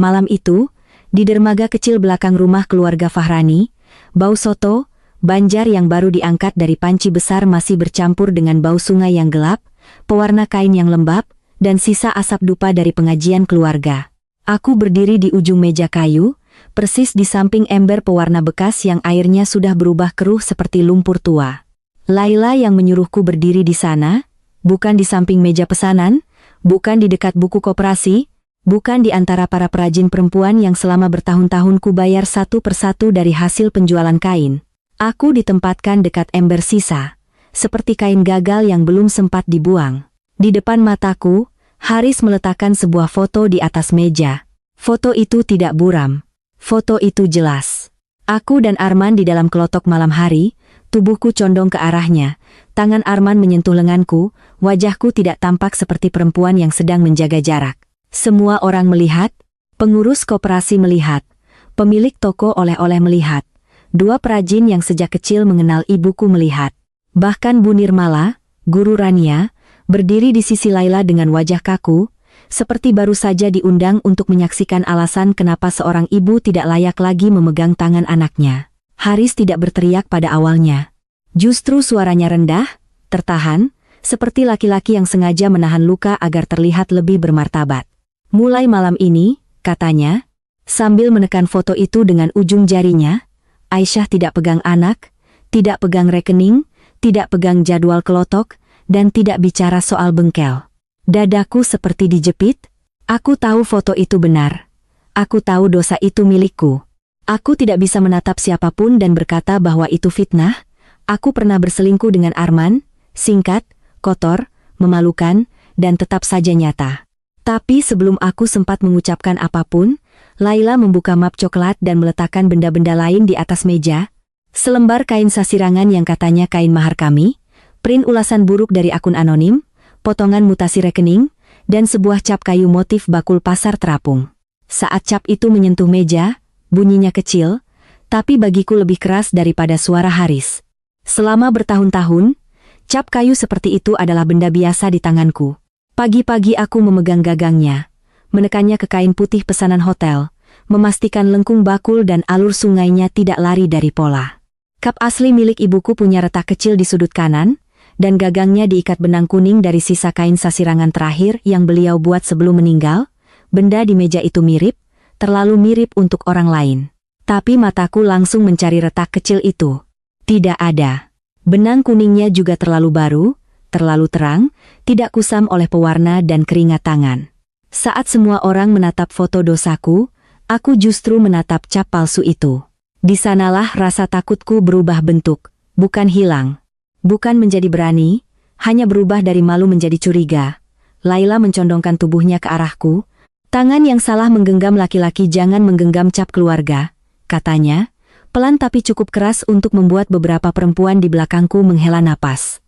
Malam itu, di dermaga kecil belakang rumah keluarga Fahrani, bau soto, banjar yang baru diangkat dari panci besar masih bercampur dengan bau sungai yang gelap, pewarna kain yang lembab, dan sisa asap dupa dari pengajian keluarga. Aku berdiri di ujung meja kayu, persis di samping ember pewarna bekas yang airnya sudah berubah keruh seperti lumpur tua. Laila yang menyuruhku berdiri di sana, bukan di samping meja pesanan, bukan di dekat buku koperasi, bukan di antara para perajin perempuan yang selama bertahun-tahun ku bayar satu persatu dari hasil penjualan kain. Aku ditempatkan dekat ember sisa, seperti kain gagal yang belum sempat dibuang. Di depan mataku, Haris meletakkan sebuah foto di atas meja. Foto itu tidak buram. Foto itu jelas. Aku dan Arman di dalam kelotok malam hari, tubuhku condong ke arahnya, tangan Arman menyentuh lenganku, wajahku tidak tampak seperti perempuan yang sedang menjaga jarak. Semua orang melihat, pengurus koperasi melihat, pemilik toko oleh-oleh melihat, dua perajin yang sejak kecil mengenal ibuku melihat. Bahkan Bu Nirmala, guru Rania, berdiri di sisi Laila dengan wajah kaku, seperti baru saja diundang untuk menyaksikan alasan kenapa seorang ibu tidak layak lagi memegang tangan anaknya. Haris tidak berteriak pada awalnya. Justru suaranya rendah, tertahan, seperti laki-laki yang sengaja menahan luka agar terlihat lebih bermartabat. Mulai malam ini, katanya, sambil menekan foto itu dengan ujung jarinya, Aisyah tidak pegang anak, tidak pegang rekening, tidak pegang jadwal kelotok, dan tidak bicara soal bengkel. Dadaku seperti dijepit. Aku tahu foto itu benar. Aku tahu dosa itu milikku. Aku tidak bisa menatap siapapun dan berkata bahwa itu fitnah. Aku pernah berselingkuh dengan Arman, singkat, kotor, memalukan, dan tetap saja nyata. Tapi sebelum aku sempat mengucapkan apapun, Laila membuka map coklat dan meletakkan benda-benda lain di atas meja. Selembar kain sasirangan yang katanya kain mahar kami, print ulasan buruk dari akun anonim, potongan mutasi rekening, dan sebuah cap kayu motif bakul pasar terapung. Saat cap itu menyentuh meja, bunyinya kecil, tapi bagiku lebih keras daripada suara Haris. Selama bertahun-tahun, cap kayu seperti itu adalah benda biasa di tanganku. Pagi-pagi aku memegang gagangnya, menekannya ke kain putih pesanan hotel, memastikan lengkung bakul dan alur sungainya tidak lari dari pola. Kap asli milik ibuku punya retak kecil di sudut kanan, dan gagangnya diikat benang kuning dari sisa kain sasirangan terakhir yang beliau buat sebelum meninggal. Benda di meja itu mirip, terlalu mirip untuk orang lain. Tapi mataku langsung mencari retak kecil itu. Tidak ada. Benang kuningnya juga terlalu baru, terlalu terang, tidak kusam oleh pewarna dan keringat tangan. Saat semua orang menatap foto dosaku, aku justru menatap cap palsu itu. Di sanalah rasa takutku berubah bentuk, bukan hilang. Bukan menjadi berani, hanya berubah dari malu menjadi curiga. Laila mencondongkan tubuhnya ke arahku. Tangan yang salah menggenggam laki-laki jangan menggenggam cap keluarga, katanya, pelan tapi cukup keras untuk membuat beberapa perempuan di belakangku menghela napas.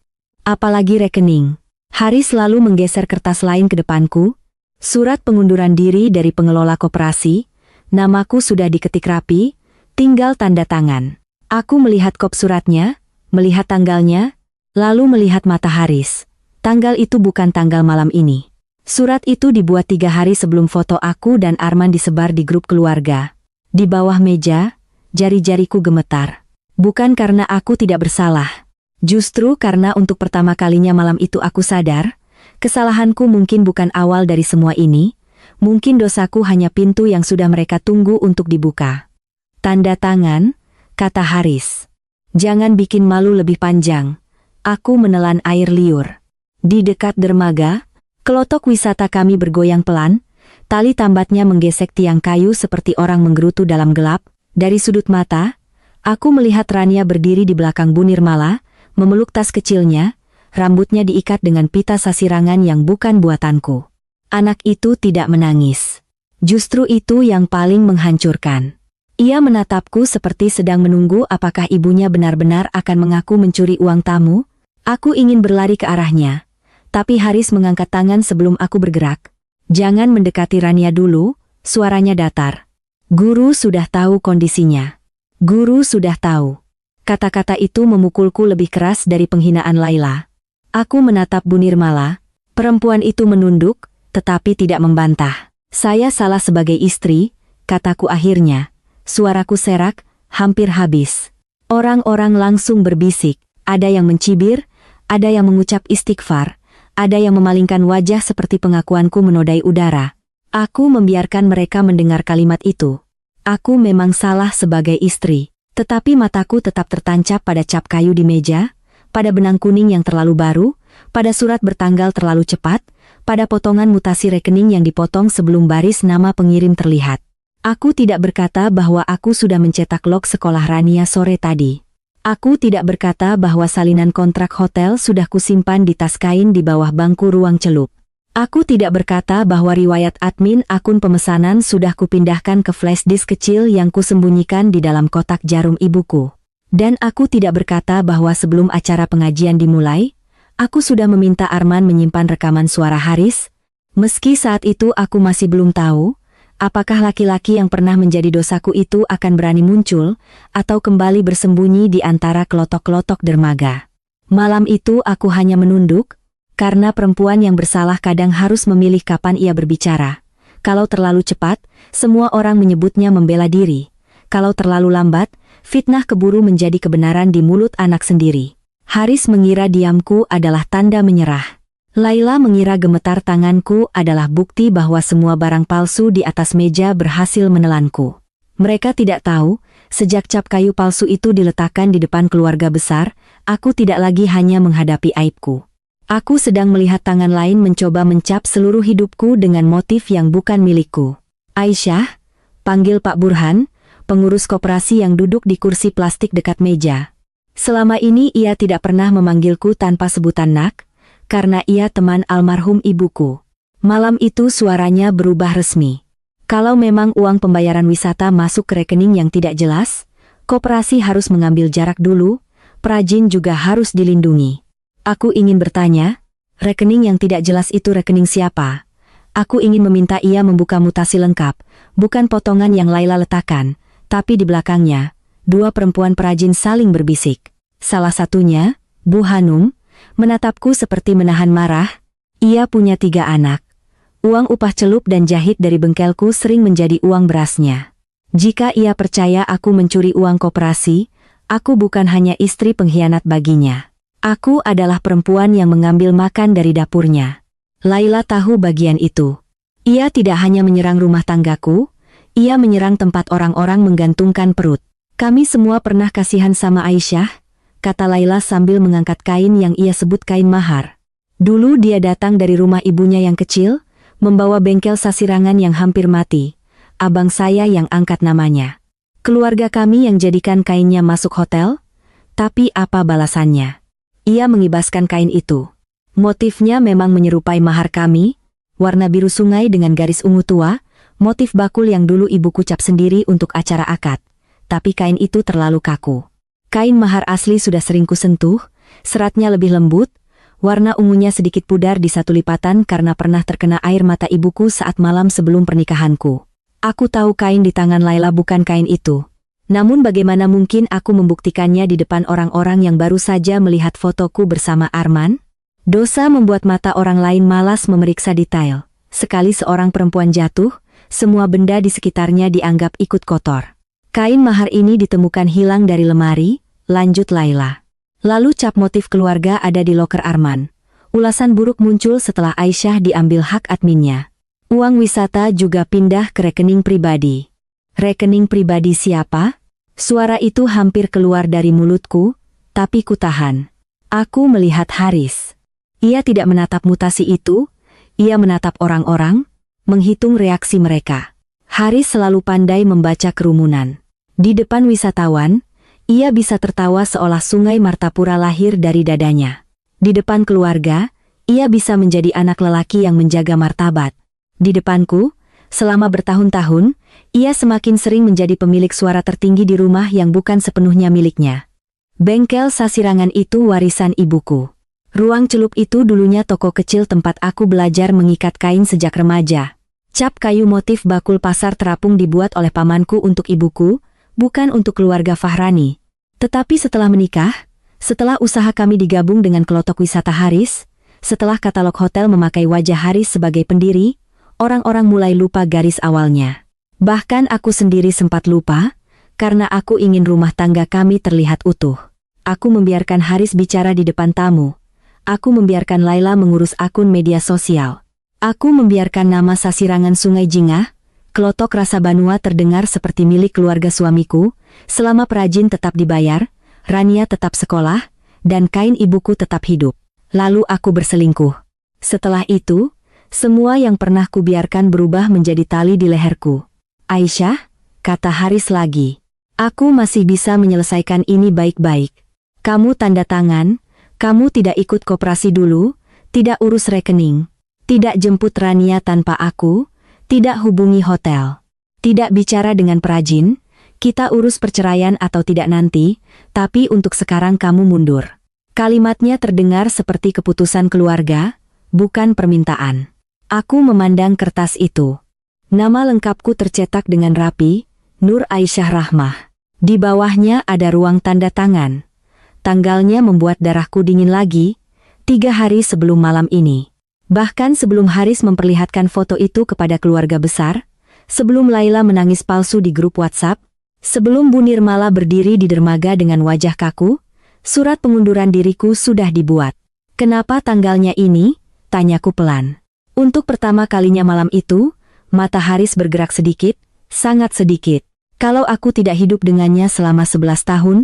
Apalagi rekening. Haris lalu menggeser kertas lain ke depanku. Surat pengunduran diri dari pengelola koperasi. Namaku sudah diketik rapi, tinggal tanda tangan. Aku melihat kop suratnya, melihat tanggalnya, lalu melihat mata Haris. Tanggal itu bukan tanggal malam ini. Surat itu dibuat 3 hari sebelum foto aku dan Arman disebar di grup keluarga. Di bawah meja, jari-jariku gemetar. Bukan karena aku tidak bersalah. Justru karena untuk pertama kalinya malam itu aku sadar, kesalahanku mungkin bukan awal dari semua ini, mungkin dosaku hanya pintu yang sudah mereka tunggu untuk dibuka. Tanda tangan, kata Haris. Jangan bikin malu lebih panjang. Aku menelan air liur. Di dekat dermaga, kelotok wisata kami bergoyang pelan, tali tambatnya menggesek tiang kayu seperti orang menggerutu dalam gelap. Dari sudut mata, aku melihat Rania berdiri di belakang Bu Nirmala, memeluk tas kecilnya, rambutnya diikat dengan pita sasirangan yang bukan buatanku. Anak itu tidak menangis. Justru itu yang paling menghancurkan. Ia menatapku seperti sedang menunggu apakah ibunya benar-benar akan mengaku mencuri uang tamu. Aku ingin berlari ke arahnya. Tapi Haris mengangkat tangan sebelum aku bergerak. Jangan mendekati Rania dulu, suaranya datar. Guru sudah tahu kondisinya. Guru sudah tahu. Kata-kata itu memukulku lebih keras dari penghinaan Laila. Aku menatap Bu Nirmala. Perempuan itu menunduk, tetapi tidak membantah. Saya salah sebagai istri, kataku akhirnya. Suaraku serak, hampir habis. Orang-orang langsung berbisik, ada yang mencibir, ada yang mengucap istighfar, ada yang memalingkan wajah seperti pengakuanku menodai udara. Aku membiarkan mereka mendengar kalimat itu. Aku memang salah sebagai istri, tetapi mataku tetap tertancap pada cap kayu di meja, pada benang kuning yang terlalu baru, pada surat bertanggal terlalu cepat, pada potongan mutasi rekening yang dipotong sebelum baris nama pengirim terlihat. Aku tidak berkata bahwa aku sudah mencetak log sekolah Rania sore tadi. Aku tidak berkata bahwa salinan kontrak hotel sudah kusimpan di tas kain di bawah bangku ruang celup. Aku tidak berkata bahwa riwayat admin akun pemesanan sudah kupindahkan ke flash disk kecil yang kusembunyikan di dalam kotak jarum ibuku. Dan aku tidak berkata bahwa sebelum acara pengajian dimulai, aku sudah meminta Arman menyimpan rekaman suara Haris. Meski saat itu aku masih belum tahu, apakah laki-laki yang pernah menjadi dosaku itu akan berani muncul, atau kembali bersembunyi di antara kelotok-kelotok dermaga. Malam itu aku hanya menunduk, karena perempuan yang bersalah kadang harus memilih kapan ia berbicara. Kalau terlalu cepat, semua orang menyebutnya membela diri. Kalau terlalu lambat, fitnah keburu menjadi kebenaran di mulut anak sendiri. Haris mengira diamku adalah tanda menyerah. Laila mengira gemetar tanganku adalah bukti bahwa semua barang palsu di atas meja berhasil menelanku. Mereka tidak tahu, sejak cap kayu palsu itu diletakkan di depan keluarga besar, aku tidak lagi hanya menghadapi aibku. Aku sedang melihat tangan lain mencoba mencap seluruh hidupku dengan motif yang bukan milikku. Aisyah, panggil Pak Burhan, pengurus koperasi yang duduk di kursi plastik dekat meja. Selama ini ia tidak pernah memanggilku tanpa sebutan nak, karena ia teman almarhum ibuku. Malam itu suaranya berubah resmi. Kalau memang uang pembayaran wisata masuk ke rekening yang tidak jelas, koperasi harus mengambil jarak dulu, perajin juga harus dilindungi. Aku ingin bertanya, rekening yang tidak jelas itu rekening siapa? Aku ingin meminta ia membuka mutasi lengkap, bukan potongan yang Laila letakkan, tapi di belakangnya, dua perempuan perajin saling berbisik. Salah satunya, Bu Hanum, menatapku seperti menahan marah. Ia punya 3 anak. Uang upah celup dan jahit dari bengkelku sering menjadi uang berasnya. Jika ia percaya aku mencuri uang koperasi, aku bukan hanya istri pengkhianat baginya. Aku adalah perempuan yang mengambil makan dari dapurnya. Laila tahu bagian itu. Ia tidak hanya menyerang rumah tanggaku, ia menyerang tempat orang-orang menggantungkan perut. Kami semua pernah kasihan sama Aisyah, kata Laila sambil mengangkat kain yang ia sebut kain mahar. Dulu dia datang dari rumah ibunya yang kecil, membawa bengkel sasirangan yang hampir mati. Abang saya yang angkat namanya. Keluarga kami yang jadikan kainnya masuk hotel, tapi apa balasannya? Ia mengibaskan kain itu. Motifnya memang menyerupai mahar kami, warna biru sungai dengan garis ungu tua, motif bakul yang dulu ibuku cap sendiri untuk acara akad. Tapi kain itu terlalu kaku. Kain mahar asli sudah sering kusentuh, seratnya lebih lembut, warna ungunya sedikit pudar di satu lipatan karena pernah terkena air mata ibuku saat malam sebelum pernikahanku. Aku tahu kain di tangan Laila bukan kain itu. Namun bagaimana mungkin aku membuktikannya di depan orang-orang yang baru saja melihat fotoku bersama Arman? Dosa membuat mata orang lain malas memeriksa detail. Sekali seorang perempuan jatuh, semua benda di sekitarnya dianggap ikut kotor. Kain mahar ini ditemukan hilang dari lemari, lanjut Laila. Lalu cap motif keluarga ada di loker Arman. Ulasan buruk muncul setelah Aisyah diambil hak adminnya. Uang wisata juga pindah ke rekening pribadi. Rekening pribadi siapa? Suara itu hampir keluar dari mulutku, tapi kutahan. Aku melihat Haris. Ia tidak menatap mutasi itu, ia menatap orang-orang, menghitung reaksi mereka. Haris selalu pandai membaca kerumunan. Di depan wisatawan, ia bisa tertawa seolah sungai Martapura lahir dari dadanya. Di depan keluarga, ia bisa menjadi anak lelaki yang menjaga martabat. Di depanku, selama bertahun-tahun, ia semakin sering menjadi pemilik suara tertinggi di rumah yang bukan sepenuhnya miliknya. Bengkel sasirangan itu warisan ibuku. Ruang celup itu dulunya toko kecil tempat aku belajar mengikat kain sejak remaja. Cap kayu motif bakul pasar terapung dibuat oleh pamanku untuk ibuku, bukan untuk keluarga Fahrani. Tetapi setelah menikah, setelah usaha kami digabung dengan kelotok wisata Haris, setelah katalog hotel memakai wajah Haris sebagai pendiri, orang-orang mulai lupa garis awalnya. Bahkan aku sendiri sempat lupa, karena aku ingin rumah tangga kami terlihat utuh. Aku membiarkan Haris bicara di depan tamu. Aku membiarkan Laila mengurus akun media sosial. Aku membiarkan nama Sasirangan Sungai Jingah, Klotok Rasa Banua terdengar seperti milik keluarga suamiku, selama perajin tetap dibayar, Rania tetap sekolah, dan kain ibuku tetap hidup. Lalu aku berselingkuh. Setelah itu, semua yang pernah kubiarkan berubah menjadi tali di leherku. Aisyah, kata Haris lagi. Aku masih bisa menyelesaikan ini baik-baik. Kamu tanda tangan, kamu tidak ikut koperasi dulu, tidak urus rekening, tidak jemput Rania tanpa aku, tidak hubungi hotel, tidak bicara dengan perajin, kita urus perceraian atau tidak nanti, tapi untuk sekarang kamu mundur. Kalimatnya terdengar seperti keputusan keluarga, bukan permintaan. Aku memandang kertas itu. Nama lengkapku tercetak dengan rapi, Nur Aisyah Rahmah. Di bawahnya ada ruang tanda tangan. Tanggalnya membuat darahku dingin lagi, 3 hari sebelum malam ini. Bahkan sebelum Haris memperlihatkan foto itu kepada keluarga besar, sebelum Laila menangis palsu di grup WhatsApp, sebelum Bu Nirmala berdiri di dermaga dengan wajah kaku, surat pengunduran diriku sudah dibuat. Kenapa tanggalnya ini? Tanyaku pelan. Untuk pertama kalinya malam itu, mata Haris bergerak sedikit, sangat sedikit. Kalau aku tidak hidup dengannya selama 11 tahun,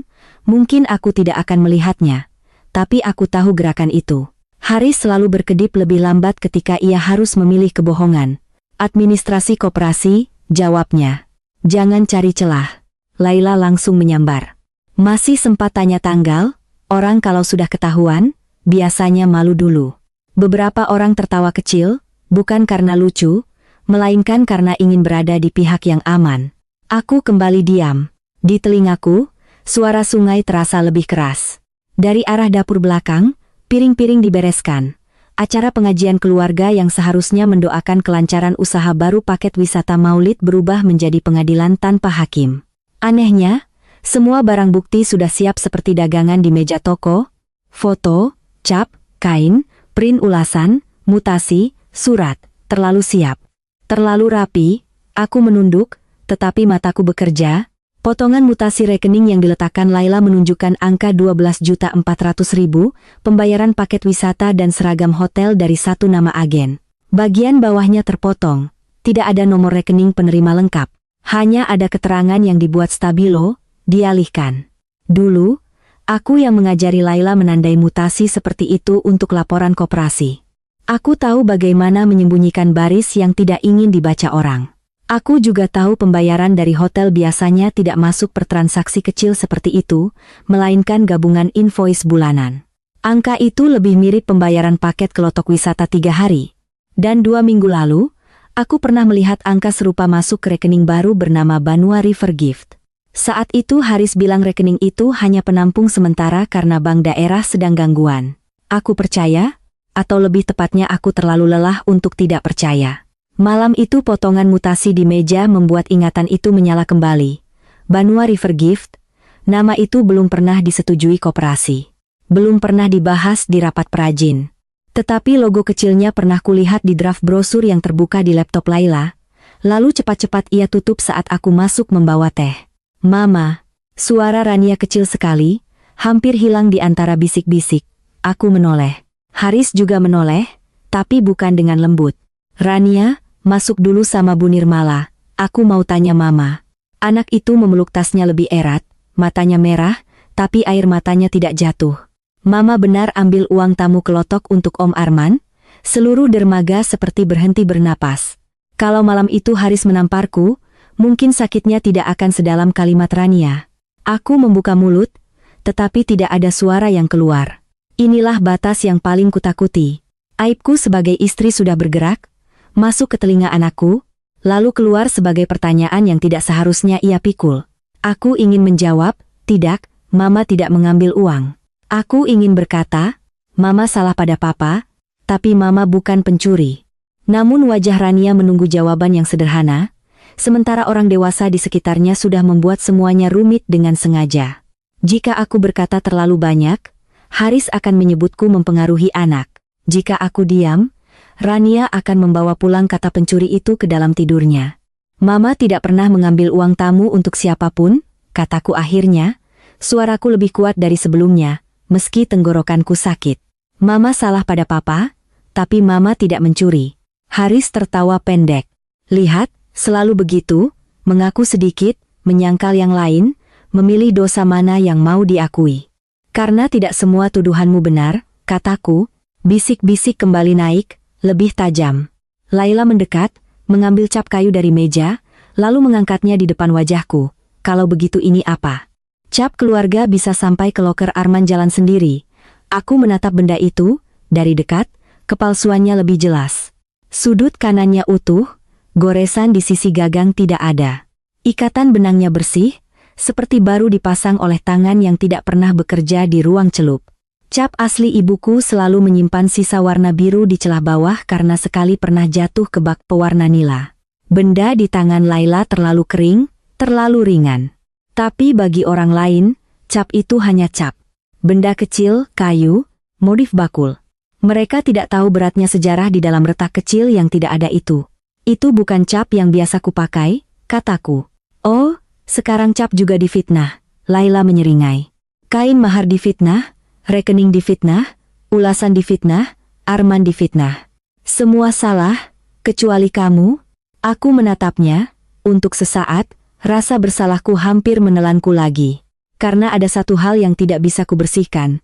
mungkin aku tidak akan melihatnya. Tapi aku tahu gerakan itu. Haris selalu berkedip lebih lambat ketika ia harus memilih kebohongan. Administrasi koperasi, jawabnya. Jangan cari celah. Laila langsung menyambar. Masih sempat tanya tanggal, orang kalau sudah ketahuan, biasanya malu dulu. Beberapa orang tertawa kecil, bukan karena lucu, melainkan karena ingin berada di pihak yang aman. Aku kembali diam. Di telingaku, suara sungai terasa lebih keras. Dari arah dapur belakang, piring-piring dibereskan. Acara pengajian keluarga yang seharusnya mendoakan kelancaran usaha baru paket wisata Maulid berubah menjadi pengadilan tanpa hakim. Anehnya, semua barang bukti sudah siap seperti dagangan di meja toko. Foto, cap, kain, print ulasan, mutasi, surat, terlalu siap. Terlalu rapi, aku menunduk, tetapi mataku bekerja. Potongan mutasi rekening yang diletakkan Laila menunjukkan angka 12.400.000, pembayaran paket wisata dan seragam hotel dari satu nama agen. Bagian bawahnya terpotong, tidak ada nomor rekening penerima lengkap. Hanya ada keterangan yang dibuat stabilo, dialihkan. Dulu, aku yang mengajari Laila menandai mutasi seperti itu untuk laporan koperasi. Aku tahu bagaimana menyembunyikan baris yang tidak ingin dibaca orang. Aku juga tahu pembayaran dari hotel biasanya tidak masuk per transaksi kecil seperti itu, melainkan gabungan invoice bulanan. Angka itu lebih mirip pembayaran paket kelotok wisata 3 hari. Dan 2 minggu lalu, aku pernah melihat angka serupa masuk ke rekening baru bernama Banua River Gift. Saat itu Haris bilang rekening itu hanya penampung sementara karena bank daerah sedang gangguan. Aku percaya, atau lebih tepatnya aku terlalu lelah untuk tidak percaya. Malam itu potongan mutasi di meja membuat ingatan itu menyala kembali. Banua River Gift, nama itu belum pernah disetujui koperasi. Belum pernah dibahas di rapat perajin. Tetapi logo kecilnya pernah kulihat di draft brosur yang terbuka di laptop Laila. Lalu cepat-cepat ia tutup saat aku masuk membawa teh. Mama, suara Rania kecil sekali, hampir hilang di antara bisik-bisik. Aku menoleh. Haris juga menoleh, tapi bukan dengan lembut. Rania, masuk dulu sama Bu Nirmala, aku mau tanya Mama. Anak itu memeluk tasnya lebih erat, matanya merah, tapi air matanya tidak jatuh. Mama benar ambil uang tamu kelotok untuk Om Arman? Seluruh dermaga seperti berhenti bernapas. Kalau malam itu Haris menamparku, mungkin sakitnya tidak akan sedalam kalimat Rania. Aku membuka mulut, tetapi tidak ada suara yang keluar. Inilah batas yang paling kutakuti. Aibku sebagai istri sudah bergerak, masuk ke telinga anakku, lalu keluar sebagai pertanyaan yang tidak seharusnya ia pikul. Aku ingin menjawab, tidak, Mama tidak mengambil uang. Aku ingin berkata, Mama salah pada Papa, tapi Mama bukan pencuri. Namun wajah Rania menunggu jawaban yang sederhana, sementara orang dewasa di sekitarnya sudah membuat semuanya rumit dengan sengaja. Jika aku berkata terlalu banyak, Haris akan menyebutku mempengaruhi anak. Jika aku diam, Rania akan membawa pulang kata pencuri itu ke dalam tidurnya. Mama tidak pernah mengambil uang tamu untuk siapapun, kataku akhirnya. Suaraku lebih kuat dari sebelumnya, meski tenggorokanku sakit. Mama salah pada papa, tapi mama tidak mencuri. Haris tertawa pendek. Lihat, selalu begitu, mengaku sedikit, menyangkal yang lain, memilih dosa mana yang mau diakui. Karena tidak semua tuduhanmu benar, kataku, bisik-bisik kembali naik, lebih tajam. Laila mendekat, mengambil cap kayu dari meja, lalu mengangkatnya di depan wajahku. Kalau begitu ini apa? Cap keluarga bisa sampai ke loker Arman jalan sendiri. Aku menatap benda itu, dari dekat, kepalsuannya lebih jelas. Sudut kanannya utuh, goresan di sisi gagang tidak ada. Ikatan benangnya bersih, seperti baru dipasang oleh tangan yang tidak pernah bekerja di ruang celup. Cap asli ibuku selalu menyimpan sisa warna biru di celah bawah karena sekali pernah jatuh ke bak pewarna nila. Benda di tangan Laila terlalu kering, terlalu ringan. Tapi bagi orang lain, cap itu hanya cap. Benda kecil, kayu, motif bakul. Mereka tidak tahu beratnya sejarah di dalam retak kecil yang tidak ada itu. Itu bukan cap yang biasa kupakai, kataku. Oh, sekarang cap juga difitnah, Laila menyeringai. Kain mahar difitnah, rekening difitnah, ulasan difitnah, Arman difitnah. Semua salah, kecuali kamu. Aku menatapnya, untuk sesaat, rasa bersalahku hampir menelanku lagi. Karena ada satu hal yang tidak bisa kubersihkan.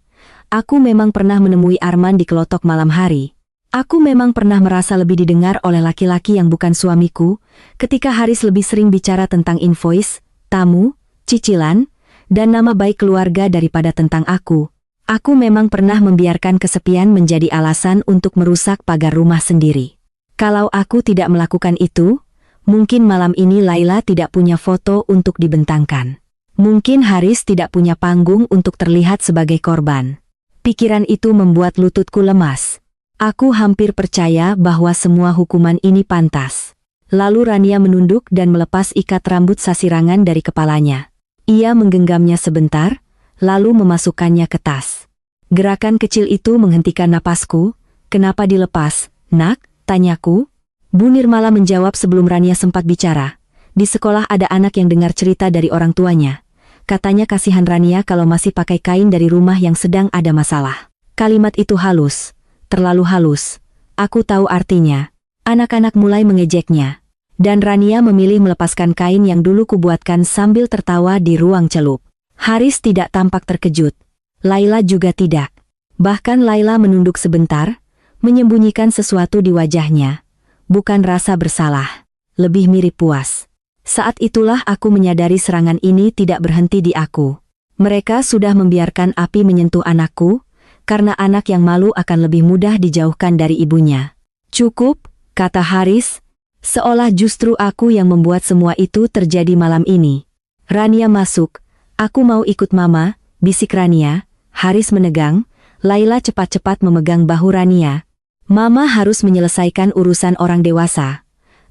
Aku memang pernah menemui Arman di kelotok malam hari. Aku memang pernah merasa lebih didengar oleh laki-laki yang bukan suamiku, ketika Haris lebih sering bicara tentang invoice, tamu, cicilan, dan nama baik keluarga daripada tentang aku. Aku memang pernah membiarkan kesepian menjadi alasan untuk merusak pagar rumah sendiri. Kalau aku tidak melakukan itu, mungkin malam ini Laila tidak punya foto untuk dibentangkan. Mungkin Haris tidak punya panggung untuk terlihat sebagai korban. Pikiran itu membuat lututku lemas. Aku hampir percaya bahwa semua hukuman ini pantas. Lalu Rania menunduk dan melepas ikat rambut sasirangan dari kepalanya. Ia menggenggamnya sebentar, lalu memasukkannya ke tas. Gerakan kecil itu menghentikan napasku. Kenapa dilepas, nak? Tanyaku. Bu Nirmala menjawab sebelum Rania sempat bicara. Di sekolah ada anak yang dengar cerita dari orang tuanya. Katanya kasihan Rania kalau masih pakai kain dari rumah yang sedang ada masalah. Kalimat itu halus, terlalu halus. Aku tahu artinya. Anak-anak mulai mengejeknya. Dan Rania memilih melepaskan kain yang dulu kubuatkan sambil tertawa di ruang celup. Haris tidak tampak terkejut. Laila juga tidak. Bahkan Laila menunduk sebentar, menyembunyikan sesuatu di wajahnya. Bukan rasa bersalah, lebih mirip puas. Saat itulah aku menyadari serangan ini tidak berhenti di aku. Mereka sudah membiarkan api menyentuh anakku, karena anak yang malu akan lebih mudah dijauhkan dari ibunya. Cukup, kata Haris, seolah justru aku yang membuat semua itu terjadi malam ini. Rania masuk. Aku mau ikut mama, bisik Rania. Haris menegang. Laila cepat-cepat memegang bahu Rania. Mama harus menyelesaikan urusan orang dewasa.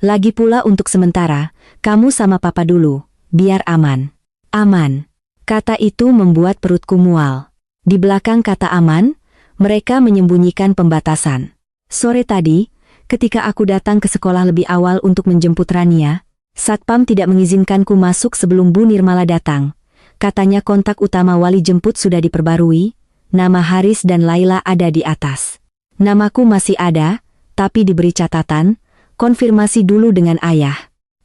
Lagi pula untuk sementara, kamu sama papa dulu, biar aman. Aman. Kata itu membuat perutku mual. Di belakang kata aman, mereka menyembunyikan pembatasan. Sore tadi, ketika aku datang ke sekolah lebih awal untuk menjemput Rania, Satpam tidak mengizinkanku masuk sebelum Bu Nirmala datang. Katanya kontak utama wali jemput sudah diperbarui, nama Haris dan Laila ada di atas. Namaku masih ada, tapi diberi catatan, konfirmasi dulu dengan ayah.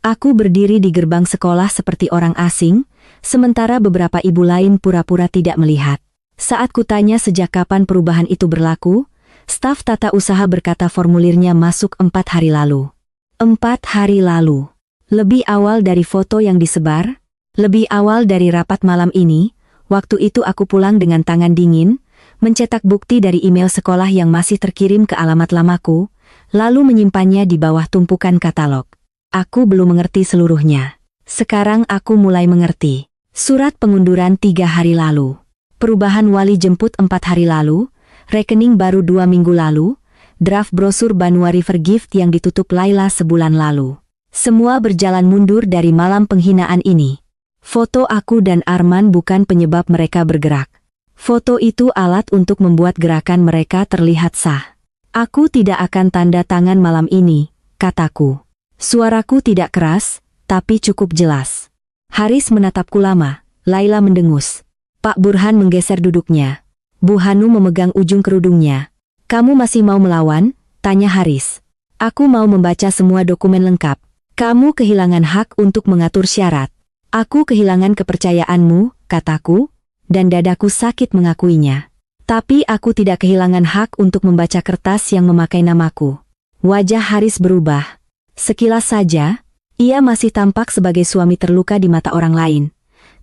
Aku berdiri di gerbang sekolah seperti orang asing, sementara beberapa ibu lain pura-pura tidak melihat. Saat kutanya sejak kapan perubahan itu berlaku, staf tata usaha berkata formulirnya masuk 4 hari lalu. 4 hari lalu. Lebih awal dari foto yang disebar, lebih awal dari rapat malam ini. Waktu itu aku pulang dengan tangan dingin, mencetak bukti dari email sekolah yang masih terkirim ke alamat lamaku, lalu menyimpannya di bawah tumpukan katalog. Aku belum mengerti seluruhnya. Sekarang aku mulai mengerti. Surat pengunduran 3 hari lalu. Perubahan wali jemput 4 hari lalu, rekening baru 2 minggu lalu, draft brosur Banua River Gift yang ditutup Laila sebulan lalu. Semua berjalan mundur dari malam penghinaan ini. Foto aku dan Arman bukan penyebab mereka bergerak. Foto itu alat untuk membuat gerakan mereka terlihat sah. Aku tidak akan tanda tangan malam ini, kataku. Suaraku tidak keras, tapi cukup jelas. Haris menatapku lama. Laila mendengus. Pak Burhan menggeser duduknya. Bu Hanu memegang ujung kerudungnya. Kamu masih mau melawan? Tanya Haris. Aku mau membaca semua dokumen lengkap. Kamu kehilangan hak untuk mengatur syarat. Aku kehilangan kepercayaanmu, kataku, dan dadaku sakit mengakuinya. Tapi aku tidak kehilangan hak untuk membaca kertas yang memakai namaku. Wajah Haris berubah. Sekilas saja, ia masih tampak sebagai suami terluka di mata orang lain.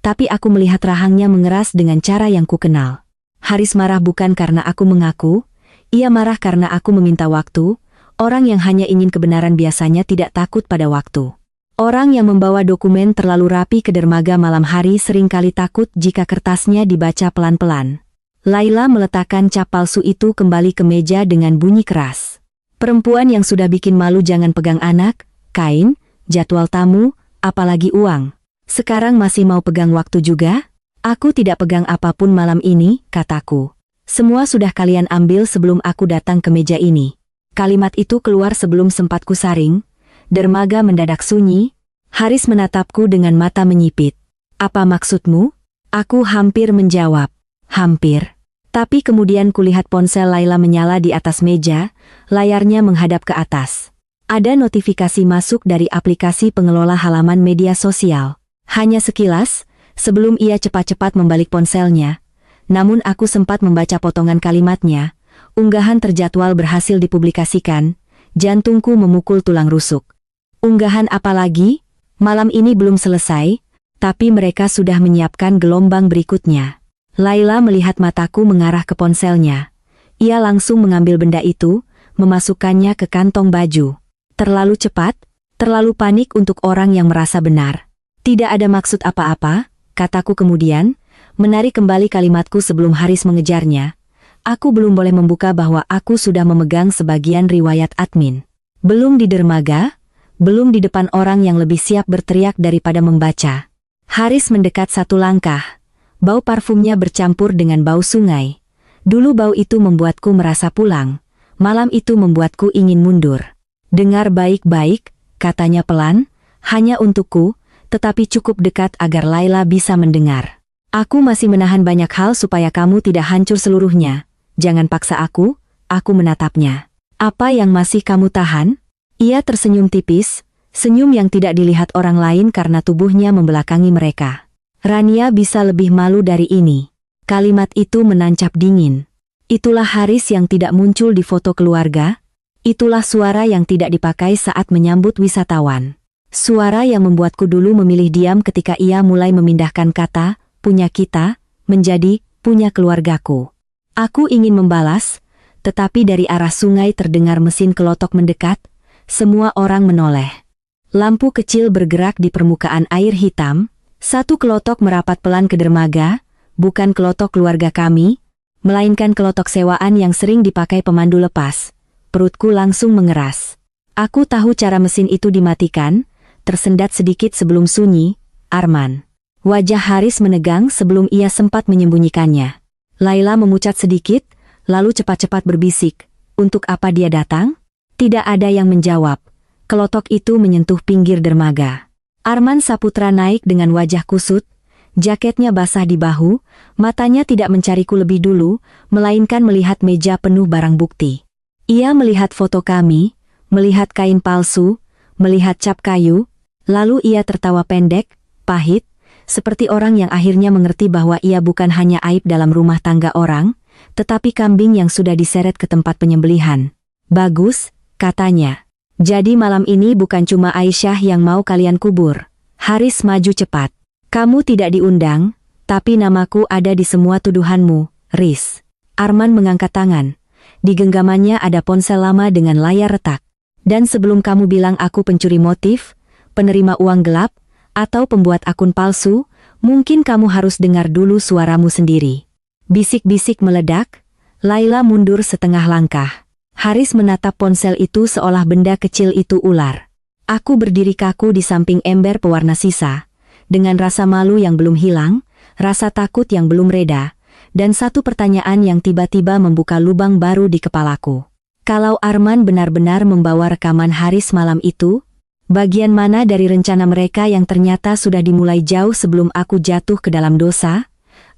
Tapi aku melihat rahangnya mengeras dengan cara yang kukenal. Haris marah bukan karena aku mengaku, ia marah karena aku meminta waktu. Orang yang hanya ingin kebenaran biasanya tidak takut pada waktu. Orang yang membawa dokumen terlalu rapi ke dermaga malam hari seringkali takut jika kertasnya dibaca pelan-pelan. Laila meletakkan cap palsu itu kembali ke meja dengan bunyi keras. Perempuan yang sudah bikin malu jangan pegang anak, kain, jadwal tamu, apalagi uang. Sekarang masih mau pegang waktu juga? Aku tidak pegang apapun malam ini, kataku. Semua sudah kalian ambil sebelum aku datang ke meja ini. Kalimat itu keluar sebelum sempat kusaring. Dermaga mendadak sunyi. Haris menatapku dengan mata menyipit. Apa maksudmu? Aku hampir menjawab. Hampir. Tapi kemudian kulihat ponsel Laila menyala di atas meja, layarnya menghadap ke atas. Ada notifikasi masuk dari aplikasi pengelola halaman media sosial. Hanya sekilas, sebelum ia cepat-cepat membalik ponselnya. Namun aku sempat membaca potongan kalimatnya. Unggahan terjadwal berhasil dipublikasikan, jantungku memukul tulang rusuk. Unggahan apa lagi? Malam ini belum selesai, tapi mereka sudah menyiapkan gelombang berikutnya. Laila melihat mataku mengarah ke ponselnya. Ia langsung mengambil benda itu, memasukkannya ke kantong baju. Terlalu cepat, terlalu panik untuk orang yang merasa benar. Tidak ada maksud apa-apa, kataku kemudian, menarik kembali kalimatku sebelum Haris mengejarnya. Aku belum boleh membuka bahwa aku sudah memegang sebagian riwayat admin. Belum di dermaga, belum di depan orang yang lebih siap berteriak daripada membaca. Haris mendekat satu langkah. Bau parfumnya bercampur dengan bau sungai. Dulu bau itu membuatku merasa pulang. Malam itu membuatku ingin mundur. Dengar baik-baik, katanya pelan, hanya untukku, tetapi cukup dekat agar Laila bisa mendengar. Aku masih menahan banyak hal supaya kamu tidak hancur seluruhnya. Jangan paksa aku menatapnya. Apa yang masih kamu tahan? Ia tersenyum tipis, senyum yang tidak dilihat orang lain karena tubuhnya membelakangi mereka. Rania bisa lebih malu dari ini. Kalimat itu menancap dingin. Itulah Haris yang tidak muncul di foto keluarga. Itulah suara yang tidak dipakai saat menyambut wisatawan. Suara yang membuatku dulu memilih diam ketika ia mulai memindahkan kata, punya kita, menjadi, punya keluargaku. Aku ingin membalas, tetapi dari arah sungai terdengar mesin kelotok mendekat, semua orang menoleh. Lampu kecil bergerak di permukaan air hitam, satu kelotok merapat pelan ke dermaga, bukan kelotok keluarga kami, melainkan kelotok sewaan yang sering dipakai pemandu lepas. Perutku langsung mengeras. Aku tahu cara mesin itu dimatikan, tersendat sedikit sebelum sunyi, Arman. Wajah Haris menegang sebelum ia sempat menyembunyikannya. Laila memucat sedikit, lalu cepat-cepat berbisik. Untuk apa dia datang? Tidak ada yang menjawab. Kelotok itu menyentuh pinggir dermaga. Arman Saputra naik dengan wajah kusut, jaketnya basah di bahu, matanya tidak mencariku lebih dulu, melainkan melihat meja penuh barang bukti. Ia melihat foto kami, melihat kain palsu, melihat cap kayu, lalu ia tertawa pendek, pahit, seperti orang yang akhirnya mengerti bahwa ia bukan hanya aib dalam rumah tangga orang, tetapi kambing yang sudah diseret ke tempat penyembelihan. Bagus, katanya. Jadi malam ini bukan cuma Aisyah yang mau kalian kubur. Haris maju cepat. Kamu tidak diundang, tapi namaku ada di semua tuduhanmu, Riz. Arman mengangkat tangan. Di genggamannya ada ponsel lama dengan layar retak. Dan sebelum kamu bilang aku pencuri motif, penerima uang gelap, atau pembuat akun palsu, mungkin kamu harus dengar dulu suaramu sendiri. Bisik-bisik meledak, Laila mundur setengah langkah. Haris menatap ponsel itu seolah benda kecil itu ular. Aku berdiri kaku di samping ember pewarna sisa, dengan rasa malu yang belum hilang, rasa takut yang belum reda, dan satu pertanyaan yang tiba-tiba membuka lubang baru di kepalaku. Kalau Arman benar-benar membawa rekaman Haris malam itu, bagian mana dari rencana mereka yang ternyata sudah dimulai jauh sebelum aku jatuh ke dalam dosa?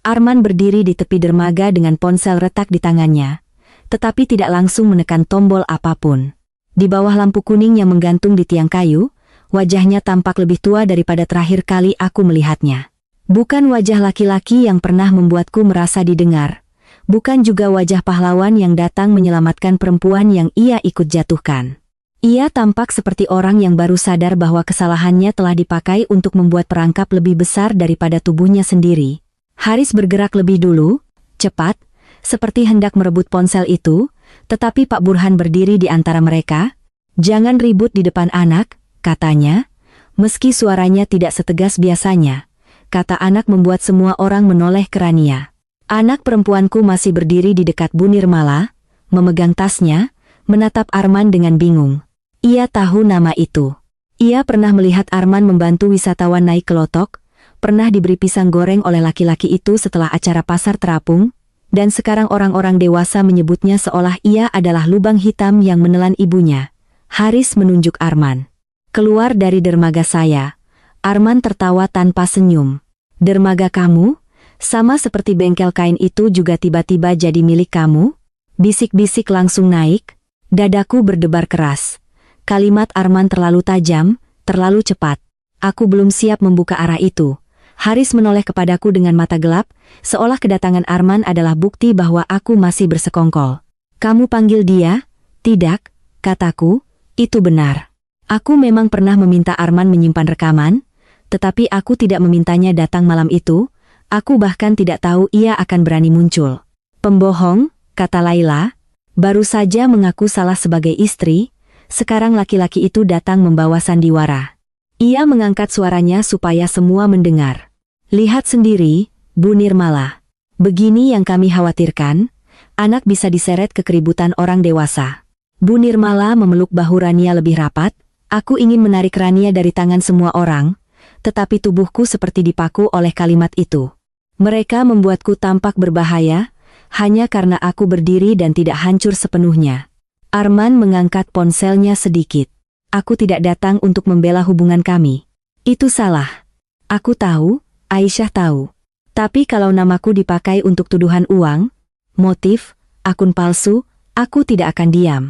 Arman berdiri di tepi dermaga dengan ponsel retak di tangannya, tetapi tidak langsung menekan tombol apapun. Di bawah lampu kuning yang menggantung di tiang kayu, wajahnya tampak lebih tua daripada terakhir kali aku melihatnya. Bukan wajah laki-laki yang pernah membuatku merasa didengar. Bukan juga wajah pahlawan yang datang menyelamatkan perempuan yang ia ikut jatuhkan. Ia tampak seperti orang yang baru sadar bahwa kesalahannya telah dipakai untuk membuat perangkap lebih besar daripada tubuhnya sendiri. Haris bergerak lebih dulu, cepat, seperti hendak merebut ponsel itu, tetapi Pak Burhan berdiri di antara mereka. "Jangan ribut di depan anak," katanya. Meski suaranya tidak setegas biasanya, kata anak membuat semua orang menoleh ke Rania. Anak perempuanku masih berdiri di dekat Bu Nirmala, memegang tasnya, menatap Arman dengan bingung. Ia tahu nama itu. Ia pernah melihat Arman membantu wisatawan naik ke lotok, pernah diberi pisang goreng oleh laki-laki itu setelah acara pasar terapung, dan sekarang orang-orang dewasa menyebutnya seolah ia adalah lubang hitam yang menelan ibunya. Haris menunjuk Arman. "Keluar dari dermaga saya." Arman tertawa tanpa senyum. "Dermaga kamu? Sama seperti bengkel kain itu juga tiba-tiba jadi milik kamu?" Bisik-bisik langsung naik. Dadaku berdebar keras. Kalimat Arman terlalu tajam, terlalu cepat. Aku belum siap membuka arah itu. Haris menoleh kepadaku dengan mata gelap, seolah kedatangan Arman adalah bukti bahwa aku masih bersekongkol. "Kamu panggil dia?" "Tidak," kataku, "itu benar. Aku memang pernah meminta Arman menyimpan rekaman, tetapi aku tidak memintanya datang malam itu. Aku bahkan tidak tahu ia akan berani muncul." "Pembohong," kata Laila. "Baru saja mengaku salah sebagai istri, sekarang laki-laki itu datang membawa sandiwara." Ia mengangkat suaranya supaya semua mendengar. "Lihat sendiri, Bu Nirmala. Begini yang kami khawatirkan, anak bisa diseret ke keributan orang dewasa." Bu Nirmala memeluk bahu Rania lebih rapat. Aku ingin menarik Rania dari tangan semua orang, tetapi tubuhku seperti dipaku oleh kalimat itu. Mereka membuatku tampak berbahaya, hanya karena aku berdiri dan tidak hancur sepenuhnya. Arman mengangkat ponselnya sedikit. "Aku tidak datang untuk membela hubungan kami. Itu salah. Aku tahu, Aisyah tahu. Tapi kalau namaku dipakai untuk tuduhan uang, motif, akun palsu, aku tidak akan diam."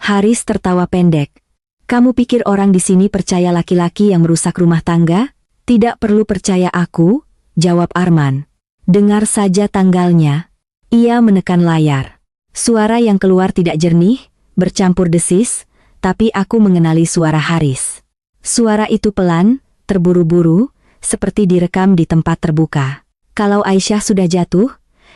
Haris tertawa pendek. "Kamu pikir orang di sini percaya laki-laki yang merusak rumah tangga?" "Tidak perlu percaya aku," jawab Arman. "Dengar saja tanggalnya." Ia menekan layar. Suara yang keluar tidak jernih, bercampur desis, tapi aku mengenali suara Haris. Suara itu pelan, terburu-buru, seperti direkam di tempat terbuka. "Kalau Aisyah sudah jatuh,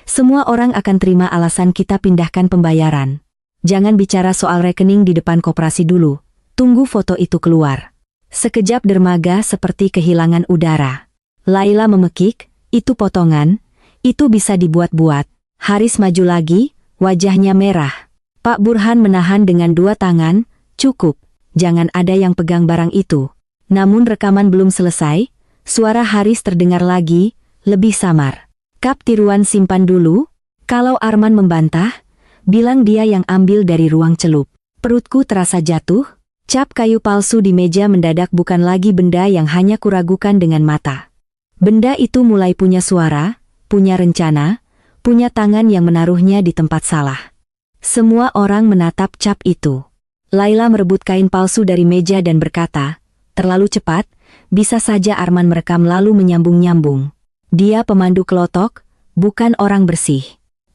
semua orang akan terima alasan kita pindahkan pembayaran. Jangan bicara soal rekening di depan koperasi dulu. Tunggu foto itu keluar." Sekejap dermaga seperti kehilangan udara. Laila memekik, "Itu potongan, itu bisa dibuat-buat." Haris maju lagi, wajahnya merah. Pak Burhan menahan dengan dua tangan, "Cukup, jangan ada yang pegang barang itu." Namun rekaman belum selesai, suara Haris terdengar lagi, lebih samar. "Kap tiruan simpan dulu. Kalau Arman membantah, bilang dia yang ambil dari ruang celup." Perutku terasa jatuh. Cap kayu palsu di meja mendadak bukan lagi benda yang hanya kuragukan dengan mata. Benda itu mulai punya suara, punya rencana, punya tangan yang menaruhnya di tempat salah. Semua orang menatap cap itu. Laila merebut kain palsu dari meja dan berkata, "Terlalu cepat, bisa saja Arman merekam lalu menyambung-nyambung. Dia pemandu kelotok, bukan orang bersih."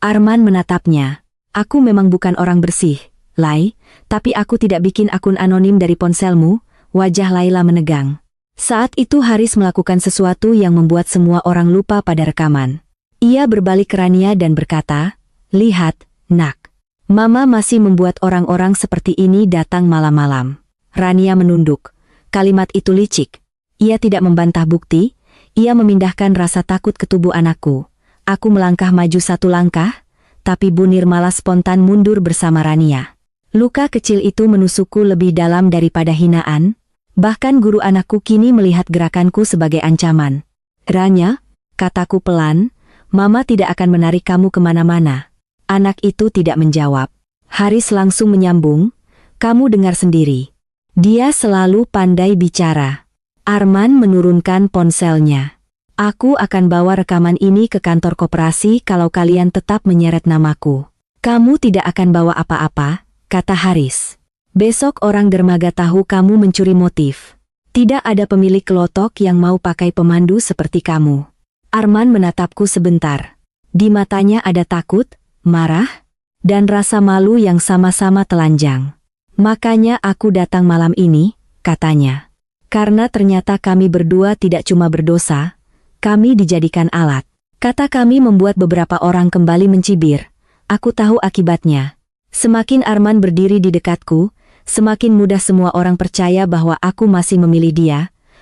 Arman menatapnya. "Aku memang bukan orang bersih, Lai, tapi aku tidak bikin akun anonim dari ponselmu." Wajah Laila menegang. Saat itu Haris melakukan sesuatu yang membuat semua orang lupa pada rekaman. Ia berbalik ke Rania dan berkata, "Lihat, nak. Mama masih membuat orang-orang seperti ini datang malam-malam." Rania menunduk. Kalimat itu licik. Ia tidak membantah bukti, ia memindahkan rasa takut ke tubuh anakku. Aku melangkah maju satu langkah, tapi Bu Nirmala spontan mundur bersama Rania. Luka kecil itu menusukku lebih dalam daripada hinaan, bahkan guru anakku kini melihat gerakanku sebagai ancaman. "Rania," kataku pelan, "Mama tidak akan menarik kamu kemana-mana." Anak itu tidak menjawab. Haris langsung menyambung, kamu dengar sendiri. Dia selalu pandai bicara. Arman menurunkan ponselnya. Aku akan bawa rekaman ini ke kantor koperasi kalau kalian tetap menyeret namaku. Kamu tidak akan bawa apa-apa, kata Haris. Besok orang dermaga tahu kamu mencuri motif. Tidak ada pemilik kelotok yang mau pakai pemandu seperti kamu. Arman menatapku sebentar. Di matanya ada takut, marah, dan rasa malu yang sama-sama telanjang. Makanya aku datang malam ini, katanya. Karena ternyata kami berdua tidak cuma berdosa, kami dijadikan alat. Kata kami membuat beberapa orang kembali mencibir. Aku tahu akibatnya. Semakin Arman berdiri di dekatku, semakin mudah semua orang percaya bahwa aku masih memilih dia,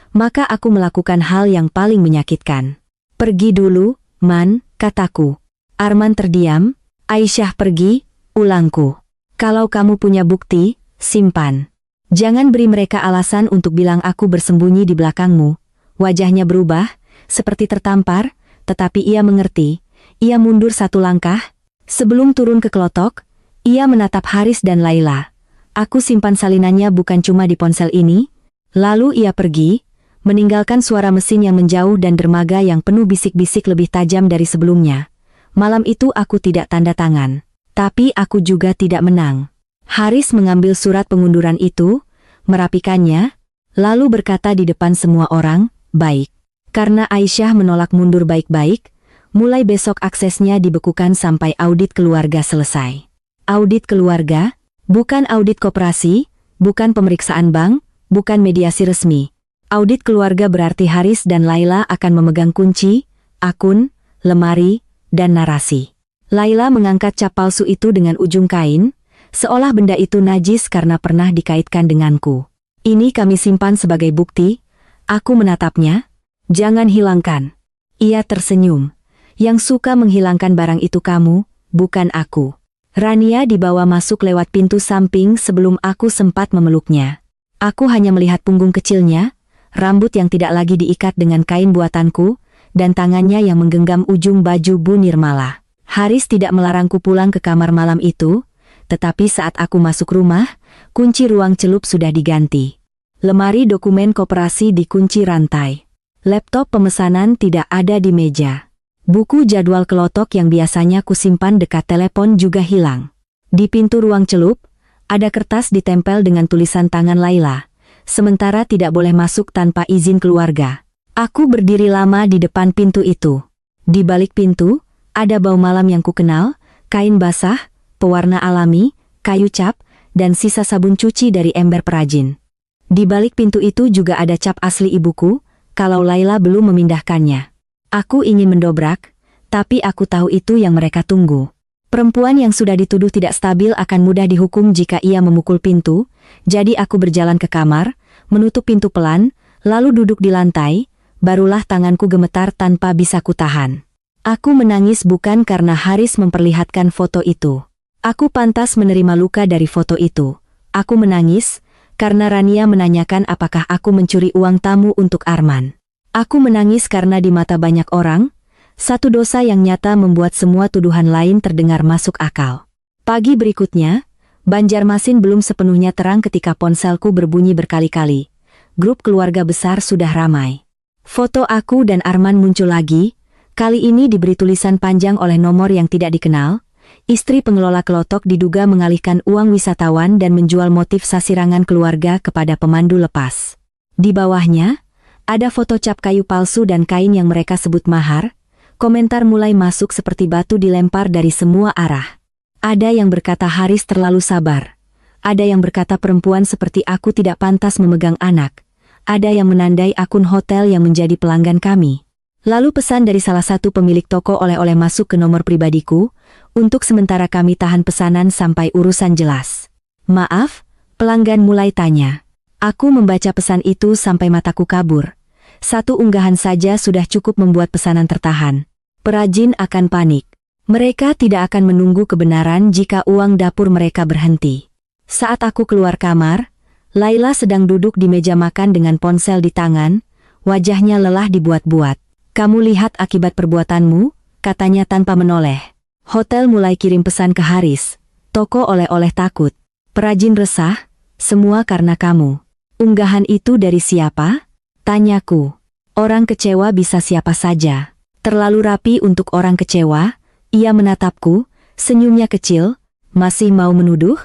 maka aku melakukan hal yang paling menyakitkan. Pergi dulu, Man, kataku. Arman terdiam. Aisyah pergi, ulangku. Kalau kamu punya bukti, simpan. Jangan beri mereka alasan untuk bilang aku bersembunyi di belakangmu. Wajahnya berubah, seperti tertampar, tetapi ia mengerti. Ia mundur satu langkah. Sebelum turun ke kelotok, ia menatap Haris dan Laila. Aku simpan salinannya bukan cuma di ponsel ini. Lalu ia pergi, meninggalkan suara mesin yang menjauh dan dermaga yang penuh bisik-bisik lebih tajam dari sebelumnya. Malam itu aku tidak tanda tangan. Tapi aku juga tidak menang. Haris mengambil surat pengunduran itu, merapikannya, lalu berkata di depan semua orang, baik. Karena Aisyah menolak mundur baik-baik, mulai besok aksesnya dibekukan sampai audit keluarga selesai. Audit keluarga? Bukan audit koperasi, bukan pemeriksaan bank, bukan mediasi resmi. Audit keluarga berarti Haris dan Laila akan memegang kunci, akun, lemari, dan narasi. Laila mengangkat cap palsu itu dengan ujung kain, seolah benda itu najis karena pernah dikaitkan denganku. Ini kami simpan sebagai bukti. Aku menatapnya. Jangan hilangkan. Ia tersenyum. Yang suka menghilangkan barang itu kamu, bukan aku. Rania dibawa masuk lewat pintu samping sebelum aku sempat memeluknya. Aku hanya melihat punggung kecilnya, rambut yang tidak lagi diikat dengan kain buatanku, dan tangannya yang menggenggam ujung baju Bu Nirmala. Haris tidak melarangku pulang ke kamar malam itu, tetapi saat aku masuk rumah, kunci ruang celup sudah diganti. Lemari dokumen koperasi dikunci rantai. Laptop pemesanan tidak ada di meja. Buku jadwal kelotok yang biasanya kusimpan dekat telepon juga hilang. Di pintu ruang celup, ada kertas ditempel dengan tulisan tangan Laila. Sementara tidak boleh masuk tanpa izin keluarga. Aku berdiri lama di depan pintu itu. Di balik pintu, ada bau malam yang kukenal, kain basah, pewarna alami, kayu cap, dan sisa sabun cuci dari ember perajin. Di balik pintu itu juga ada cap asli ibuku, kalau Laila belum memindahkannya. Aku ingin mendobrak, tapi aku tahu itu yang mereka tunggu. Perempuan yang sudah dituduh tidak stabil akan mudah dihukum jika ia memukul pintu, jadi aku berjalan ke kamar, menutup pintu pelan, lalu duduk di lantai, barulah tanganku gemetar tanpa bisa kutahan. Aku menangis bukan karena Haris memperlihatkan foto itu. Aku pantas menerima luka dari foto itu. Aku menangis, karena Rania menanyakan apakah aku mencuri uang tamu untuk Arman. Aku menangis karena di mata banyak orang, satu dosa yang nyata membuat semua tuduhan lain terdengar masuk akal. Pagi berikutnya, Banjarmasin belum sepenuhnya terang ketika ponselku berbunyi berkali-kali. Grup keluarga besar sudah ramai. Foto aku dan Arman muncul lagi, kali ini diberi tulisan panjang oleh nomor yang tidak dikenal. Istri pengelola kelotok diduga mengalihkan uang wisatawan dan menjual motif sasirangan keluarga kepada pemandu lepas. Di bawahnya, ada foto cap kayu palsu dan kain yang mereka sebut mahar. Komentar mulai masuk seperti batu dilempar dari semua arah. Ada yang berkata Haris terlalu sabar. Ada yang berkata perempuan seperti aku tidak pantas memegang anak. Ada yang menandai akun hotel yang menjadi pelanggan kami. Lalu pesan dari salah satu pemilik toko oleh-oleh masuk ke nomor pribadiku. Untuk sementara kami tahan pesanan sampai urusan jelas. Maaf, pelanggan mulai tanya. Aku membaca pesan itu sampai mataku kabur. Satu unggahan saja sudah cukup membuat pesanan tertahan. Perajin akan panik. Mereka tidak akan menunggu kebenaran jika uang dapur mereka berhenti. Saat aku keluar kamar, Laila sedang duduk di meja makan dengan ponsel di tangan, wajahnya lelah dibuat-buat. Kamu lihat akibat perbuatanmu, katanya tanpa menoleh. Hotel mulai kirim pesan ke Haris. Toko oleh-oleh takut. Perajin resah, semua karena kamu. Unggahan itu dari siapa? Tanyaku. Orang kecewa bisa siapa saja. Terlalu rapi untuk orang kecewa. Ia menatapku, senyumnya kecil. Masih mau menuduh?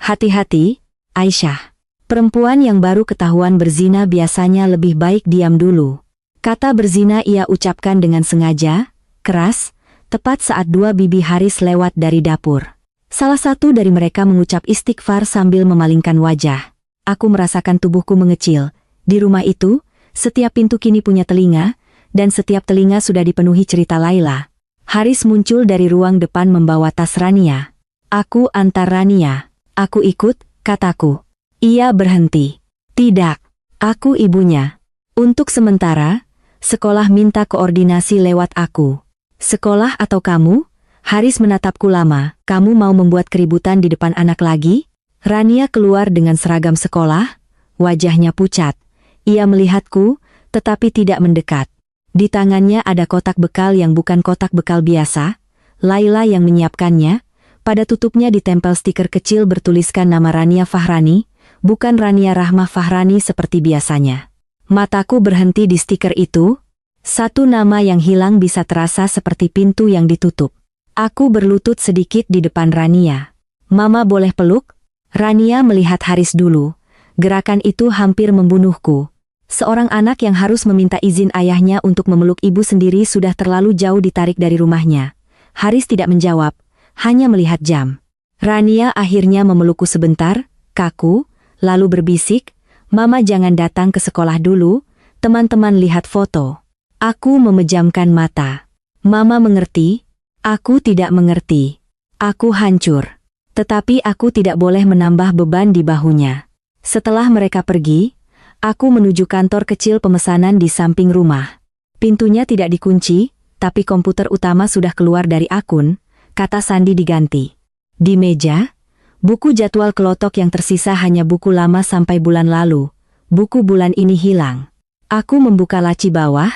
Hati-hati, Aisyah. Perempuan yang baru ketahuan berzina biasanya lebih baik diam dulu. Kata berzina ia ucapkan dengan sengaja, keras, tepat saat dua bibi Haris lewat dari dapur. Salah satu dari mereka mengucap istighfar sambil memalingkan wajah. Aku merasakan tubuhku mengecil. Di rumah itu, setiap pintu kini punya telinga, dan setiap telinga sudah dipenuhi cerita Laila. Haris muncul dari ruang depan membawa tas Rania. Aku antar Rania. Aku ikut, kataku. Ia berhenti. Tidak, aku ibunya. Untuk sementara, sekolah minta koordinasi lewat aku. Sekolah atau kamu? Haris menatapku lama. Kamu mau membuat keributan di depan anak lagi? Rania keluar dengan seragam sekolah. Wajahnya pucat. Ia melihatku, tetapi tidak mendekat. Di tangannya ada kotak bekal yang bukan kotak bekal biasa. Laila yang menyiapkannya. Pada tutupnya ditempel stiker kecil bertuliskan nama Rania Fahrani, bukan Rania Rahmah Fahrani seperti biasanya. Mataku berhenti di stiker itu. Satu nama yang hilang bisa terasa seperti pintu yang ditutup. Aku berlutut sedikit di depan Rania. Mama boleh peluk? Rania melihat Haris dulu. Gerakan itu hampir membunuhku. Seorang anak yang harus meminta izin ayahnya untuk memeluk ibu sendiri sudah terlalu jauh ditarik dari rumahnya. Haris tidak menjawab, hanya melihat jam. Rania akhirnya memelukku sebentar, kaku, lalu berbisik, Mama jangan datang ke sekolah dulu, teman-teman lihat foto. Aku memejamkan mata. Mama mengerti, aku tidak mengerti. Aku hancur. Tetapi aku tidak boleh menambah beban di bahunya. Setelah mereka pergi, aku menuju kantor kecil pemesanan di samping rumah. Pintunya tidak dikunci, tapi komputer utama sudah keluar dari akun, kata sandi diganti. Di meja, buku jadwal kelotok yang tersisa hanya buku lama sampai bulan lalu. Buku bulan ini hilang. Aku membuka laci bawah,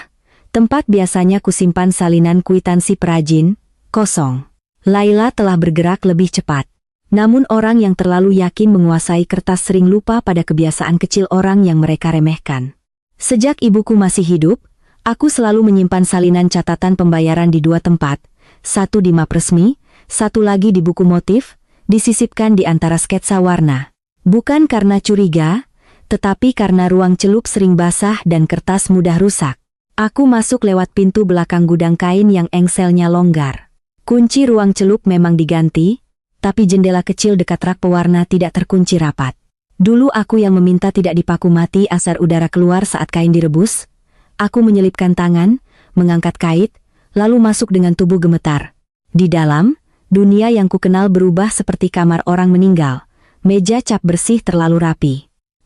tempat biasanya kusimpan salinan kwitansi perajin, kosong. Laila telah bergerak lebih cepat. Namun orang yang terlalu yakin menguasai kertas sering lupa pada kebiasaan kecil orang yang mereka remehkan. Sejak ibuku masih hidup, aku selalu menyimpan salinan catatan pembayaran di dua tempat, satu di map resmi, satu lagi di buku motif, disisipkan di antara sketsa warna. Bukan karena curiga, tetapi karena ruang celup sering basah dan kertas mudah rusak. Aku masuk lewat pintu belakang gudang kain yang engselnya longgar. Kunci ruang celup memang diganti, tapi jendela kecil dekat rak pewarna tidak terkunci rapat. Dulu aku yang meminta tidak dipaku mati asar udara keluar saat kain direbus. Aku menyelipkan tangan, mengangkat kait, lalu masuk dengan tubuh gemetar. Di dalam, dunia yang kukenal berubah seperti kamar orang meninggal. Meja cap bersih terlalu rapi.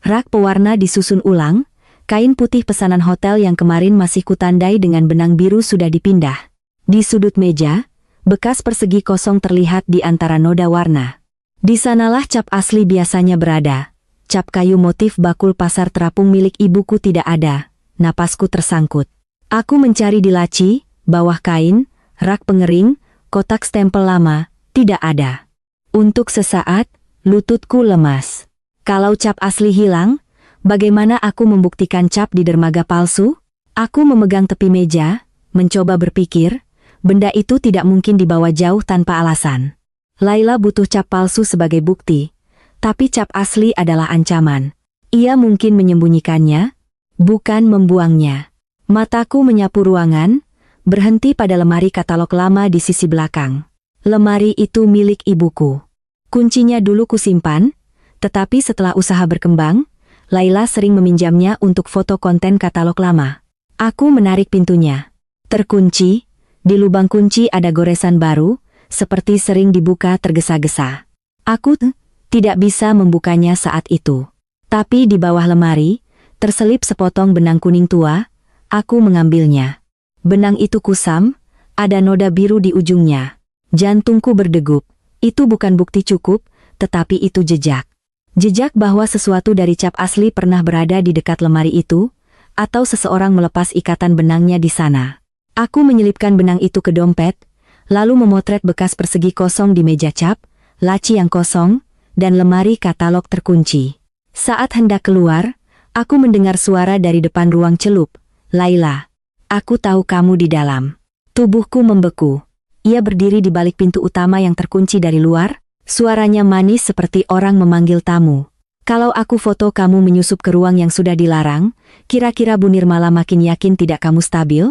Rak pewarna disusun ulang, kain putih pesanan hotel yang kemarin masih kutandai dengan benang biru sudah dipindah. Di sudut meja, bekas persegi kosong terlihat di antara noda warna. Di sanalah cap asli biasanya berada. Cap kayu motif bakul pasar terapung milik ibuku tidak ada. Napasku tersangkut. Aku mencari di laci, bawah kain, rak pengering, kotak stempel lama, tidak ada. Untuk sesaat, lututku lemas. Kalau cap asli hilang, bagaimana aku membuktikan cap di dermaga palsu? Aku memegang tepi meja, mencoba berpikir, benda itu tidak mungkin dibawa jauh tanpa alasan. Laila butuh cap palsu sebagai bukti, tapi cap asli adalah ancaman. Ia mungkin menyembunyikannya, bukan membuangnya. Mataku menyapu ruangan, berhenti pada lemari katalog lama di sisi belakang. Lemari itu milik ibuku. Kuncinya dulu kusimpan, tetapi setelah usaha berkembang, Laila sering meminjamnya untuk foto konten katalog lama. Aku menarik pintunya. Terkunci, di lubang kunci ada goresan baru, seperti sering dibuka tergesa-gesa. Aku tidak bisa membukanya saat itu. Tapi di bawah lemari, terselip sepotong benang kuning tua, aku mengambilnya. Benang itu kusam, ada noda biru di ujungnya. Jantungku berdegup. Itu bukan bukti cukup, tetapi itu jejak. Jejak bahwa sesuatu dari cap asli pernah berada di dekat lemari itu, atau seseorang melepas ikatan benangnya di sana. Aku menyelipkan benang itu ke dompet, lalu memotret bekas persegi kosong di meja cap, laci yang kosong, dan lemari katalog terkunci. Saat hendak keluar, aku mendengar suara dari depan ruang celup. "Laila, aku tahu kamu di dalam." Tubuhku membeku. Ia berdiri di balik pintu utama yang terkunci dari luar. Suaranya manis seperti orang memanggil tamu. "Kalau aku foto kamu menyusup ke ruang yang sudah dilarang, kira-kira Bu Nirmala makin yakin tidak kamu stabil?"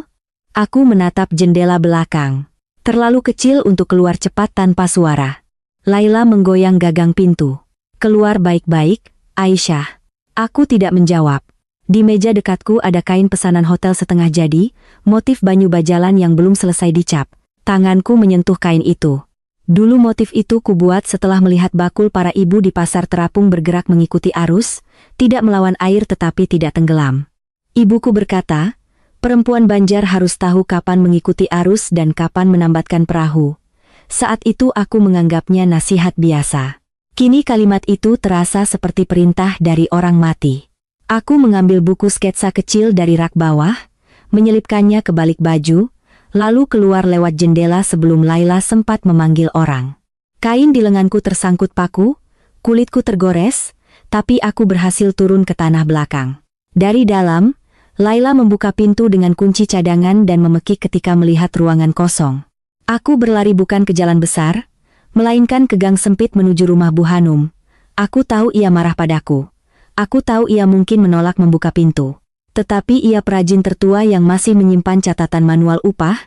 Aku menatap jendela belakang. Terlalu kecil untuk keluar cepat tanpa suara. Laila menggoyang gagang pintu. "Keluar baik-baik, Aisyah." Aku tidak menjawab. Di meja dekatku ada kain pesanan hotel setengah jadi, motif banyu bajalan yang belum selesai dicap. Tanganku menyentuh kain itu. Dulu motif itu kubuat setelah melihat bakul para ibu di pasar terapung bergerak mengikuti arus, tidak melawan air tetapi tidak tenggelam. Ibuku berkata, perempuan Banjar harus tahu kapan mengikuti arus dan kapan menambatkan perahu. Saat itu aku menganggapnya nasihat biasa. Kini kalimat itu terasa seperti perintah dari orang mati. Aku mengambil buku sketsa kecil dari rak bawah, menyelipkannya ke balik baju, lalu keluar lewat jendela sebelum Laila sempat memanggil orang. Kain di lenganku tersangkut paku, kulitku tergores, tapi aku berhasil turun ke tanah belakang. Dari dalam, Laila membuka pintu dengan kunci cadangan dan memekik ketika melihat ruangan kosong. Aku berlari bukan ke jalan besar, melainkan ke gang sempit menuju rumah Bu Hanum. Aku tahu ia marah padaku. Aku tahu ia mungkin menolak membuka pintu. Tetapi ia perajin tertua yang masih menyimpan catatan manual upah,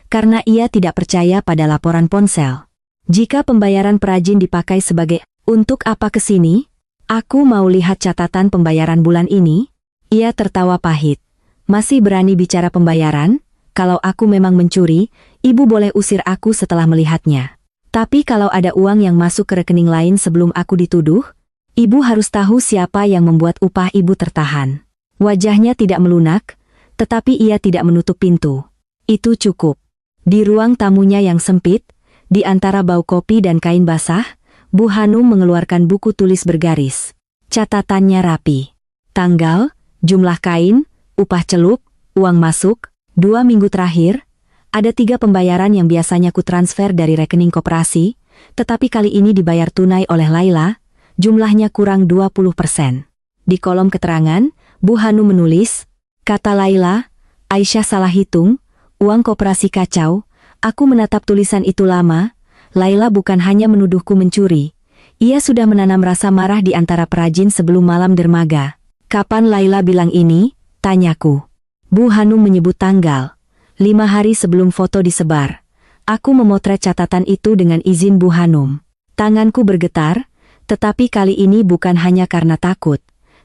karena ia tidak percaya pada laporan ponsel. Jika pembayaran perajin dipakai sebagai, "Untuk apa kesini? Aku mau lihat catatan pembayaran bulan ini." Ia tertawa pahit. "Masih berani bicara pembayaran? Kalau aku memang mencuri, ibu boleh usir aku setelah melihatnya. Tapi kalau ada uang yang masuk ke rekening lain sebelum aku dituduh, ibu harus tahu siapa yang membuat upah ibu tertahan." Wajahnya tidak melunak, tetapi ia tidak menutup pintu. Itu cukup. Di ruang tamunya yang sempit, di antara bau kopi dan kain basah, Bu Hanum mengeluarkan buku tulis bergaris. Catatannya rapi. Tanggal, jumlah kain, upah celup, uang masuk, 2 minggu terakhir. Ada 3 pembayaran yang biasanya ku transfer dari rekening koperasi, tetapi kali ini dibayar tunai oleh Laila, jumlahnya kurang 20%. Di kolom keterangan, Bu Hanum menulis, kata Laila, "Aisyah salah hitung, uang koperasi kacau." Aku menatap tulisan itu lama. Laila bukan hanya menuduhku mencuri. Ia sudah menanam rasa marah di antara perajin sebelum malam dermaga. "Kapan Laila bilang ini?" tanyaku. Bu Hanum menyebut tanggal. 5 hari sebelum foto disebar. Aku memotret catatan itu dengan izin Bu Hanum. Tanganku bergetar, tetapi kali ini bukan hanya karena takut.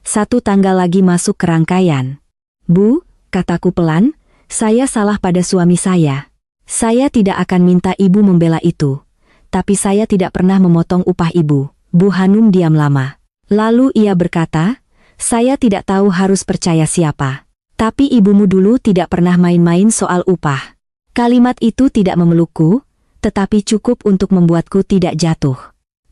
1 tanggal lagi masuk ke rangkaian. "Bu," kataku pelan, "saya salah pada suami saya. Saya tidak akan minta ibu membela itu. Tapi saya tidak pernah memotong upah ibu." Bu Hanum diam lama. Lalu ia berkata, "Saya tidak tahu harus percaya siapa. Tapi ibumu dulu tidak pernah main-main soal upah." Kalimat itu tidak memelukku, tetapi cukup untuk membuatku tidak jatuh.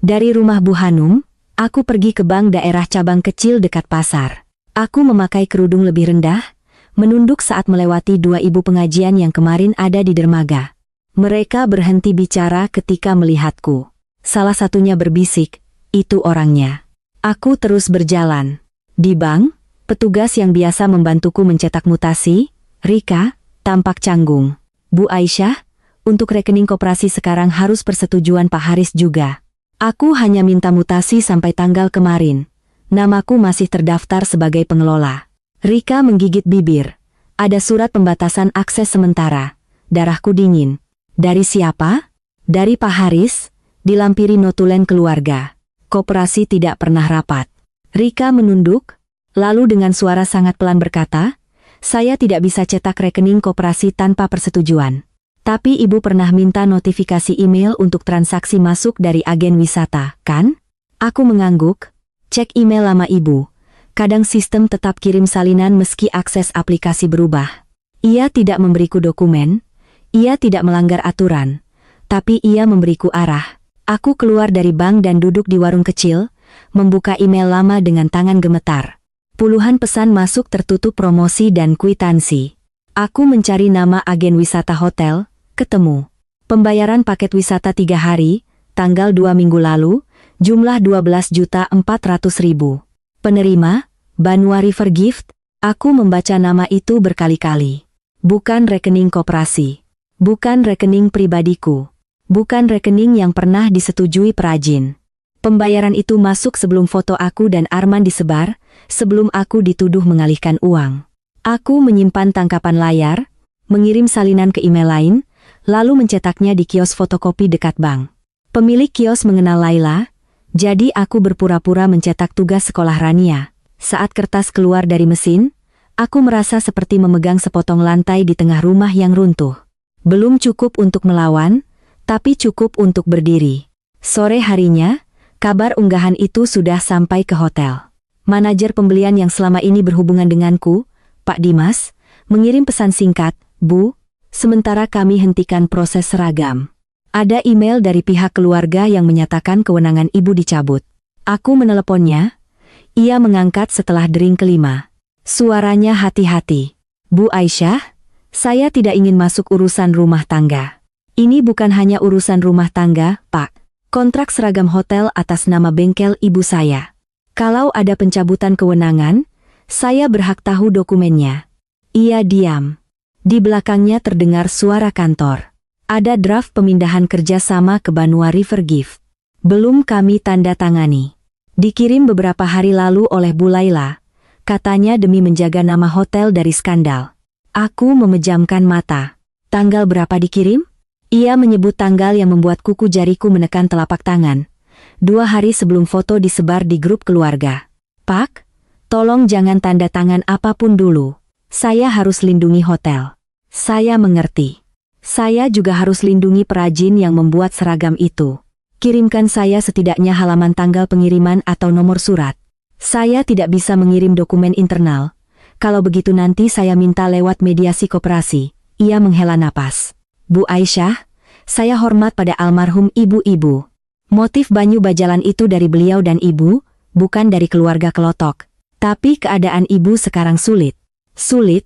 Dari rumah Bu Hanum, aku pergi ke bank daerah cabang kecil dekat pasar. Aku memakai kerudung lebih rendah, menunduk saat melewati 2 ibu pengajian yang kemarin ada di dermaga. Mereka berhenti bicara ketika melihatku. Salah satunya berbisik, "Itu orangnya." Aku terus berjalan. Di bank, petugas yang biasa membantuku mencetak mutasi, Rika, tampak canggung. "Bu Aisyah, untuk rekening koperasi sekarang harus persetujuan Pak Haris juga. Aku hanya minta mutasi sampai tanggal kemarin. Namaku masih terdaftar sebagai pengelola." Rika menggigit bibir. "Ada surat pembatasan akses sementara." Darahku dingin. "Dari siapa?" "Dari Pak Haris," dilampiri notulen keluarga. "Koperasi tidak pernah rapat." Rika menunduk, lalu dengan suara sangat pelan berkata, "Saya tidak bisa cetak rekening koperasi tanpa persetujuan. Tapi ibu pernah minta notifikasi email untuk transaksi masuk dari agen wisata, kan?" Aku mengangguk. "Cek email lama ibu. Kadang sistem tetap kirim salinan meski akses aplikasi berubah." Ia tidak memberiku dokumen. Ia tidak melanggar aturan. Tapi ia memberiku arah. Aku keluar dari bank dan duduk di warung kecil, membuka email lama dengan tangan gemetar. Puluhan pesan masuk tertutup promosi dan kwitansi. Aku mencari nama agen wisata hotel. Ketemu. Pembayaran paket wisata 3 hari, tanggal 2 minggu lalu, jumlah 12.400.000. Penerima, Banua River Gift. Aku membaca nama itu berkali-kali. Bukan rekening koperasi. Bukan rekening pribadiku. Bukan rekening yang pernah disetujui perajin. Pembayaran itu masuk sebelum foto aku dan Arman disebar, sebelum aku dituduh mengalihkan uang. Aku menyimpan tangkapan layar, mengirim salinan ke email lain, lalu mencetaknya di kios fotokopi dekat bank. Pemilik kios mengenal Laila, jadi aku berpura-pura mencetak tugas sekolah Rania. Saat kertas keluar dari mesin, aku merasa seperti memegang sepotong lantai di tengah rumah yang runtuh. Belum cukup untuk melawan, tapi cukup untuk berdiri. Sore harinya, kabar unggahan itu sudah sampai ke hotel. Manajer pembelian yang selama ini berhubungan denganku, Pak Dimas, mengirim pesan singkat, "Bu, sementara kami hentikan proses seragam." Ada email dari pihak keluarga yang menyatakan kewenangan ibu dicabut. Aku meneleponnya. Ia mengangkat setelah dering kelima. Suaranya hati-hati. "Bu Aisyah, saya tidak ingin masuk urusan rumah tangga. Ini bukan hanya urusan rumah tangga, Pak. Kontrak seragam hotel atas nama bengkel ibu saya. Kalau ada pencabutan kewenangan, saya berhak tahu dokumennya." Ia diam. Di belakangnya terdengar suara kantor. "Ada draft pemindahan kerjasama ke Banua River Gift. Belum kami tanda tangani. Dikirim beberapa hari lalu oleh Bu Laila, katanya demi menjaga nama hotel dari skandal." Aku memejamkan mata. "Tanggal berapa dikirim?" Ia menyebut tanggal yang membuat kuku jariku menekan telapak tangan. 2 hari sebelum foto disebar di grup keluarga. "Pak, tolong jangan tanda tangan apapun dulu. Saya harus lindungi hotel." "Saya mengerti. Saya juga harus lindungi perajin yang membuat seragam itu. Kirimkan saya setidaknya halaman tanggal pengiriman atau nomor surat. Saya tidak bisa mengirim dokumen internal. Kalau begitu nanti saya minta lewat mediasi koperasi." Ia menghela napas. "Bu Aisyah, saya hormat pada almarhum ibu-ibu. Motif banyu bajalan itu dari beliau dan ibu, bukan dari keluarga Kelotok. Tapi keadaan ibu sekarang sulit." "Sulit?"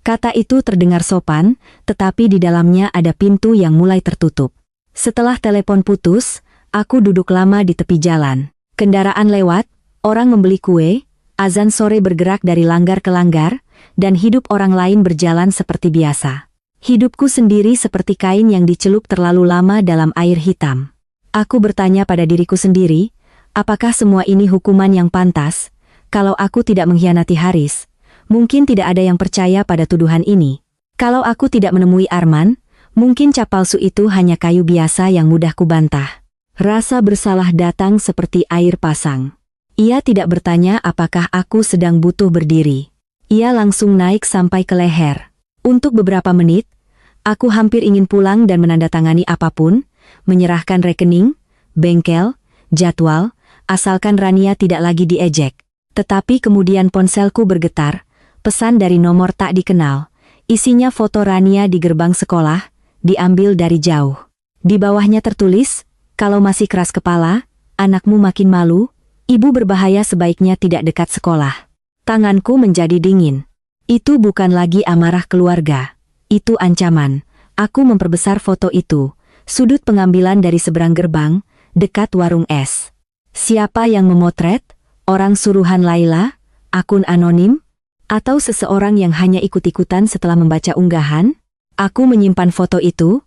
Kata itu terdengar sopan, tetapi di dalamnya ada pintu yang mulai tertutup. Setelah telepon putus, aku duduk lama di tepi jalan. Kendaraan lewat, orang membeli kue, azan sore bergerak dari langgar ke langgar, dan hidup orang lain berjalan seperti biasa. Hidupku sendiri seperti kain yang dicelup terlalu lama dalam air hitam. Aku bertanya pada diriku sendiri, apakah semua ini hukuman yang pantas? Kalau aku tidak mengkhianati Haris, mungkin tidak ada yang percaya pada tuduhan ini. Kalau aku tidak menemui Arman, mungkin cap palsu itu hanya kayu biasa yang mudah kubantah. Rasa bersalah datang seperti air pasang. Ia tidak bertanya apakah aku sedang butuh berdiri. Ia langsung naik sampai ke leher. Untuk beberapa menit, aku hampir ingin pulang dan menandatangani apapun, menyerahkan rekening, bengkel, jadwal, asalkan Rania tidak lagi diejek. Tetapi kemudian ponselku bergetar, pesan dari nomor tak dikenal. Isinya foto Rania di gerbang sekolah, diambil dari jauh. Di bawahnya tertulis, "Kalau masih keras kepala, anakmu makin malu, ibu berbahaya sebaiknya tidak dekat sekolah." Tanganku menjadi dingin. Itu bukan lagi amarah keluarga. Itu ancaman. Aku memperbesar foto itu. Sudut pengambilan dari seberang gerbang, dekat warung es. Siapa yang memotret? Orang suruhan Laila? Akun anonim? Atau seseorang yang hanya ikut-ikutan setelah membaca unggahan? Aku menyimpan foto itu.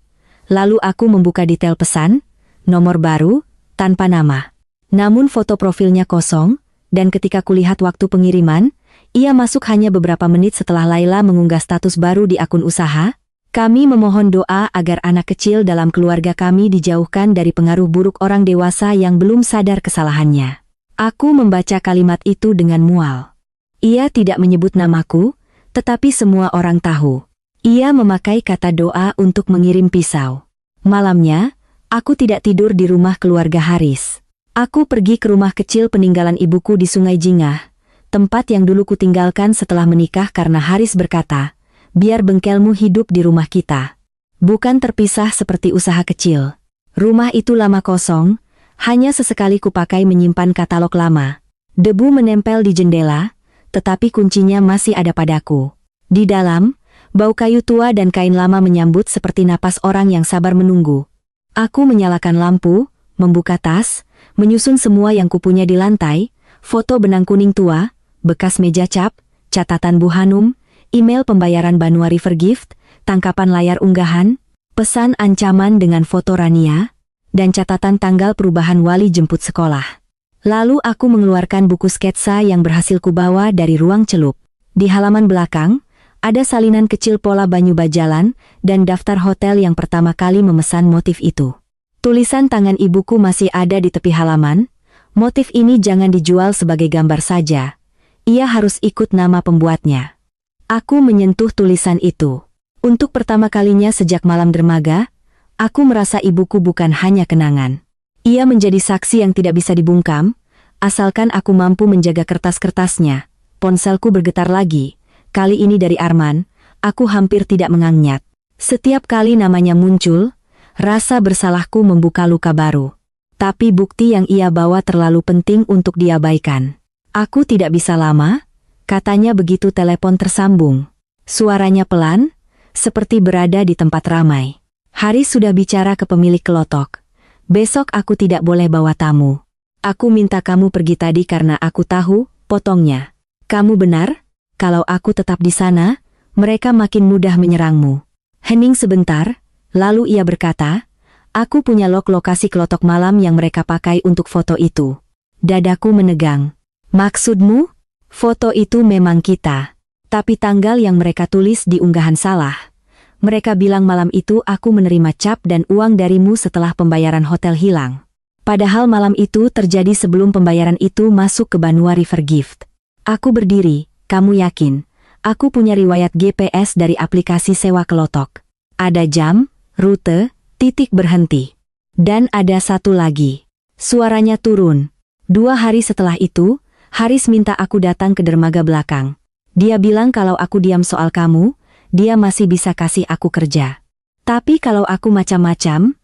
Lalu aku membuka detail pesan, nomor baru, tanpa nama. Namun foto profilnya kosong, dan ketika kulihat waktu pengiriman, ia masuk hanya beberapa menit setelah Laila mengunggah status baru di akun usaha. "Kami memohon doa agar anak kecil dalam keluarga kami dijauhkan dari pengaruh buruk orang dewasa yang belum sadar kesalahannya." Aku membaca kalimat itu dengan mual. Ia tidak menyebut namaku, tetapi semua orang tahu. Ia memakai kata doa untuk mengirim pisau. Malamnya, aku tidak tidur di rumah keluarga Haris. Aku pergi ke rumah kecil peninggalan ibuku di Sungai Jingah, tempat yang dulu kutinggalkan setelah menikah karena Haris berkata, "Biar bengkelmu hidup di rumah kita." Bukan terpisah seperti usaha kecil. Rumah itu lama kosong, hanya sesekali kupakai menyimpan katalog lama. Debu menempel di jendela, tetapi kuncinya masih ada padaku. Di dalam, bau kayu tua dan kain lama menyambut seperti napas orang yang sabar menunggu. Aku menyalakan lampu, membuka tas, menyusun semua yang kupunya di lantai, foto benang kuning tua, bekas meja cap, catatan Bu Hanum, email pembayaran Banua River Gift, tangkapan layar unggahan, pesan ancaman dengan foto Rania, dan catatan tanggal perubahan wali jemput sekolah. Lalu aku mengeluarkan buku sketsa yang berhasil kubawa dari ruang celup. Di halaman belakang, ada salinan kecil pola banyu bajalan dan daftar hotel yang pertama kali memesan motif itu. Tulisan tangan ibuku masih ada di tepi halaman. Motif ini jangan dijual sebagai gambar saja. Ia harus ikut nama pembuatnya. Aku menyentuh tulisan itu. Untuk pertama kalinya sejak malam dermaga, aku merasa ibuku bukan hanya kenangan. Ia menjadi saksi yang tidak bisa dibungkam, asalkan aku mampu menjaga kertas-kertasnya. Ponselku bergetar lagi. Kali ini dari Arman, aku hampir tidak menganyat. Setiap kali namanya muncul, rasa bersalahku membuka luka baru. Tapi bukti yang ia bawa terlalu penting untuk diabaikan. Aku tidak bisa lama, katanya begitu telepon tersambung. Suaranya pelan, seperti berada di tempat ramai. Haris sudah bicara ke pemilik kelotok. Besok aku tidak boleh bawa tamu. Aku minta kamu pergi tadi karena aku tahu, potongnya. Kamu benar? Kalau aku tetap di sana, mereka makin mudah menyerangmu. Hening sebentar, lalu ia berkata, aku punya lokasi kelotok malam yang mereka pakai untuk foto itu. Dadaku menegang. Maksudmu? Foto itu memang kita. Tapi tanggal yang mereka tulis di unggahan salah. Mereka bilang malam itu aku menerima cap dan uang darimu setelah pembayaran hotel hilang. Padahal malam itu terjadi sebelum pembayaran itu masuk ke Banua River Gift. Aku berdiri. Kamu yakin? Aku punya riwayat GPS dari aplikasi sewa kelotok. Ada jam, rute, titik berhenti. Dan ada satu lagi. Suaranya turun. 2 hari setelah itu, Haris minta aku datang ke dermaga belakang. Dia bilang kalau aku diam soal kamu, dia masih bisa kasih aku kerja. Tapi kalau aku macam-macam,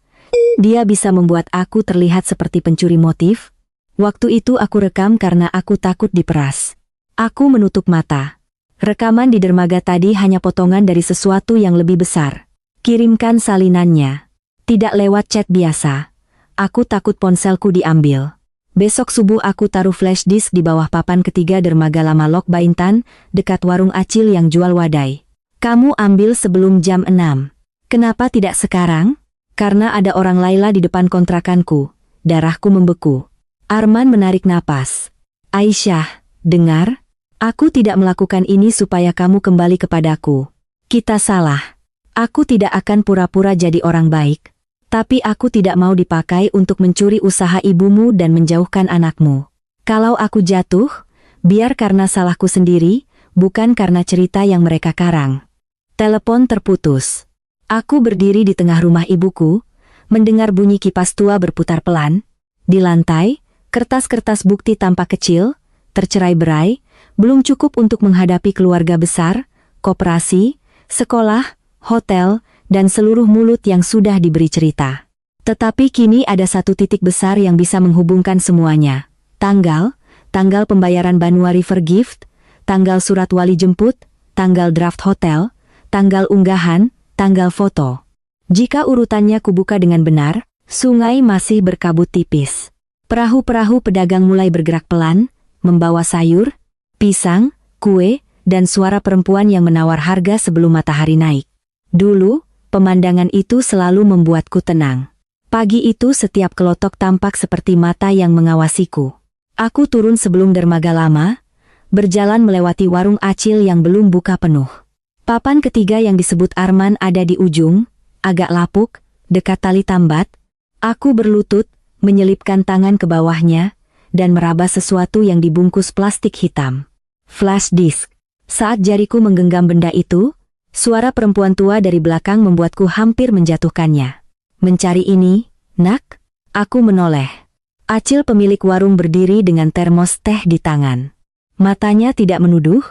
dia bisa membuat aku terlihat seperti pencuri motif. Waktu itu aku rekam karena aku takut diperas. Aku menutup mata. Rekaman di dermaga tadi hanya potongan dari sesuatu yang lebih besar. Kirimkan salinannya. Tidak lewat chat biasa. Aku takut ponselku diambil. Besok subuh aku taruh flash disk di bawah papan ketiga dermaga lama Lok Baintan, dekat warung Acil yang jual wadai. Kamu ambil sebelum jam 6. Kenapa tidak sekarang? Karena ada orang Laila di depan kontrakanku. Darahku membeku. Arman menarik napas. Aisyah, dengar? Aku tidak melakukan ini supaya kamu kembali kepadaku. Kita salah. Aku tidak akan pura-pura jadi orang baik. Tapi aku tidak mau dipakai untuk mencuri usaha ibumu dan menjauhkan anakmu. Kalau aku jatuh, biar karena salahku sendiri, bukan karena cerita yang mereka karang. Telepon terputus. Aku berdiri di tengah rumah ibuku, mendengar bunyi kipas tua berputar pelan. Di lantai, kertas-kertas bukti tampak kecil, tercerai-berai, belum cukup untuk menghadapi keluarga besar, koperasi, sekolah, hotel, dan seluruh mulut yang sudah diberi cerita. Tetapi kini ada satu titik besar yang bisa menghubungkan semuanya. Tanggal pembayaran Banua River Gift, tanggal surat wali jemput, tanggal draft hotel, tanggal unggahan, tanggal foto. Jika urutannya kubuka dengan benar, sungai masih berkabut tipis. Perahu-perahu pedagang mulai bergerak pelan, membawa sayur, pisang, kue, dan suara perempuan yang menawar harga sebelum matahari naik. Dulu, pemandangan itu selalu membuatku tenang. Pagi itu setiap kelotok tampak seperti mata yang mengawasiku. Aku turun sebelum dermaga lama, berjalan melewati warung Acil yang belum buka penuh. Papan ketiga yang disebut Arman ada di ujung, agak lapuk, dekat tali tambat. Aku berlutut, menyelipkan tangan ke bawahnya, dan meraba sesuatu yang dibungkus plastik hitam. Flash disk. Saat jariku menggenggam benda itu, suara perempuan tua dari belakang membuatku hampir menjatuhkannya. Mencari ini, nak? Aku menoleh. Acil pemilik warung berdiri dengan termos teh di tangan. Matanya tidak menuduh,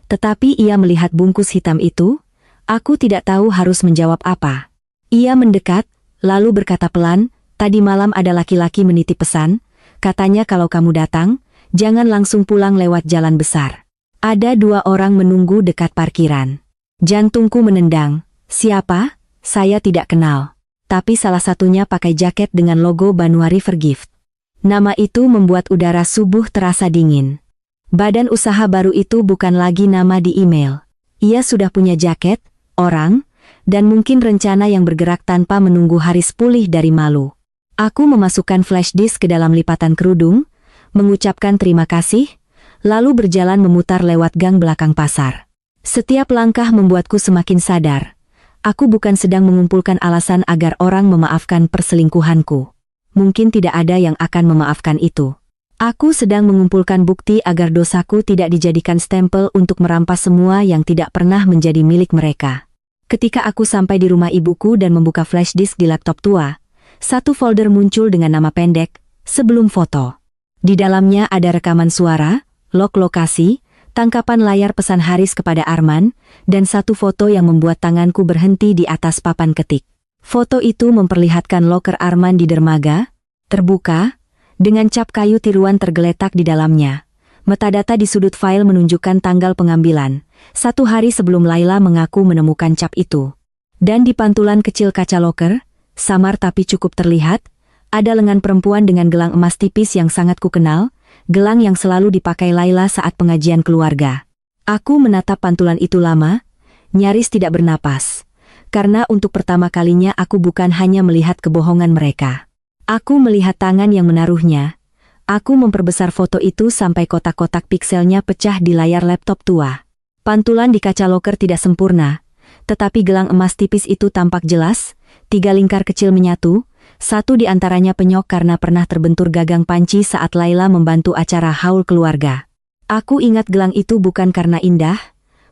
tetapi ia melihat bungkus hitam itu. Aku tidak tahu harus menjawab apa. Ia mendekat, lalu berkata pelan, tadi malam ada laki-laki menitip pesan, katanya kalau kamu datang, jangan langsung pulang lewat jalan besar. Ada 2 orang menunggu dekat parkiran. Jantungku menendang. Siapa? Saya tidak kenal. tapi salah satunya pakai jaket dengan logo Banuari Forgift. Nama itu membuat udara subuh terasa dingin. Badan usaha baru itu bukan lagi nama di email. Ia sudah punya jaket, orang, dan mungkin rencana yang bergerak tanpa menunggu Haris pulih dari malu. Aku memasukkan flash disk ke dalam lipatan kerudung, mengucapkan terima kasih, lalu berjalan memutar lewat gang belakang pasar. Setiap langkah membuatku semakin sadar. Aku bukan sedang mengumpulkan alasan agar orang memaafkan perselingkuhanku. Mungkin tidak ada yang akan memaafkan itu. Aku sedang mengumpulkan bukti agar dosaku tidak dijadikan stempel untuk merampas semua yang tidak pernah menjadi milik mereka. Ketika aku sampai di rumah ibuku dan membuka flash disk di laptop tua, satu folder muncul dengan nama pendek, sebelum foto. Di dalamnya ada rekaman suara, log lokasi, tangkapan layar pesan Haris kepada Arman, dan satu foto yang membuat tanganku berhenti di atas papan ketik. Foto itu memperlihatkan loker Arman di dermaga, terbuka, dengan cap kayu tiruan tergeletak di dalamnya. Metadata di sudut file menunjukkan tanggal pengambilan, 1 hari sebelum Laila mengaku menemukan cap itu. Dan di pantulan kecil kaca loker, samar tapi cukup terlihat, ada lengan perempuan dengan gelang emas tipis yang sangat kukenal, gelang yang selalu dipakai Laila saat pengajian keluarga. Aku menatap pantulan itu lama, nyaris tidak bernapas. Karena untuk pertama kalinya aku bukan hanya melihat kebohongan mereka. Aku melihat tangan yang menaruhnya. Aku memperbesar foto itu sampai kotak-kotak pikselnya pecah di layar laptop tua. Pantulan di kaca loker tidak sempurna, tetapi gelang emas tipis itu tampak jelas, 3 lingkar kecil menyatu, satu di antaranya penyok karena pernah terbentur gagang panci saat Laila membantu acara haul keluarga. Aku ingat gelang itu bukan karena indah,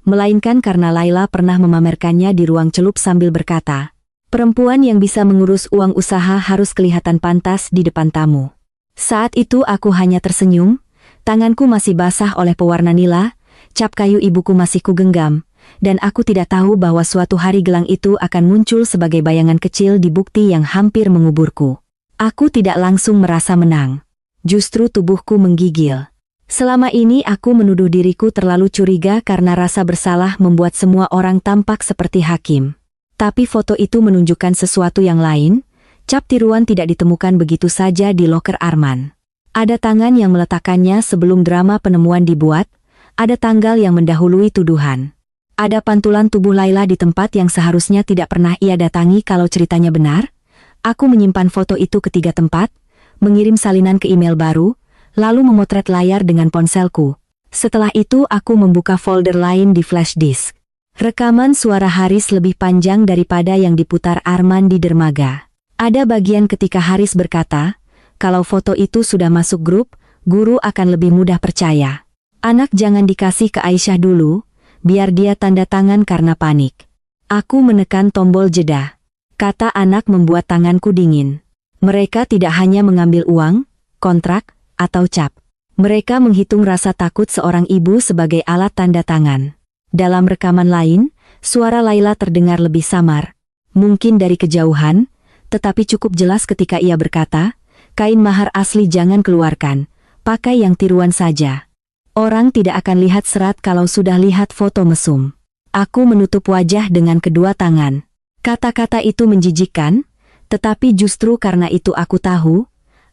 melainkan karena Laila pernah memamerkannya di ruang celup sambil berkata, "Perempuan yang bisa mengurus uang usaha harus kelihatan pantas di depan tamu." Saat itu aku hanya tersenyum, tanganku masih basah oleh pewarna nila, cap kayu ibuku masih kugenggam, dan aku tidak tahu bahwa suatu hari gelang itu akan muncul sebagai bayangan kecil di bukti yang hampir menguburku. Aku tidak langsung merasa menang. Justru tubuhku menggigil. Selama ini aku menuduh diriku terlalu curiga karena rasa bersalah membuat semua orang tampak seperti hakim. Tapi foto itu menunjukkan sesuatu yang lain, cap tiruan tidak ditemukan begitu saja di loker Arman. Ada tangan yang meletakkannya sebelum drama penemuan dibuat, ada tanggal yang mendahului tuduhan. Ada pantulan tubuh Laila di tempat yang seharusnya tidak pernah ia datangi kalau ceritanya benar. Aku menyimpan foto itu ke 3 tempat, mengirim salinan ke email baru, lalu memotret layar dengan ponselku. Setelah itu aku membuka folder lain di flash disk. Rekaman suara Haris lebih panjang daripada yang diputar Arman di dermaga. Ada bagian ketika Haris berkata, kalau foto itu sudah masuk grup, guru akan lebih mudah percaya. Anak jangan dikasih ke Aisyah dulu, biar dia tanda tangan karena panik. Aku menekan tombol jeda. Kata anak membuat tanganku dingin. Mereka tidak hanya mengambil uang, kontrak, atau cap. Mereka menghitung rasa takut seorang ibu sebagai alat tanda tangan. Dalam rekaman lain, suara Laila terdengar lebih samar. Mungkin dari kejauhan, tetapi cukup jelas ketika ia berkata, kain mahar asli jangan keluarkan, pakai yang tiruan saja. Orang tidak akan lihat serat kalau sudah lihat foto mesum. Aku menutup wajah dengan kedua tangan. Kata-kata itu menjijikkan, tetapi justru karena itu aku tahu,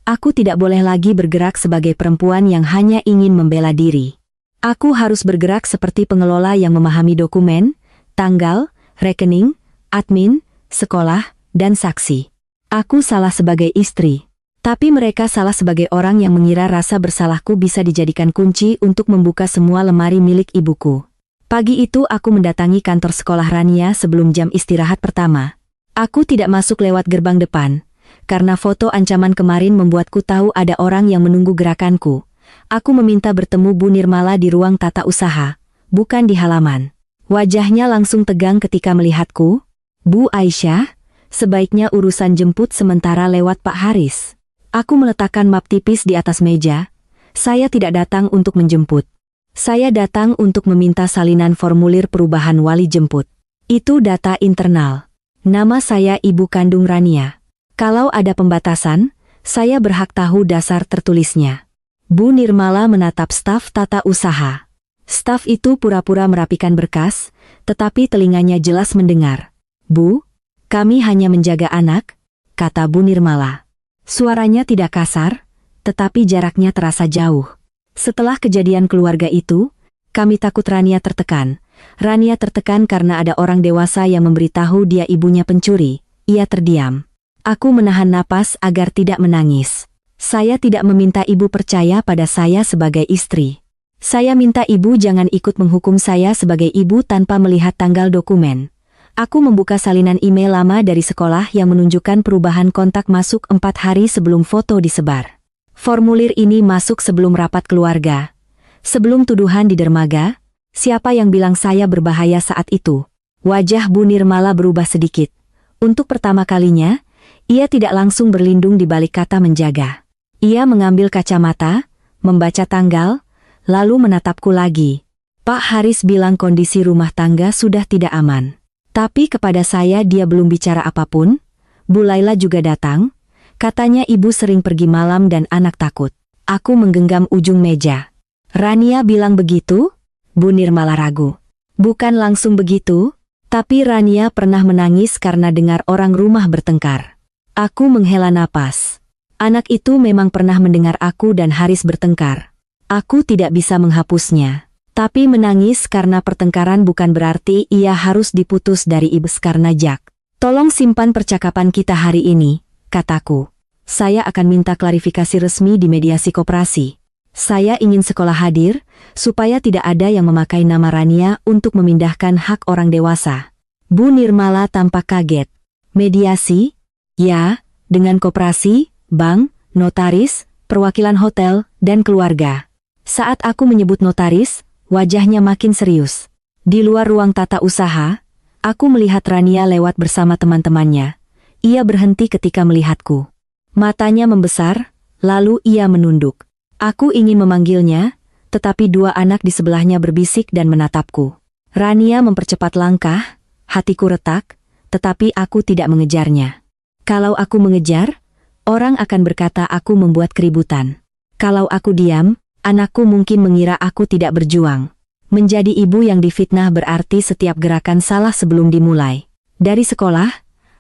aku tidak boleh lagi bergerak sebagai perempuan yang hanya ingin membela diri. Aku harus bergerak seperti pengelola yang memahami dokumen, tanggal, rekening, admin, sekolah, dan saksi. Aku salah sebagai istri. Tapi mereka salah sebagai orang yang mengira rasa bersalahku bisa dijadikan kunci untuk membuka semua lemari milik ibuku. Pagi itu aku mendatangi kantor sekolah Rania sebelum jam istirahat pertama. Aku tidak masuk lewat gerbang depan, karena foto ancaman kemarin membuatku tahu ada orang yang menunggu gerakanku. Aku meminta bertemu Bu Nirmala di ruang tata usaha, bukan di halaman. Wajahnya langsung tegang ketika melihatku. "Bu Aisyah, sebaiknya urusan jemput sementara lewat Pak Haris." Aku meletakkan map tipis di atas meja. Saya tidak datang untuk menjemput. Saya datang untuk meminta salinan formulir perubahan wali jemput. Itu data internal. Nama saya ibu kandung Rania. Kalau ada pembatasan, saya berhak tahu dasar tertulisnya. Bu Nirmala menatap staf tata usaha. Staf itu pura-pura merapikan berkas, tetapi telinganya jelas mendengar. "Bu, Kami hanya menjaga anak, kata Bu Nirmala. Suaranya tidak kasar, tetapi jaraknya terasa jauh. Setelah kejadian keluarga itu, kami takut Rania tertekan. Rania tertekan karena ada orang dewasa yang memberitahu dia ibunya pencuri. Ia terdiam. Aku menahan napas agar tidak menangis. Saya tidak meminta ibu percaya pada saya sebagai istri. Saya minta ibu jangan ikut menghukum saya sebagai ibu tanpa melihat tanggal dokumen. Aku membuka salinan email lama dari sekolah yang menunjukkan perubahan kontak masuk 4 hari sebelum foto disebar. Formulir ini masuk sebelum rapat keluarga. Sebelum tuduhan di dermaga, siapa yang bilang saya berbahaya saat itu? Wajah Bu Nirmala berubah sedikit. Untuk pertama kalinya, ia tidak langsung berlindung di balik kata menjaga. Ia mengambil kacamata, membaca tanggal, lalu menatapku lagi. Pak Haris bilang kondisi rumah tangga sudah tidak aman. Tapi kepada saya dia belum bicara apapun. Bu Laila juga datang. Katanya ibu sering pergi malam dan anak takut. Aku menggenggam ujung meja. Rania bilang begitu? Bu Nirmala ragu. Bukan langsung begitu, tapi Rania pernah menangis karena dengar orang rumah bertengkar. Aku menghela napas. Anak itu memang pernah mendengar aku dan Haris bertengkar. Aku tidak bisa menghapusnya. Tapi menangis karena pertengkaran bukan berarti ia harus diputus dari ibu karena Jack. Tolong simpan percakapan kita hari ini, kataku. Saya akan minta klarifikasi resmi di mediasi koperasi. Saya ingin sekolah hadir, supaya tidak ada yang memakai nama Rania untuk memindahkan hak orang dewasa. Bu Nirmala tampak kaget. Mediasi? Ya, dengan koperasi, bank, notaris, perwakilan hotel, dan keluarga. Saat aku menyebut notaris, wajahnya makin serius. Di luar ruang tata usaha, aku melihat Rania lewat bersama teman-temannya. Ia berhenti ketika melihatku. Matanya membesar, lalu ia menunduk. Aku ingin memanggilnya, tetapi dua anak di sebelahnya berbisik dan menatapku. Rania mempercepat langkah, hatiku retak, tetapi aku tidak mengejarnya. Kalau aku mengejar, orang akan berkata aku membuat keributan. Kalau aku diam, anakku mungkin mengira aku tidak berjuang. Menjadi ibu yang difitnah berarti setiap gerakan salah sebelum dimulai. Dari sekolah,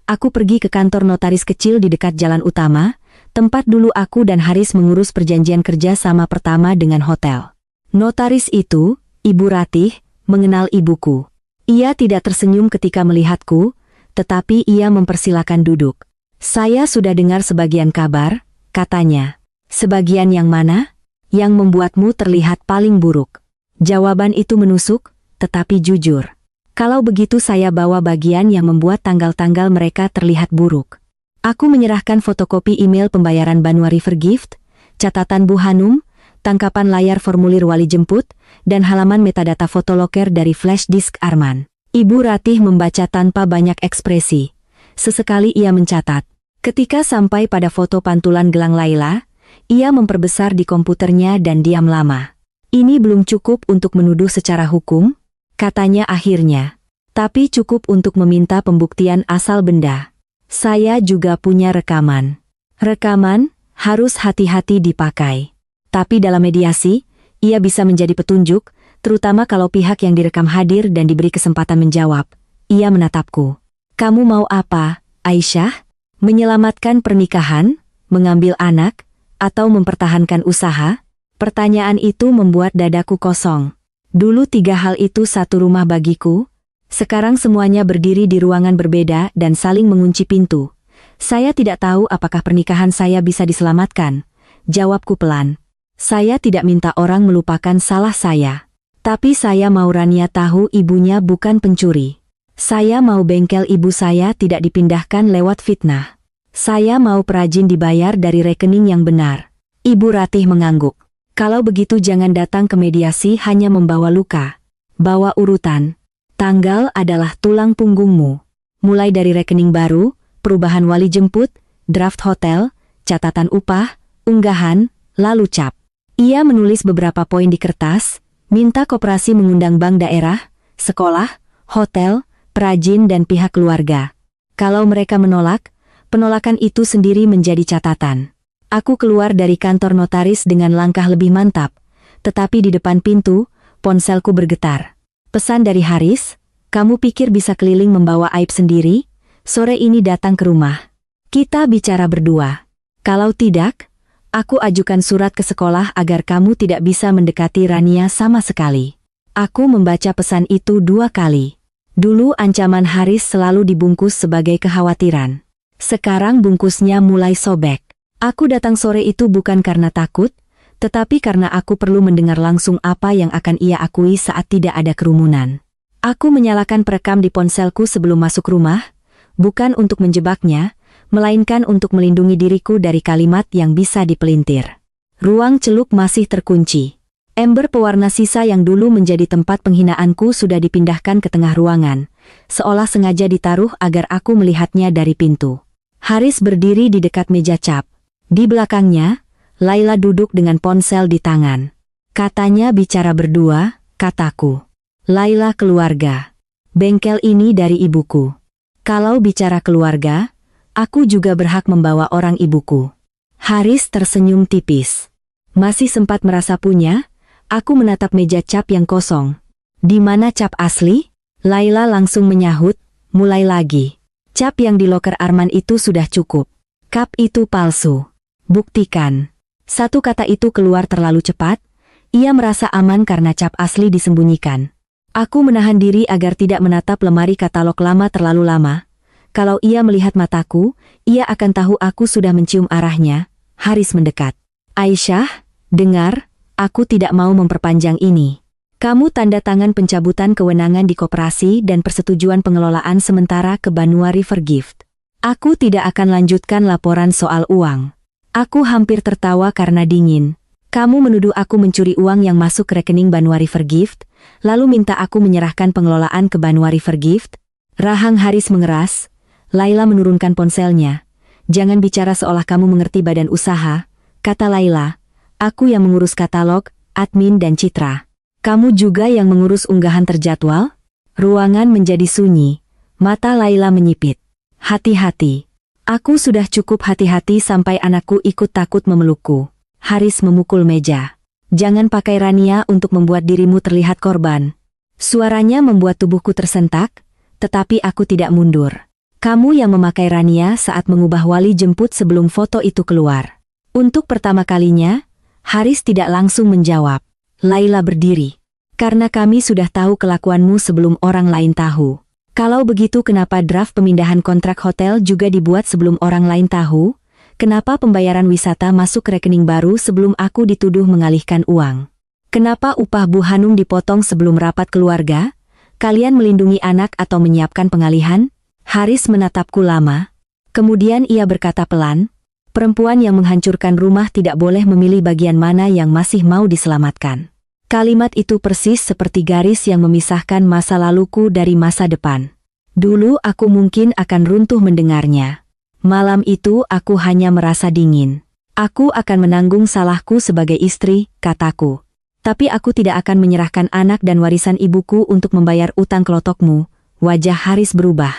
aku pergi ke kantor notaris kecil di dekat jalan utama, tempat dulu aku dan Haris mengurus perjanjian kerja sama pertama dengan hotel. Notaris itu, Ibu Ratih, mengenal ibuku. Ia tidak tersenyum ketika melihatku, tetapi ia mempersilakan duduk. Saya sudah dengar sebagian kabar, katanya. Sebagian yang mana? Yang membuatmu terlihat paling buruk. Jawaban itu menusuk, tetapi jujur. Kalau begitu saya bawa bagian yang membuat tanggal-tanggal mereka terlihat buruk. Aku menyerahkan fotokopi email pembayaran Banua River Gift, catatan Bu Hanum, tangkapan layar formulir wali jemput, dan halaman metadata foto loker dari flash disk Arman. Ibu Ratih membaca tanpa banyak ekspresi. Sesekali ia mencatat. Ketika sampai pada foto pantulan gelang Laila, ia memperbesar di komputernya dan diam lama. Ini belum cukup untuk menuduh secara hukum, katanya akhirnya. Tapi cukup untuk meminta pembuktian asal benda. Saya juga punya rekaman. Rekaman harus hati-hati dipakai. Tapi dalam mediasi, ia bisa menjadi petunjuk, terutama kalau pihak yang direkam hadir dan diberi kesempatan menjawab. Ia menatapku. Kamu mau apa, Aisyah? Menyelamatkan pernikahan, mengambil anak, atau mempertahankan usaha? Pertanyaan itu membuat dadaku kosong. Dulu 3 hal itu satu rumah bagiku, sekarang semuanya berdiri di ruangan berbeda dan saling mengunci pintu. Saya tidak tahu apakah pernikahan saya bisa diselamatkan. Jawabku pelan. Saya tidak minta orang melupakan salah saya. Tapi saya mau Rania tahu ibunya bukan pencuri. Saya mau bengkel ibu saya tidak dipindahkan lewat fitnah. Saya mau perajin dibayar dari rekening yang benar. Ibu Ratih mengangguk. Kalau begitu jangan datang ke mediasi hanya membawa luka. Bawa urutan. Tanggal adalah tulang punggungmu. Mulai dari rekening baru, perubahan wali jemput, draft hotel, catatan upah, unggahan, lalu cap. Ia menulis beberapa poin di kertas, minta koperasi mengundang bank daerah, sekolah, hotel, perajin dan pihak keluarga. Kalau mereka menolak, penolakan itu sendiri menjadi catatan. Aku keluar dari kantor notaris dengan langkah lebih mantap, tetapi di depan pintu, ponselku bergetar. Pesan dari Haris, kamu pikir bisa keliling membawa aib sendiri? sore ini datang ke rumah. Kita bicara berdua. Kalau tidak, aku ajukan surat ke sekolah agar kamu tidak bisa mendekati Rania sama sekali. Aku membaca pesan itu 2 kali. Dulu ancaman Haris selalu dibungkus sebagai kekhawatiran. Sekarang bungkusnya mulai sobek. Aku datang sore itu bukan karena takut, tetapi karena aku perlu mendengar langsung apa yang akan ia akui saat tidak ada kerumunan. Aku menyalakan perekam di ponselku sebelum masuk rumah, bukan untuk menjebaknya, melainkan untuk melindungi diriku dari kalimat yang bisa dipelintir. Ruang celuk masih terkunci. Ember pewarna sisa yang dulu menjadi tempat penghinaanku sudah dipindahkan ke tengah ruangan, seolah sengaja ditaruh agar aku melihatnya dari pintu. Haris berdiri di dekat meja cap. Di belakangnya, Laila duduk dengan ponsel di tangan. Katanya bicara berdua, kataku. Laila keluarga. Bengkel ini dari ibuku. Kalau bicara keluarga, aku juga berhak membawa orang ibuku. Haris tersenyum tipis. Masih sempat merasa punya, aku menatap meja cap yang kosong. Di mana cap asli? Laila langsung menyahut, mulai lagi. Cap yang di loker Arman itu sudah cukup. Cup itu palsu. Buktikan. Satu kata itu keluar terlalu cepat, ia merasa aman karena cap asli disembunyikan. Aku menahan diri agar tidak menatap lemari katalog lama terlalu lama. Kalau ia melihat mataku, ia akan tahu aku sudah mencium arahnya. Haris mendekat. Aisyah, dengar, aku tidak mau memperpanjang ini. Kamu tanda tangan pencabutan kewenangan di koperasi dan persetujuan pengelolaan sementara ke Banua River Gift. Aku tidak akan lanjutkan laporan soal uang. Aku hampir tertawa karena dingin. Kamu menuduh aku mencuri uang yang masuk ke rekening Banua River Gift, lalu minta aku menyerahkan pengelolaan ke Banua River Gift? Rahang Haris mengeras. Laila menurunkan ponselnya. Jangan bicara seolah kamu mengerti badan usaha, kata Laila. Aku yang mengurus katalog, admin dan citra. Kamu juga yang mengurus unggahan terjadwal? Ruangan menjadi sunyi. Mata Laila menyipit. Hati-hati. Aku sudah cukup hati-hati sampai anakku ikut takut memelukku. Haris memukul meja. Jangan pakai Rania untuk membuat dirimu terlihat korban. Suaranya membuat tubuhku tersentak, tetapi aku tidak mundur. Kamu yang memakai Rania saat mengubah wali jemput sebelum foto itu keluar. Untuk pertama kalinya, Haris tidak langsung menjawab. Laila berdiri. Karena kami sudah tahu kelakuanmu sebelum orang lain tahu. Kalau begitu kenapa draft pemindahan kontrak hotel juga dibuat sebelum orang lain tahu? Kenapa pembayaran wisata masuk ke rekening baru sebelum aku dituduh mengalihkan uang? Kenapa upah Bu Hanum dipotong sebelum rapat keluarga? Kalian melindungi anak atau menyiapkan pengalihan? Haris menatapku lama. Kemudian ia berkata pelan, perempuan yang menghancurkan rumah tidak boleh memilih bagian mana yang masih mau diselamatkan. Kalimat itu persis seperti garis yang memisahkan masa laluku dari masa depan. Dulu aku mungkin akan runtuh mendengarnya. Malam itu aku hanya merasa dingin. Aku akan menanggung salahku sebagai istri, kataku. Tapi aku tidak akan menyerahkan anak dan warisan ibuku untuk membayar utang kelotokmu. Wajah Haris berubah.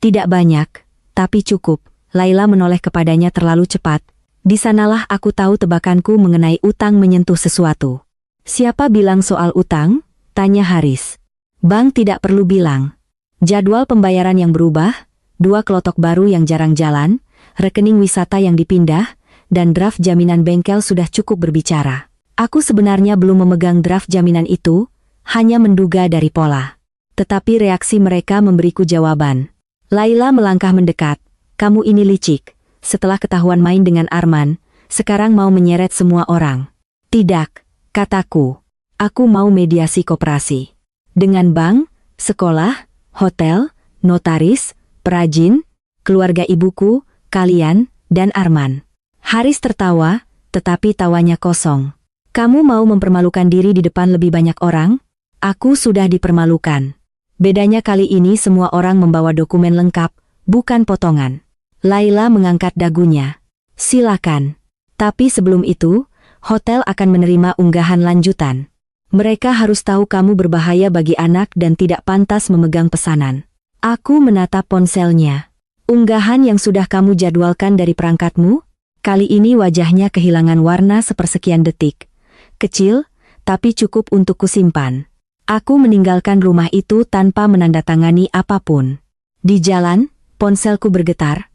Tidak banyak, tapi cukup. Laila menoleh kepadanya terlalu cepat. Di sanalah aku tahu tebakanku mengenai utang menyentuh sesuatu. Siapa bilang soal utang? Tanya Haris. Bank tidak perlu bilang. Jadwal pembayaran yang berubah, 2 kelotok baru yang jarang jalan, rekening wisata yang dipindah, dan draft jaminan bengkel sudah cukup berbicara. Aku sebenarnya belum memegang draft jaminan itu, hanya menduga dari pola. Tetapi reaksi mereka memberiku jawaban. Laila melangkah mendekat. Kamu ini licik. Setelah ketahuan main dengan Arman, sekarang mau menyeret semua orang. Tidak, kataku. Aku mau mediasi koperasi. Dengan bank, sekolah, hotel, notaris, perajin, keluarga ibuku, kalian, dan Arman. Haris tertawa, tetapi tawanya kosong. Kamu mau mempermalukan diri di depan lebih banyak orang? Aku sudah dipermalukan. Bedanya kali ini semua orang membawa dokumen lengkap, bukan potongan. Laila mengangkat dagunya. Silakan. Tapi sebelum itu, hotel akan menerima unggahan lanjutan. Mereka harus tahu kamu berbahaya bagi anak dan tidak pantas memegang pesanan. Aku menatap ponselnya. Unggahan yang sudah kamu jadwalkan dari perangkatmu? Kali ini wajahnya kehilangan warna sepersekian detik. Kecil, tapi cukup untuk kusimpan. Aku meninggalkan rumah itu tanpa menandatangani apapun. Di jalan, Ponselku bergetar.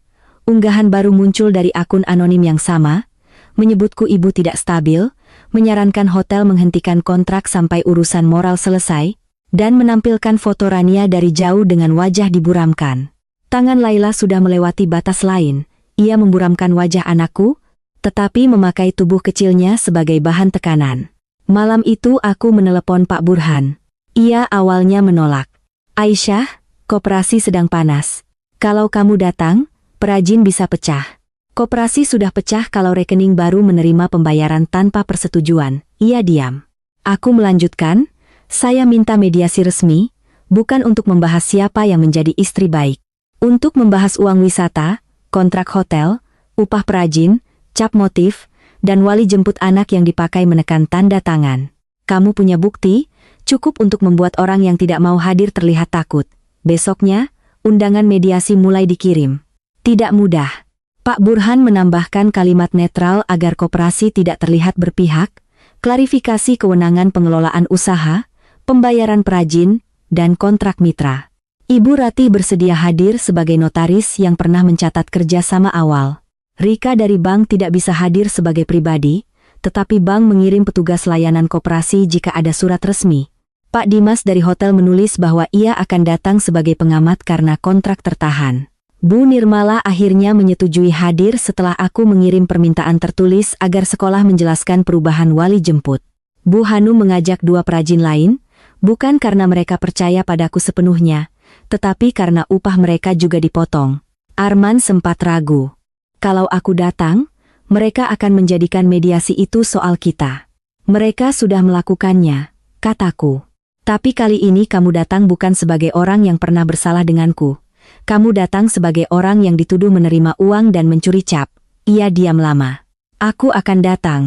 Unggahan baru muncul dari akun anonim yang sama, menyebutku ibu tidak stabil, menyarankan hotel menghentikan kontrak sampai urusan moral selesai, dan menampilkan foto Rania dari jauh dengan wajah diburamkan. Tangan Laila sudah melewati batas lain, ia memburamkan wajah anakku, tetapi memakai tubuh kecilnya sebagai bahan tekanan. Malam itu aku menelepon Pak Burhan. Ia awalnya menolak. Aisyah, koperasi sedang panas. Kalau kamu datang, perajin bisa pecah. Koperasi sudah pecah kalau rekening baru menerima pembayaran tanpa persetujuan. Ia diam. Aku melanjutkan, saya minta mediasi resmi, bukan untuk membahas siapa yang menjadi istri baik. Untuk membahas uang wisata, kontrak hotel, upah perajin, cap motif, dan wali jemput anak yang dipakai menekan tanda tangan. Kamu punya bukti, cukup untuk membuat orang yang tidak mau hadir terlihat takut. Besoknya, undangan mediasi mulai dikirim. Tidak mudah. Pak Burhan menambahkan kalimat netral agar koperasi tidak terlihat berpihak, klarifikasi kewenangan pengelolaan usaha, pembayaran perajin, dan kontrak mitra. Ibu Rati bersedia hadir sebagai notaris yang pernah mencatat kerjasama awal. Rika dari bank tidak bisa hadir sebagai pribadi, tetapi bank mengirim petugas layanan koperasi jika ada surat resmi. Pak Dimas dari hotel menulis bahwa ia akan datang sebagai pengamat karena kontrak tertahan. Bu Nirmala akhirnya menyetujui hadir setelah aku mengirim permintaan tertulis agar sekolah menjelaskan perubahan wali jemput. Bu Hanum mengajak dua perajin lain, bukan karena mereka percaya padaku sepenuhnya, tetapi karena upah mereka juga dipotong. Arman sempat ragu. Kalau aku datang, mereka akan menjadikan mediasi itu soal kita. Mereka sudah melakukannya, kataku. Tapi kali ini kamu datang bukan sebagai orang yang pernah bersalah denganku. Kamu datang sebagai orang yang dituduh menerima uang dan mencuri cap. Ia diam lama. Aku akan datang.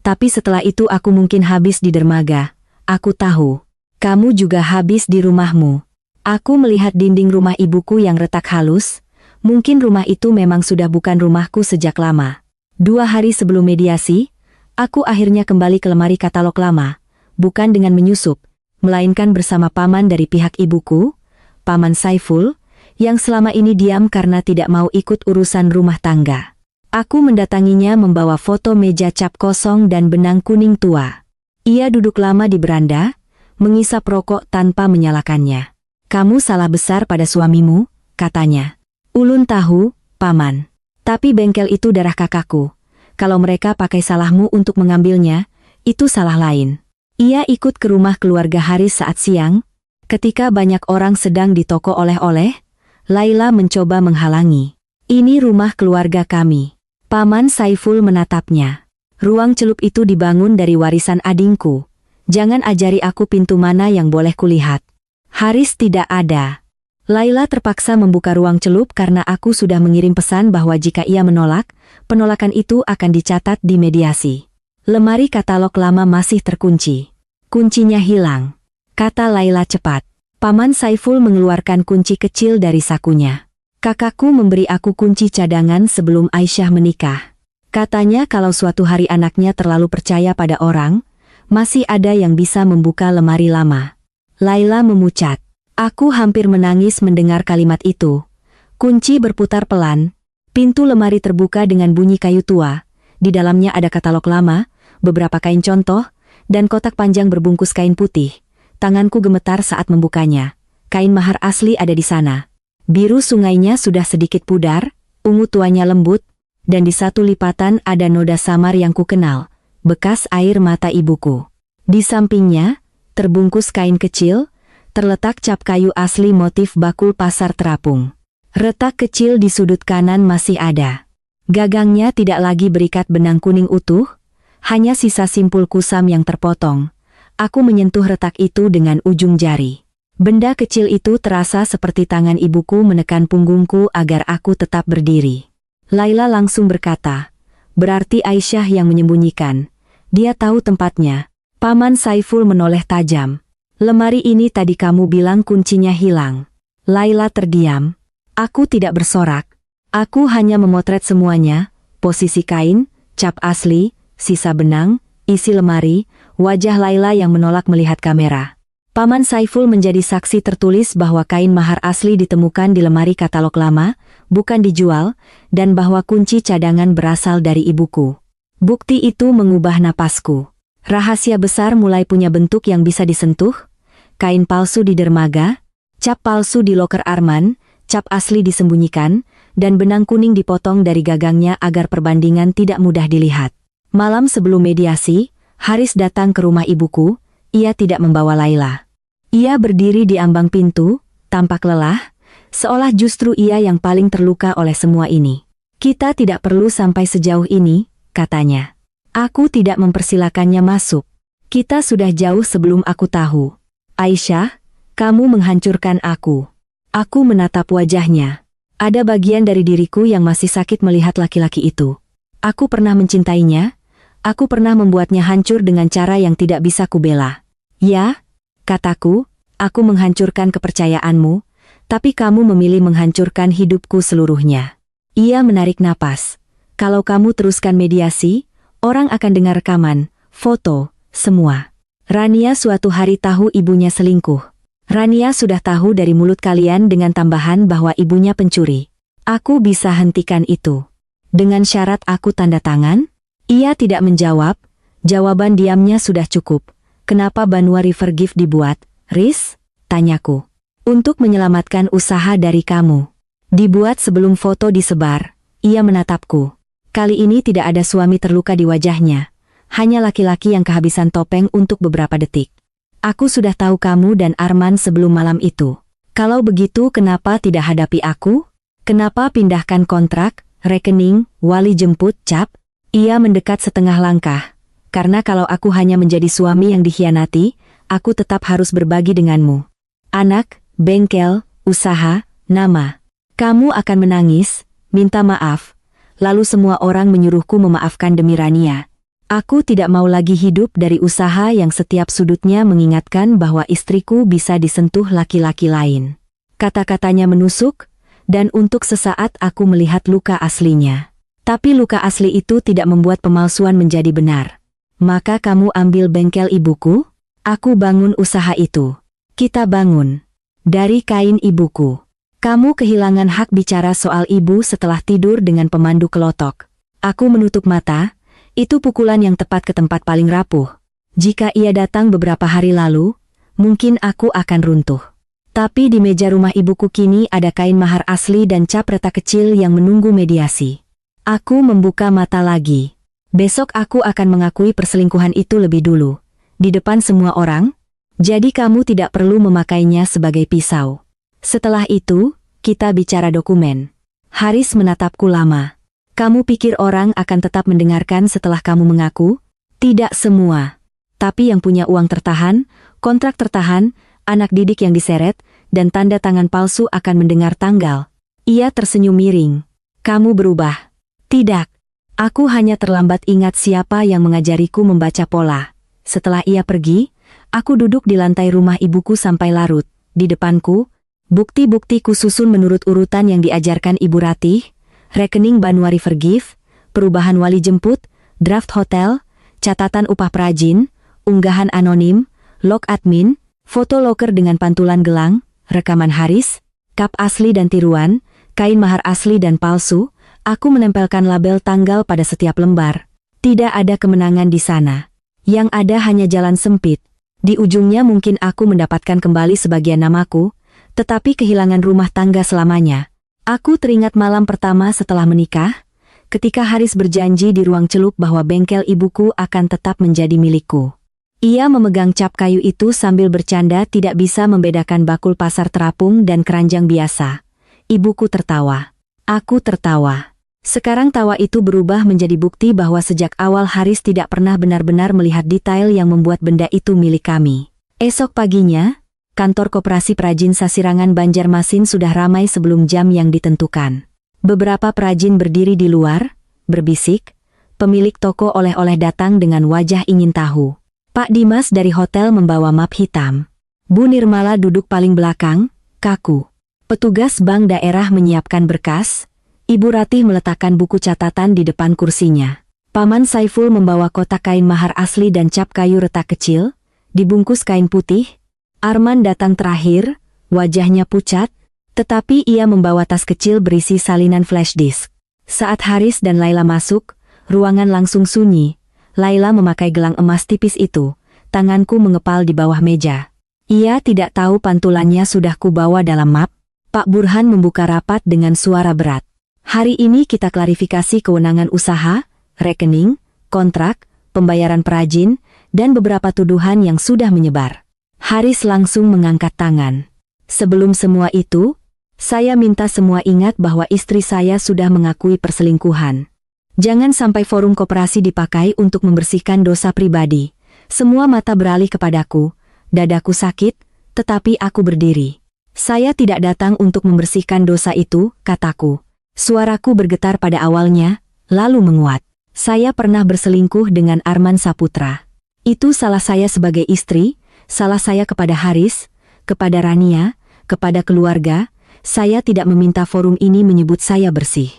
Tapi setelah itu aku mungkin habis di dermaga. Aku tahu. Kamu juga habis di rumahmu. Aku melihat dinding rumah ibuku yang retak halus. Mungkin rumah itu memang sudah bukan rumahku sejak lama. 2 hari sebelum mediasi, aku akhirnya kembali ke lemari katalog lama. Bukan dengan menyusup, melainkan bersama paman dari pihak ibuku, Paman Saiful, yang selama ini diam karena tidak mau ikut urusan rumah tangga. Aku mendatanginya membawa foto meja cap kosong dan benang kuning tua. Ia duduk lama di beranda, mengisap rokok tanpa menyalakannya. Kamu salah besar pada suamimu, katanya. Ulun tahu, Paman. Tapi bengkel itu darah kakakku. Kalau mereka pakai salahmu untuk mengambilnya, itu salah lain. Ia ikut ke rumah keluarga Haris saat siang. Ketika banyak orang sedang di toko oleh-oleh, Laila mencoba menghalangi. Ini rumah keluarga kami. Paman Saiful menatapnya. Ruang celup itu dibangun dari warisan adingku. Jangan ajari aku pintu mana yang boleh kulihat. Haris tidak ada. Laila terpaksa membuka ruang celup karena aku sudah mengirim pesan bahwa jika ia menolak, penolakan itu akan dicatat di mediasi. Lemari katalog lama masih terkunci. Kuncinya hilang, kata Laila cepat. Paman Saiful mengeluarkan kunci kecil dari sakunya. Kakakku memberi aku kunci cadangan sebelum Aisyah menikah. Katanya kalau suatu hari anaknya terlalu percaya pada orang, masih ada yang bisa membuka lemari lama. Laila memucat. Aku hampir menangis mendengar kalimat itu. Kunci berputar pelan. Pintu lemari terbuka dengan bunyi kayu tua. Di dalamnya ada katalog lama, beberapa kain contoh, dan kotak panjang berbungkus kain putih. Tanganku gemetar saat membukanya. Kain mahar asli ada di sana. Biru sungainya sudah sedikit pudar, ungu tuanya lembut, dan di satu lipatan ada noda samar yang kukenal, bekas air mata ibuku. Di sampingnya, terbungkus kain kecil, terletak cap kayu asli motif bakul pasar terapung. Retak kecil di sudut kanan masih ada. Gagangnya tidak lagi berikat benang kuning utuh, hanya sisa simpul kusam yang terpotong. Aku menyentuh retak itu dengan ujung jari. Benda kecil itu terasa seperti tangan ibuku menekan punggungku agar aku tetap berdiri. Laila langsung berkata, berarti Aisyah yang menyembunyikan. Dia tahu tempatnya. Paman Saiful menoleh tajam. Lemari ini tadi kamu bilang kuncinya hilang. Laila terdiam. Aku tidak bersorak. Aku hanya memotret semuanya, posisi kain, cap asli, sisa benang, isi lemari, wajah Laila yang menolak melihat kamera. Paman Saiful menjadi saksi tertulis bahwa kain mahar asli ditemukan di lemari katalog lama, bukan dijual, dan bahwa kunci cadangan berasal dari ibuku. Bukti itu mengubah napasku. Rahasia besar mulai punya bentuk yang bisa disentuh, kain palsu di dermaga, cap palsu di loker Arman, cap asli disembunyikan, dan benang kuning dipotong dari gagangnya agar perbandingan tidak mudah dilihat. Malam sebelum mediasi, Haris datang ke rumah ibuku. Ia tidak membawa Laila. Ia berdiri di ambang pintu, tampak lelah, seolah justru ia yang paling terluka oleh semua ini. Kita tidak perlu sampai sejauh ini, katanya. Aku tidak mempersilakannya masuk. Kita sudah jauh sebelum aku tahu. Aisyah, kamu menghancurkan aku. Aku menatap wajahnya. Ada bagian dari diriku yang masih sakit melihat laki-laki itu. Aku pernah mencintainya, aku pernah membuatnya hancur dengan cara yang tidak bisa kubela. Ya, kataku, aku menghancurkan kepercayaanmu, tapi kamu memilih menghancurkan hidupku seluruhnya. Ia menarik napas. Kalau kamu teruskan mediasi, orang akan dengar rekaman, foto, semua. Rania suatu hari tahu ibunya selingkuh. Rania sudah tahu dari mulut kalian dengan tambahan bahwa ibunya pencuri. Aku bisa hentikan itu. Dengan syarat aku tanda tangan? Ia tidak menjawab, jawaban diamnya sudah cukup. Kenapa Banua River Gift dibuat, Riz? Tanyaku. Untuk menyelamatkan usaha dari kamu. Dibuat sebelum foto disebar. Ia menatapku. Kali ini tidak ada suami terluka di wajahnya. Hanya laki-laki yang kehabisan topeng untuk beberapa detik. Aku sudah tahu kamu dan Arman sebelum malam itu. Kalau begitu kenapa tidak hadapi aku? Kenapa pindahkan kontrak, rekening, wali jemput, cap? Ia mendekat setengah langkah. Karena kalau aku hanya menjadi suami yang dikhianati, aku tetap harus berbagi denganmu. Anak, bengkel, usaha, nama. Kamu akan menangis, minta maaf, lalu semua orang menyuruhku memaafkan demi Rania. Aku tidak mau lagi hidup dari usaha yang setiap sudutnya mengingatkan bahwa istriku bisa disentuh laki-laki lain. Kata-katanya menusuk, dan untuk sesaat aku melihat luka aslinya. Tapi luka asli itu tidak membuat pemalsuan menjadi benar. Maka kamu ambil bengkel ibuku? Aku bangun usaha itu. Kita bangun. Dari kain ibuku. Kamu kehilangan hak bicara soal ibu setelah tidur dengan pemandu kelotok. Aku menutup mata. Itu pukulan yang tepat ke tempat paling rapuh. Jika ia datang beberapa hari lalu, mungkin aku akan runtuh. Tapi di meja rumah ibuku kini ada kain mahar asli dan cap retak kecil yang menunggu mediasi. Aku membuka mata lagi. Besok aku akan mengakui perselingkuhan itu lebih dulu. Di depan semua orang. Jadi kamu tidak perlu memakainya sebagai pisau. Setelah itu, kita bicara dokumen. Haris menatapku lama. Kamu pikir orang akan tetap mendengarkan setelah kamu mengaku? Tidak semua. Tapi yang punya uang tertahan, kontrak tertahan, anak didik yang diseret, dan tanda tangan palsu akan mendengar tanggal. Ia tersenyum miring. Kamu berubah. Tidak. Aku hanya terlambat ingat siapa yang mengajariku membaca pola. Setelah ia pergi, aku duduk di lantai rumah ibuku sampai larut. Di depanku, bukti-bukti kususun menurut urutan yang diajarkan Ibu Ratih, rekening Banua River Gift, perubahan wali jemput, draft hotel, catatan upah perajin, unggahan anonim, log admin, foto loker dengan pantulan gelang, rekaman Haris, kap asli dan tiruan, kain mahar asli dan palsu. Aku menempelkan label tanggal pada setiap lembar. Tidak ada kemenangan di sana. Yang ada hanya jalan sempit. Di ujungnya mungkin aku mendapatkan kembali sebagian namaku, tetapi kehilangan rumah tangga selamanya. Aku teringat malam pertama setelah menikah, ketika Haris berjanji di ruang celup bahwa bengkel ibuku akan tetap menjadi milikku. Ia memegang cap kayu itu sambil bercanda tidak bisa membedakan bakul pasar terapung dan keranjang biasa. Ibuku tertawa. Aku tertawa. Sekarang tawa itu berubah menjadi bukti bahwa sejak awal Haris tidak pernah benar-benar melihat detail yang membuat benda itu milik kami. Esok paginya, kantor koperasi perajin Sasirangan Banjarmasin sudah ramai sebelum jam yang ditentukan. Beberapa perajin berdiri di luar, berbisik. Pemilik toko oleh-oleh datang dengan wajah ingin tahu. Pak Dimas dari hotel membawa map hitam. Bu Nirmala duduk paling belakang, kaku. Petugas bank daerah menyiapkan berkas. Ibu Ratih meletakkan buku catatan di depan kursinya. Paman Saiful membawa kotak kain mahar asli dan cap kayu retak kecil, dibungkus kain putih. Arman datang terakhir, wajahnya pucat, tetapi ia membawa tas kecil berisi salinan flash disk. Saat Haris dan Laila masuk, ruangan langsung sunyi. Laila memakai gelang emas tipis itu, tanganku mengepal di bawah meja. Ia tidak tahu pantulannya sudah kubawa dalam map. Pak Burhan membuka rapat dengan suara berat. Hari ini kita klarifikasi kewenangan usaha, rekening, kontrak, pembayaran perajin, dan beberapa tuduhan yang sudah menyebar. Haris langsung mengangkat tangan. Sebelum semua itu, saya minta semua ingat bahwa istri saya sudah mengakui perselingkuhan. Jangan sampai forum koperasi dipakai untuk membersihkan dosa pribadi. Semua mata beralih kepadaku, dadaku sakit, tetapi aku berdiri. Saya tidak datang untuk membersihkan dosa itu, kataku. Suaraku bergetar pada awalnya, lalu menguat. Saya pernah berselingkuh dengan Arman Saputra. Itu salah saya sebagai istri, salah saya kepada Haris, kepada Rania, kepada keluarga. Saya tidak meminta forum ini menyebut saya bersih.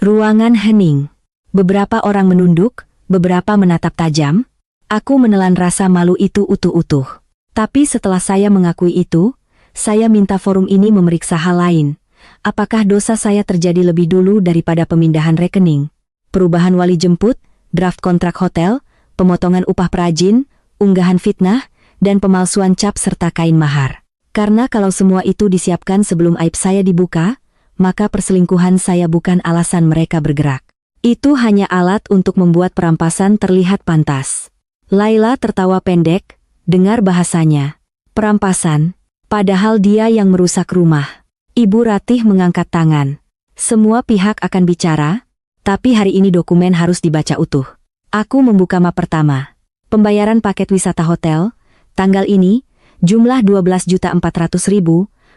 Ruangan hening. Beberapa orang menunduk, beberapa menatap tajam. Aku menelan rasa malu itu utuh-utuh. Tapi setelah saya mengakui itu, saya minta forum ini memeriksa hal lain. Apakah dosa saya terjadi lebih dulu daripada pemindahan rekening, perubahan wali jemput, draft kontrak hotel, pemotongan upah perajin, unggahan fitnah, dan pemalsuan cap serta kain mahar. Karena kalau semua itu disiapkan sebelum aib saya dibuka, maka perselingkuhan saya bukan alasan mereka bergerak. Itu hanya alat untuk membuat perampasan terlihat pantas. Laila tertawa pendek, dengar bahasanya. Perampasan, padahal dia yang merusak rumah. Ibu Ratih mengangkat tangan. Semua pihak akan bicara, tapi hari ini dokumen harus dibaca utuh. Aku membuka map pertama. Pembayaran paket wisata hotel, tanggal ini, jumlah 12.400.000,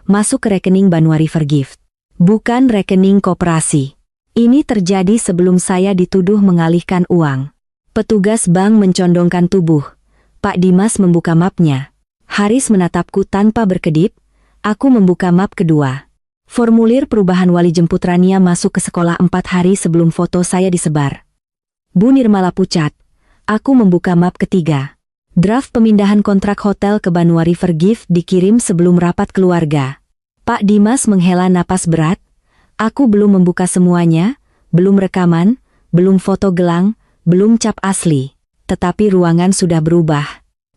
masuk ke rekening Banua River Gift. Bukan rekening koperasi. Ini terjadi sebelum saya dituduh mengalihkan uang. Petugas bank mencondongkan tubuh. Pak Dimas membuka mapnya. Haris menatapku tanpa berkedip. Aku membuka map kedua. Formulir perubahan wali jemput Rania masuk ke sekolah 4 hari sebelum foto saya disebar. Bu Nirmala pucat. Aku membuka map ketiga. Draft pemindahan kontrak hotel ke Banua River Gift dikirim sebelum rapat keluarga. Pak Dimas menghela napas berat. Aku belum membuka semuanya, belum rekaman, belum foto gelang, belum cap asli. Tetapi ruangan sudah berubah.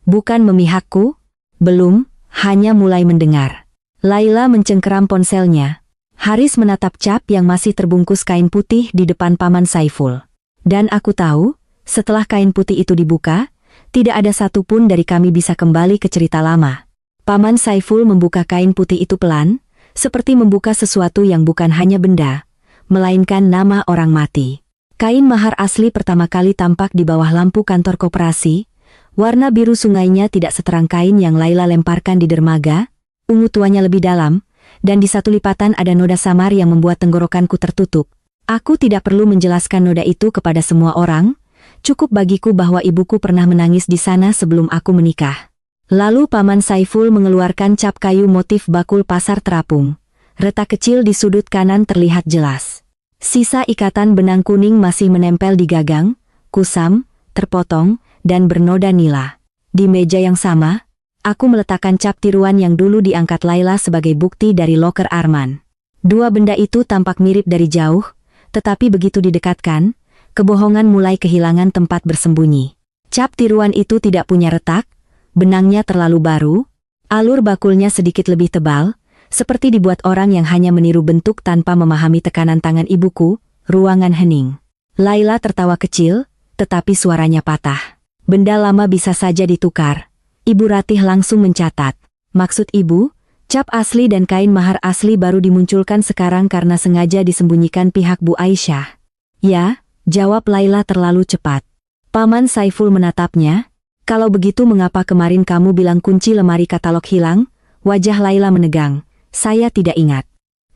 Bukan memihakku? Belum, hanya mulai mendengar. Laila mencengkeram ponselnya. Haris menatap cap yang masih terbungkus kain putih di depan Paman Saiful. Dan aku tahu, setelah kain putih itu dibuka, tidak ada satupun dari kami bisa kembali ke cerita lama. Paman Saiful membuka kain putih itu pelan, seperti membuka sesuatu yang bukan hanya benda, melainkan nama orang mati. Kain mahar asli pertama kali tampak di bawah lampu kantor koperasi. Warna biru sungainya tidak seterang kain yang Laila lemparkan di dermaga, ungu tuanya lebih dalam, dan di satu lipatan ada noda samar yang membuat tenggorokanku tertutup. Aku tidak perlu menjelaskan noda itu kepada semua orang, cukup bagiku bahwa ibuku pernah menangis di sana sebelum aku menikah. Lalu Paman Saiful mengeluarkan cap kayu motif bakul pasar terapung. Retak kecil di sudut kanan terlihat jelas. Sisa ikatan benang kuning masih menempel di gagang, kusam, terpotong, dan bernoda nila. Di meja yang sama, aku meletakkan cap tiruan yang dulu diangkat Laila sebagai bukti dari loker Arman. Dua benda itu tampak mirip dari jauh, tetapi begitu didekatkan, kebohongan mulai kehilangan tempat bersembunyi. Cap tiruan itu tidak punya retak, benangnya terlalu baru, alur bakulnya sedikit lebih tebal, seperti dibuat orang yang hanya meniru bentuk tanpa memahami tekanan tangan ibuku. Ruangan hening. Laila tertawa kecil, tetapi suaranya patah. Benda lama bisa saja ditukar. Ibu Ratih langsung mencatat. Maksud ibu, cap asli dan kain mahar asli baru dimunculkan sekarang karena sengaja disembunyikan pihak Bu Aisyah. Ya, jawab Laila terlalu cepat. Paman Saiful menatapnya. Kalau begitu mengapa kemarin kamu bilang kunci lemari katalog hilang? Wajah Laila menegang. Saya tidak ingat.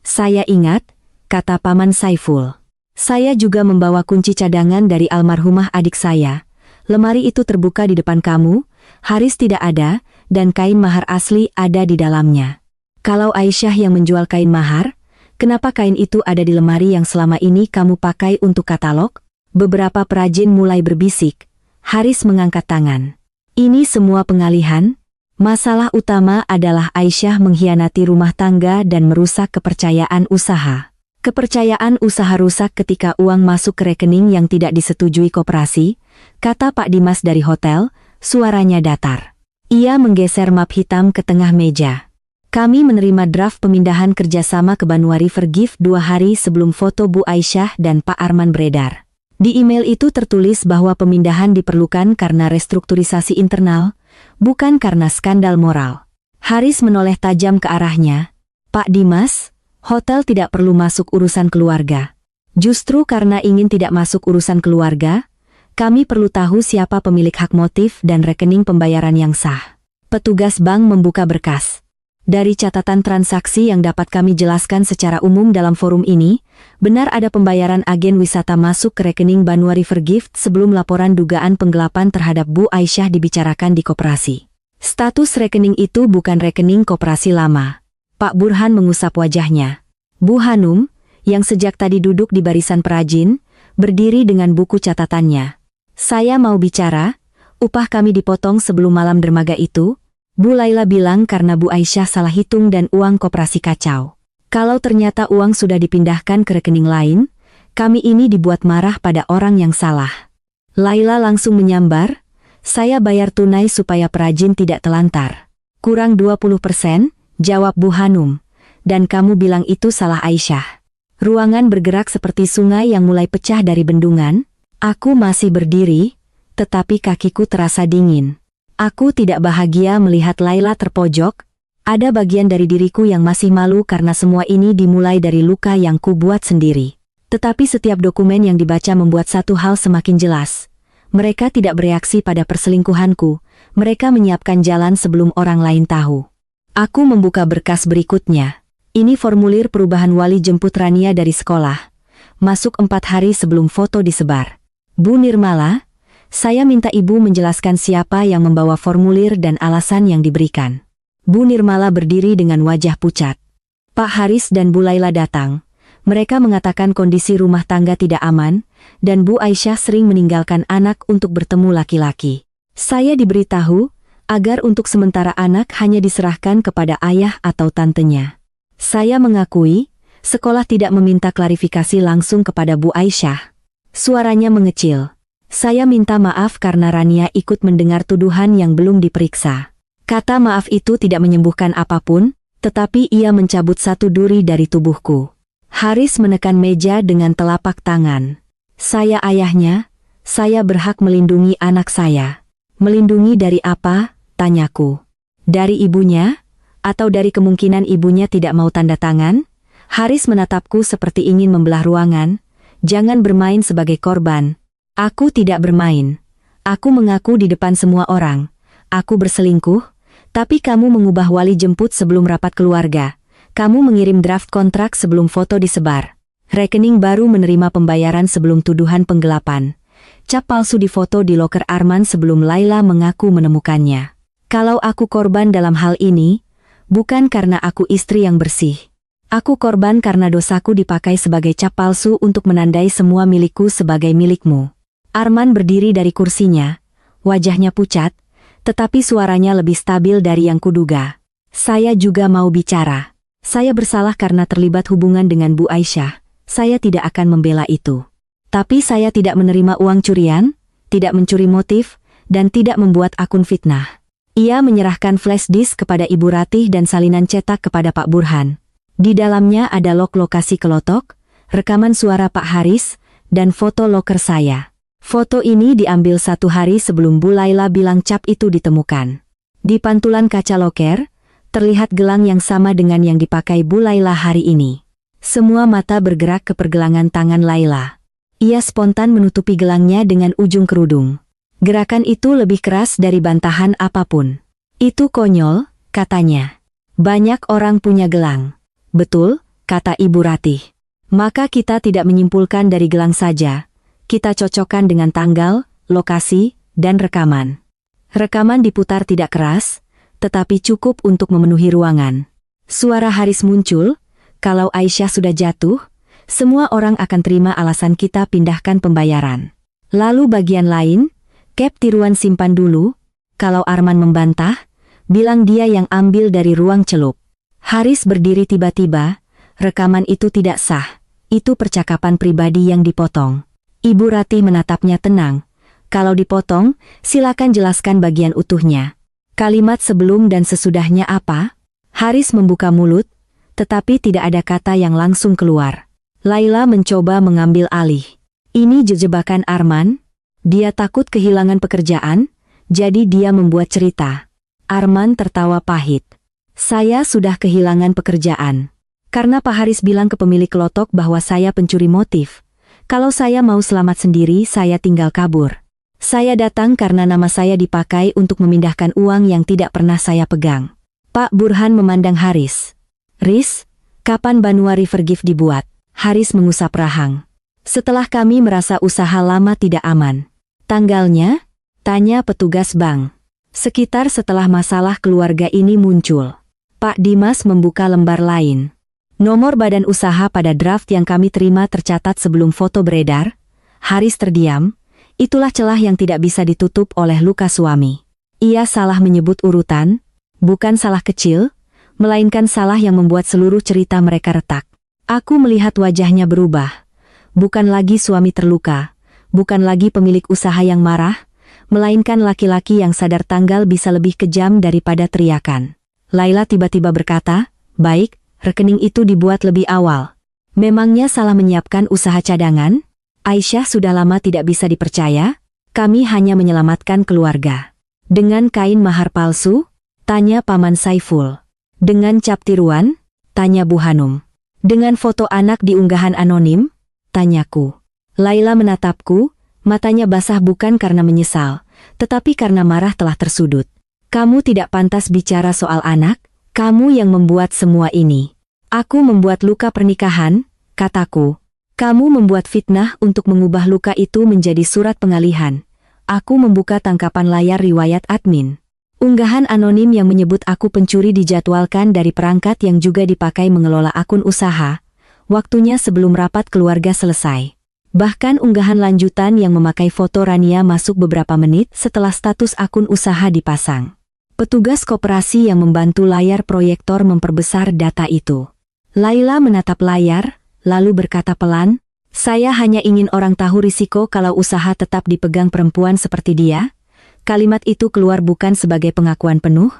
Saya ingat, kata Paman Saiful. Saya juga membawa kunci cadangan dari almarhumah adik saya. Lemari itu terbuka di depan kamu, Haris tidak ada, dan kain mahar asli ada di dalamnya. Kalau Aisyah yang menjual kain mahar, kenapa kain itu ada di lemari yang selama ini kamu pakai untuk katalog? Beberapa perajin mulai berbisik. Haris mengangkat tangan. Ini semua pengalihan? Masalah utama adalah Aisyah mengkhianati rumah tangga dan merusak kepercayaan usaha. Kepercayaan usaha rusak ketika uang masuk ke rekening yang tidak disetujui koperasi, kata Pak Dimas dari hotel, suaranya datar. Ia menggeser map hitam ke tengah meja. Kami menerima draft pemindahan kerjasama ke Banua River Gift 2 hari sebelum foto Bu Aisyah dan Pak Arman beredar. Di email itu tertulis bahwa pemindahan diperlukan karena restrukturisasi internal, bukan karena skandal moral. Haris menoleh tajam ke arahnya. Pak Dimas, hotel tidak perlu masuk urusan keluarga. Justru karena ingin tidak masuk urusan keluarga, kami perlu tahu siapa pemilik hak motif dan rekening pembayaran yang sah. Petugas bank membuka berkas. Dari catatan transaksi yang dapat kami jelaskan secara umum dalam forum ini, benar ada pembayaran agen wisata masuk ke rekening Banua River Gift sebelum laporan dugaan penggelapan terhadap Bu Aisyah dibicarakan di koperasi. Status rekening itu bukan rekening koperasi lama. Pak Burhan mengusap wajahnya. Bu Hanum, yang sejak tadi duduk di barisan perajin, berdiri dengan buku catatannya. Saya mau bicara, upah kami dipotong sebelum malam dermaga itu. Bu Laila bilang karena Bu Aisyah salah hitung dan uang koperasi kacau. Kalau ternyata uang sudah dipindahkan ke rekening lain, kami ini dibuat marah pada orang yang salah. Laila langsung menyambar, saya bayar tunai supaya perajin tidak telantar. Kurang 20%, jawab Bu Hanum. Dan kamu bilang itu salah Aisyah. Ruangan bergerak seperti sungai yang mulai pecah dari bendungan. Aku masih berdiri, tetapi kakiku terasa dingin. Aku tidak bahagia melihat Laila terpojok. Ada bagian dari diriku yang masih malu karena semua ini dimulai dari luka yang kubuat sendiri. Tetapi setiap dokumen yang dibaca membuat satu hal semakin jelas. Mereka tidak bereaksi pada perselingkuhanku. Mereka menyiapkan jalan sebelum orang lain tahu. Aku membuka berkas berikutnya. Ini formulir perubahan wali jemput Rania dari sekolah. Masuk 4 hari sebelum foto disebar. Bu Nirmala, saya minta Ibu menjelaskan siapa yang membawa formulir dan alasan yang diberikan. Bu Nirmala berdiri dengan wajah pucat. Pak Haris dan Bu Laila datang. Mereka mengatakan kondisi rumah tangga tidak aman, dan Bu Aisyah sering meninggalkan anak untuk bertemu laki-laki. Saya diberitahu, agar untuk sementara anak hanya diserahkan kepada ayah atau tantenya. Saya mengakui, sekolah tidak meminta klarifikasi langsung kepada Bu Aisyah. Suaranya mengecil. Saya minta maaf karena Rania ikut mendengar tuduhan yang belum diperiksa. Kata maaf itu tidak menyembuhkan apapun, tetapi ia mencabut satu duri dari tubuhku. Haris menekan meja dengan telapak tangan. Saya ayahnya, saya berhak melindungi anak saya. Melindungi dari apa? Tanyaku. Dari ibunya? Atau dari kemungkinan ibunya tidak mau tanda tangan? Haris menatapku seperti ingin membelah ruangan. Jangan bermain sebagai korban. Aku tidak bermain. Aku mengaku di depan semua orang. Aku berselingkuh, tapi kamu mengubah wali jemput sebelum rapat keluarga. Kamu mengirim draft kontrak sebelum foto disebar. Rekening baru menerima pembayaran sebelum tuduhan penggelapan. Cap palsu difoto di loker Arman sebelum Laila mengaku menemukannya. Kalau aku korban dalam hal ini, bukan karena aku istri yang bersih. Aku korban karena dosaku dipakai sebagai cap palsu untuk menandai semua milikku sebagai milikmu. Arman berdiri dari kursinya, wajahnya pucat, tetapi suaranya lebih stabil dari yang kuduga. Saya juga mau bicara. Saya bersalah karena terlibat hubungan dengan Bu Aisyah. Saya tidak akan membela itu. Tapi saya tidak menerima uang curian, tidak mencuri motif, dan tidak membuat akun fitnah. Ia menyerahkan flash disk kepada Ibu Ratih dan salinan cetak kepada Pak Burhan. Di dalamnya ada log lokasi kelotok, rekaman suara Pak Haris, dan foto loker saya. Foto ini diambil 1 hari sebelum Bu Laila bilang cap itu ditemukan. Di pantulan kaca loker, terlihat gelang yang sama dengan yang dipakai Bu Laila hari ini. Semua mata bergerak ke pergelangan tangan Laila. Ia spontan menutupi gelangnya dengan ujung kerudung. Gerakan itu lebih keras dari bantahan apapun. Itu konyol, katanya. Banyak orang punya gelang. Betul, kata Ibu Ratih. Maka kita tidak menyimpulkan dari gelang saja. Kita cocokkan dengan tanggal, lokasi, dan rekaman. Rekaman diputar tidak keras, tetapi cukup untuk memenuhi ruangan. Suara Haris muncul, kalau Aisyah sudah jatuh, semua orang akan terima alasan kita pindahkan pembayaran. Lalu bagian lain, Cap tiruan simpan dulu, kalau Arman membantah, bilang dia yang ambil dari ruang celup. Haris berdiri tiba-tiba, rekaman itu tidak sah, itu percakapan pribadi yang dipotong. Ibu Ratih menatapnya tenang. Kalau dipotong, silakan jelaskan bagian utuhnya. Kalimat sebelum dan sesudahnya apa? Haris membuka mulut, tetapi tidak ada kata yang langsung keluar. Laila mencoba mengambil alih. Ini jebakan Arman? Dia takut kehilangan pekerjaan, jadi dia membuat cerita. Arman tertawa pahit. Saya sudah kehilangan pekerjaan. Karena Pak Haris bilang ke pemilik lotok bahwa saya pencuri motif. Kalau saya mau selamat sendiri, saya tinggal kabur. Saya datang karena nama saya dipakai untuk memindahkan uang yang tidak pernah saya pegang. Pak Burhan memandang Haris. Riz, kapan Banua River Gift dibuat? Haris mengusap rahang. Setelah kami merasa usaha lama tidak aman. Tanggalnya? Tanya petugas bank. Sekitar setelah masalah keluarga ini muncul. Pak Dimas membuka lembar lain. Nomor badan usaha pada draft yang kami terima tercatat sebelum foto beredar. Haris terdiam. Itulah celah yang tidak bisa ditutup oleh luka suami. Ia salah menyebut urutan, bukan salah kecil, melainkan salah yang membuat seluruh cerita mereka retak. Aku melihat wajahnya berubah. Bukan lagi suami terluka, bukan lagi pemilik usaha yang marah, melainkan laki-laki yang sadar tanggal bisa lebih kejam daripada teriakan. Laila tiba-tiba berkata, baik, rekening itu dibuat lebih awal. Memangnya salah menyiapkan usaha cadangan? Aisyah sudah lama tidak bisa dipercaya, kami hanya menyelamatkan keluarga. Dengan kain mahar palsu? Tanya Paman Saiful. Dengan cap tiruan? Tanya Bu Hanum. Dengan foto anak di unggahan anonim? Tanyaku. Laila menatapku, matanya basah bukan karena menyesal, tetapi karena marah telah tersudut. Kamu tidak pantas bicara soal anak, kamu yang membuat semua ini. Aku membuat luka pernikahan, kataku. Kamu membuat fitnah untuk mengubah luka itu menjadi surat pengalihan. Aku membuka tangkapan layar riwayat admin. Unggahan anonim yang menyebut aku pencuri dijadwalkan dari perangkat yang juga dipakai mengelola akun usaha. Waktunya sebelum rapat keluarga selesai. Bahkan unggahan lanjutan yang memakai foto Rania masuk beberapa menit setelah status akun usaha dipasang. Petugas koperasi yang membantu layar proyektor memperbesar data itu. Laila menatap layar, lalu berkata pelan, saya hanya ingin orang tahu risiko kalau usaha tetap dipegang perempuan seperti dia. Kalimat itu keluar bukan sebagai pengakuan penuh,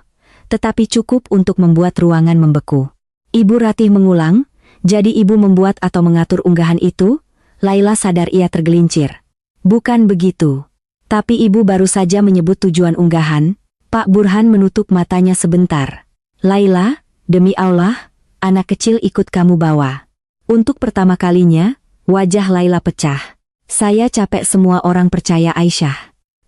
tetapi cukup untuk membuat ruangan membeku. Ibu Ratih mengulang, jadi ibu membuat atau mengatur unggahan itu? Laila sadar ia tergelincir. Bukan begitu. Tapi ibu baru saja menyebut tujuan unggahan. Pak Burhan menutup matanya sebentar. Laila, demi Allah, anak kecil ikut kamu bawa. Untuk pertama kalinya, wajah Laila pecah. Saya capek semua orang percaya Aisyah.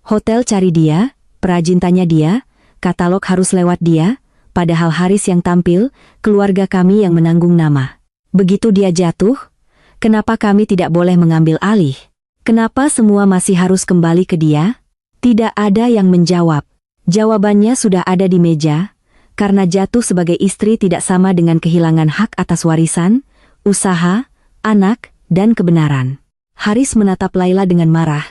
Hotel cari dia, perajin tanya dia, katalog harus lewat dia, padahal Haris yang tampil, keluarga kami yang menanggung nama. Begitu dia jatuh, kenapa kami tidak boleh mengambil alih? Kenapa semua masih harus kembali ke dia? Tidak ada yang menjawab. Jawabannya sudah ada di meja, karena jatuh sebagai istri tidak sama dengan kehilangan hak atas warisan, usaha, anak, dan kebenaran. Haris menatap Laila dengan marah,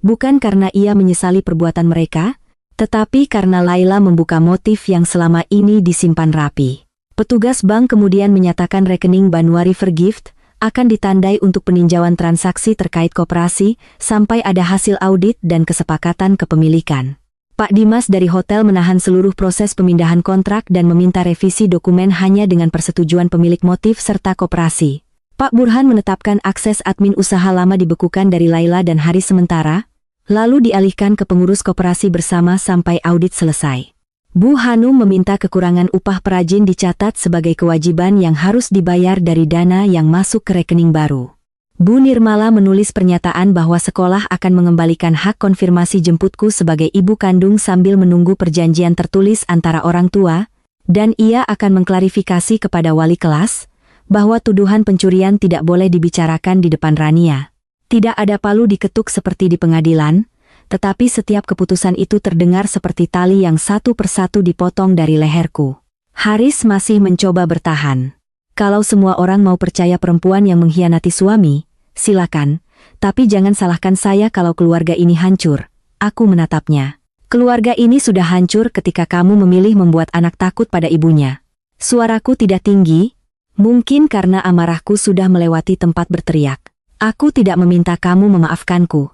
bukan karena ia menyesali perbuatan mereka, tetapi karena Laila membuka motif yang selama ini disimpan rapi. Petugas bank kemudian menyatakan rekening Banua River Gift akan ditandai untuk peninjauan transaksi terkait koperasi sampai ada hasil audit dan kesepakatan kepemilikan. Pak Dimas dari hotel menahan seluruh proses pemindahan kontrak dan meminta revisi dokumen hanya dengan persetujuan pemilik motif serta koperasi. Pak Burhan menetapkan akses admin usaha lama dibekukan dari Laila dan Haris sementara, lalu dialihkan ke pengurus koperasi bersama sampai audit selesai. Bu Hanum meminta kekurangan upah perajin dicatat sebagai kewajiban yang harus dibayar dari dana yang masuk ke rekening baru. Bu Nirmala menulis pernyataan bahwa sekolah akan mengembalikan hak konfirmasi jemputku sebagai ibu kandung sambil menunggu perjanjian tertulis antara orang tua, dan ia akan mengklarifikasi kepada wali kelas bahwa tuduhan pencurian tidak boleh dibicarakan di depan Rania. Tidak ada palu diketuk seperti di pengadilan, tetapi setiap keputusan itu terdengar seperti tali yang satu persatu dipotong dari leherku. Haris masih mencoba bertahan. Kalau semua orang mau percaya perempuan yang mengkhianati suami, silakan, tapi jangan salahkan saya kalau keluarga ini hancur. Aku menatapnya. Keluarga ini sudah hancur ketika kamu memilih membuat anak takut pada ibunya. Suaraku tidak tinggi, mungkin karena amarahku sudah melewati tempat berteriak. Aku tidak meminta kamu memaafkanku.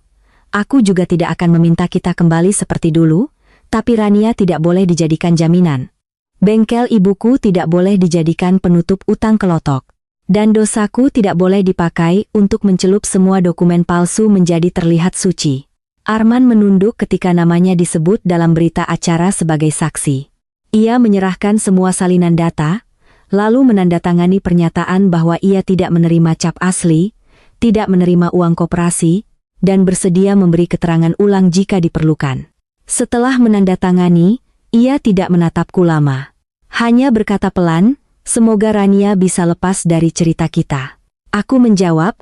Aku juga tidak akan meminta kita kembali seperti dulu, tapi Rania tidak boleh dijadikan jaminan. Bengkel ibuku tidak boleh dijadikan penutup utang kelotok. Dan dosaku tidak boleh dipakai untuk mencelup semua dokumen palsu menjadi terlihat suci. Arman menunduk ketika namanya disebut dalam berita acara sebagai saksi. Ia menyerahkan semua salinan data, lalu menandatangani pernyataan bahwa ia tidak menerima cap asli, tidak menerima uang koperasi, dan bersedia memberi keterangan ulang jika diperlukan. Setelah menandatangani, ia tidak menatapku lama. Hanya berkata pelan, "Semoga Rania bisa lepas dari cerita kita." Aku menjawab,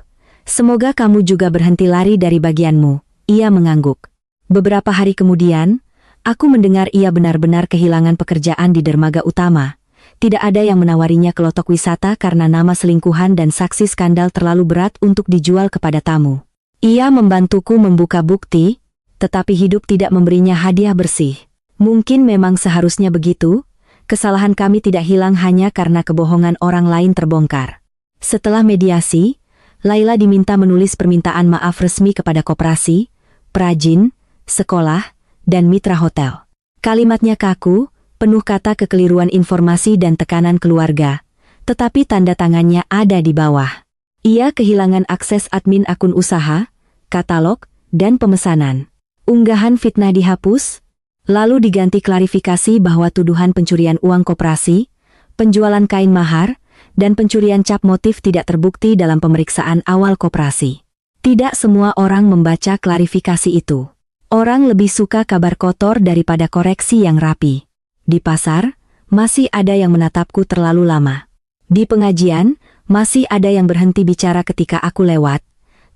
"Semoga kamu juga berhenti lari dari bagianmu." Ia mengangguk. Beberapa hari kemudian, aku mendengar ia benar-benar kehilangan pekerjaan di dermaga utama. Tidak ada yang menawarinya kelotok wisata karena nama selingkuhan dan saksi skandal terlalu berat untuk dijual kepada tamu. Ia membantuku membuka bukti, tetapi hidup tidak memberinya hadiah bersih. Mungkin memang seharusnya begitu, kesalahan kami tidak hilang hanya karena kebohongan orang lain terbongkar. Setelah mediasi, Laila diminta menulis permintaan maaf resmi kepada koperasi, perajin, sekolah, dan mitra hotel. Kalimatnya kaku, penuh kata kekeliruan informasi dan tekanan keluarga, tetapi tanda tangannya ada di bawah. Ia kehilangan akses admin akun usaha, katalog, dan pemesanan. Unggahan fitnah dihapus, lalu diganti klarifikasi bahwa tuduhan pencurian uang koperasi, penjualan kain mahar, dan pencurian cap motif tidak terbukti dalam pemeriksaan awal koperasi. Tidak semua orang membaca klarifikasi itu. Orang lebih suka kabar kotor daripada koreksi yang rapi. Di pasar, masih ada yang menatapku terlalu lama. Di pengajian, masih ada yang berhenti bicara ketika aku lewat,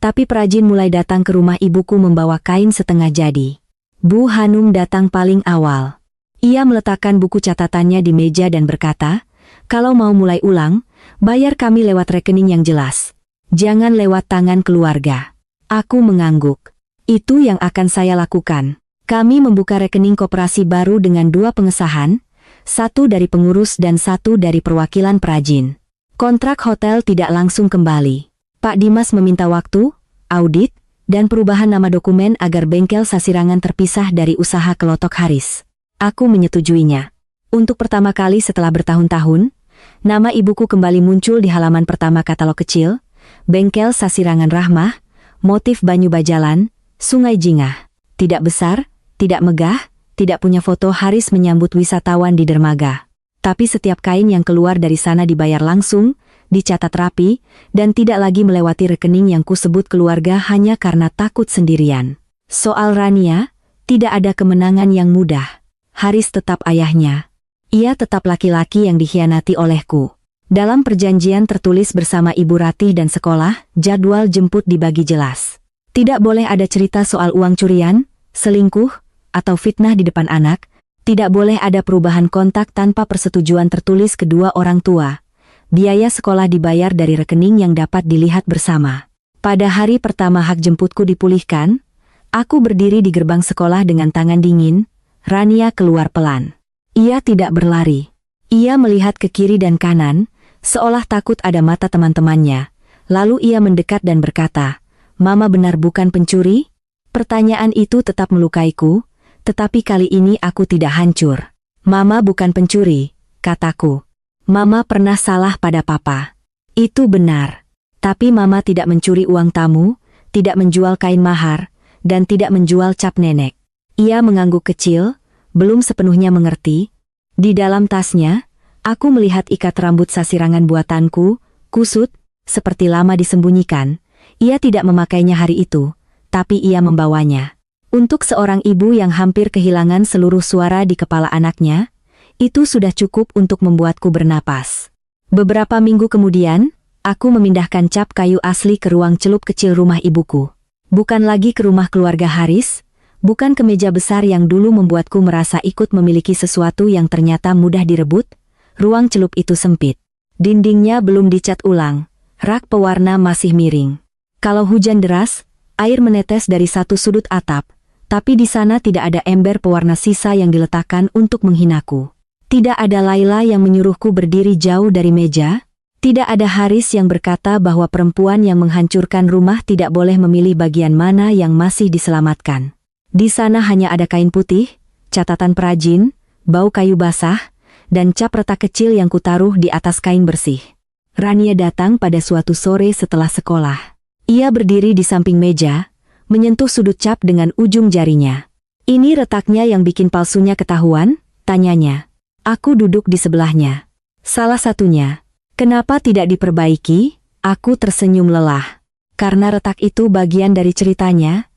tapi perajin mulai datang ke rumah ibuku membawa kain setengah jadi. Bu Hanum datang paling awal. Ia meletakkan buku catatannya di meja dan berkata, "Kalau mau mulai ulang, bayar kami lewat rekening yang jelas. Jangan lewat tangan keluarga." Aku mengangguk. Itu yang akan saya lakukan. Kami membuka rekening koperasi baru dengan 2 pengesahan, satu dari pengurus dan satu dari perwakilan perajin. Kontrak hotel tidak langsung kembali. Pak Dimas meminta waktu, audit, dan perubahan nama dokumen agar bengkel Sasirangan terpisah dari usaha kelotok Haris. Aku menyetujuinya. Untuk pertama kali setelah bertahun-tahun, nama ibuku kembali muncul di halaman pertama katalog kecil, bengkel Sasirangan Rahmah, motif Banyu Bajalan, Sungai Jingah. Tidak besar, tidak megah, tidak punya foto Haris menyambut wisatawan di dermaga. Tapi setiap kain yang keluar dari sana dibayar langsung, dicatat rapi, dan tidak lagi melewati rekening yang kusebut keluarga hanya karena takut sendirian. Soal Rania, tidak ada kemenangan yang mudah. Haris tetap ayahnya. Ia tetap laki-laki yang dikhianati olehku. Dalam perjanjian tertulis bersama Ibu Ratih dan sekolah, jadwal jemput dibagi jelas. Tidak boleh ada cerita soal uang curian, selingkuh, atau fitnah di depan anak. Tidak boleh ada perubahan kontak tanpa persetujuan tertulis kedua orang tua. Biaya sekolah dibayar dari rekening yang dapat dilihat bersama. Pada hari pertama hak jemputku dipulihkan, aku berdiri di gerbang sekolah dengan tangan dingin. Rania keluar pelan. Ia tidak berlari. Ia melihat ke kiri dan kanan, seolah takut ada mata teman-temannya. Lalu ia mendekat dan berkata, "Mama benar bukan pencuri?" Pertanyaan itu tetap melukaiku, tetapi kali ini aku tidak hancur. "Mama bukan pencuri," kataku. "Mama pernah salah pada papa. Itu benar. Tapi Mama tidak mencuri uang tamu, tidak menjual kain mahar, dan tidak menjual cap nenek." Ia mengangguk kecil, belum sepenuhnya mengerti. Di dalam tasnya, aku melihat ikat rambut Sasirangan buatanku, kusut, seperti lama disembunyikan. Ia tidak memakainya hari itu, tapi ia membawanya. Untuk seorang ibu yang hampir kehilangan seluruh suara di kepala anaknya, itu sudah cukup untuk membuatku bernapas. Beberapa minggu kemudian, aku memindahkan cap kayu asli ke ruang celup kecil rumah ibuku. Bukan lagi ke rumah keluarga Haris, bukan ke meja besar yang dulu membuatku merasa ikut memiliki sesuatu yang ternyata mudah direbut. Ruang celup itu sempit. Dindingnya belum dicat ulang, rak pewarna masih miring. Kalau hujan deras, air menetes dari satu sudut atap, Tapi di sana tidak ada ember pewarna sisa yang diletakkan untuk menghinaku. Tidak ada Laila yang menyuruhku berdiri jauh dari meja. Tidak ada Haris yang berkata bahwa perempuan yang menghancurkan rumah tidak boleh memilih bagian mana yang masih diselamatkan. Di sana hanya ada kain putih, catatan perajin, bau kayu basah, dan cap retak kecil yang kutaruh di atas kain bersih. Rania datang pada suatu sore setelah sekolah. Ia berdiri di samping meja, menyentuh sudut cap dengan ujung jarinya. "Ini retaknya yang bikin palsunya ketahuan?" tanyanya. Aku duduk di sebelahnya. "Salah satunya." "Kenapa tidak diperbaiki?" Aku tersenyum lelah. "Karena retak itu bagian dari ceritanya.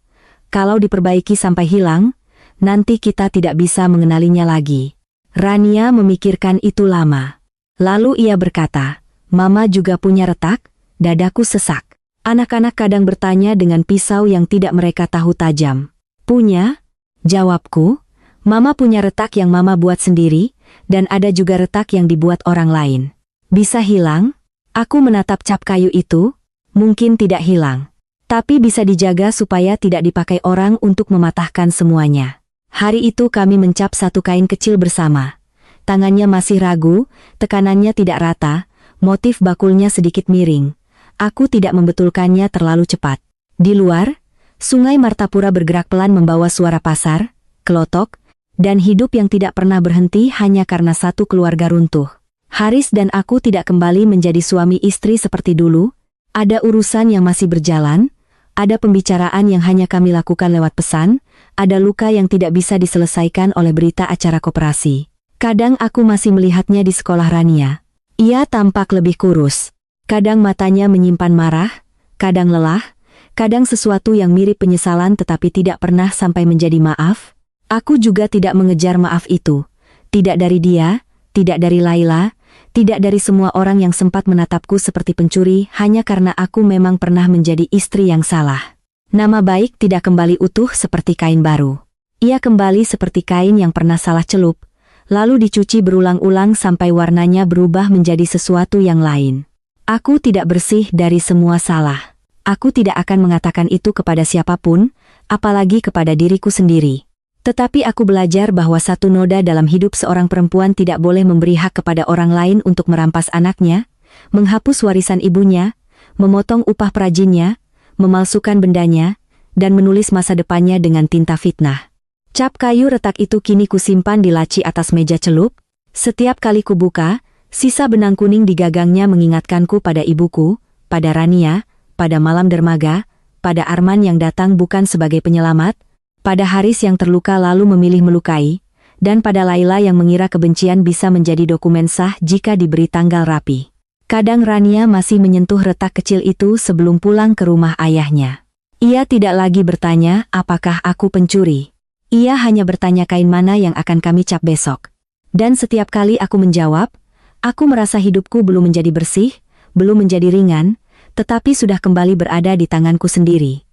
Kalau diperbaiki sampai hilang, nanti kita tidak bisa mengenalinya lagi." Rania memikirkan itu lama. Lalu ia berkata, "Mama juga punya retak?" Dadaku sesak. Anak-anak kadang bertanya dengan pisau yang tidak mereka tahu tajam. "Punya?" jawabku. "Mama punya retak yang Mama buat sendiri, dan ada juga retak yang dibuat orang lain." "Bisa hilang?" Aku menatap cap kayu itu. "Mungkin tidak hilang. Tapi bisa dijaga supaya tidak dipakai orang untuk mematahkan semuanya." Hari itu kami mencap satu kain kecil bersama. Tangannya masih ragu, tekanannya tidak rata, motif bakulnya sedikit miring. Aku tidak membetulkannya terlalu cepat. Di luar, Sungai Martapura bergerak pelan membawa suara pasar, kelotok, dan hidup yang tidak pernah berhenti hanya karena satu keluarga runtuh. Haris dan aku tidak kembali menjadi suami istri seperti dulu. Ada urusan yang masih berjalan, ada pembicaraan yang hanya kami lakukan lewat pesan, ada luka yang tidak bisa diselesaikan oleh berita acara koperasi. Kadang aku masih melihatnya di sekolah Rania. Ia tampak lebih kurus. Kadang matanya menyimpan marah, kadang lelah, kadang sesuatu yang mirip penyesalan tetapi tidak pernah sampai menjadi maaf. Aku juga tidak mengejar maaf itu. Tidak dari dia, tidak dari Laila, tidak dari semua orang yang sempat menatapku seperti pencuri hanya karena aku memang pernah menjadi istri yang salah. Nama baik tidak kembali utuh seperti kain baru. Ia kembali seperti kain yang pernah salah celup, lalu dicuci berulang-ulang sampai warnanya berubah menjadi sesuatu yang lain. Aku tidak bersih dari semua salah. Aku tidak akan mengatakan itu kepada siapapun, apalagi kepada diriku sendiri. Tetapi aku belajar bahwa satu noda dalam hidup seorang perempuan tidak boleh memberi hak kepada orang lain untuk merampas anaknya, menghapus warisan ibunya, memotong upah perajinnya, memalsukan bendanya, dan menulis masa depannya dengan tinta fitnah. Cap kayu retak itu kini kusimpan di laci atas meja celup. Setiap kali kubuka, sisa benang kuning di gagangnya mengingatkanku pada ibuku, pada Rania, pada malam dermaga, pada Arman yang datang bukan sebagai penyelamat, pada Haris yang terluka lalu memilih melukai, dan pada Laila yang mengira kebencian bisa menjadi dokumen sah jika diberi tanggal rapi. Kadang Rania masih menyentuh retak kecil itu sebelum pulang ke rumah ayahnya. Ia tidak lagi bertanya apakah aku pencuri. Ia hanya bertanya kain mana yang akan kami cap besok. Dan setiap kali aku menjawab, aku merasa hidupku belum menjadi bersih, belum menjadi ringan, tetapi sudah kembali berada di tanganku sendiri.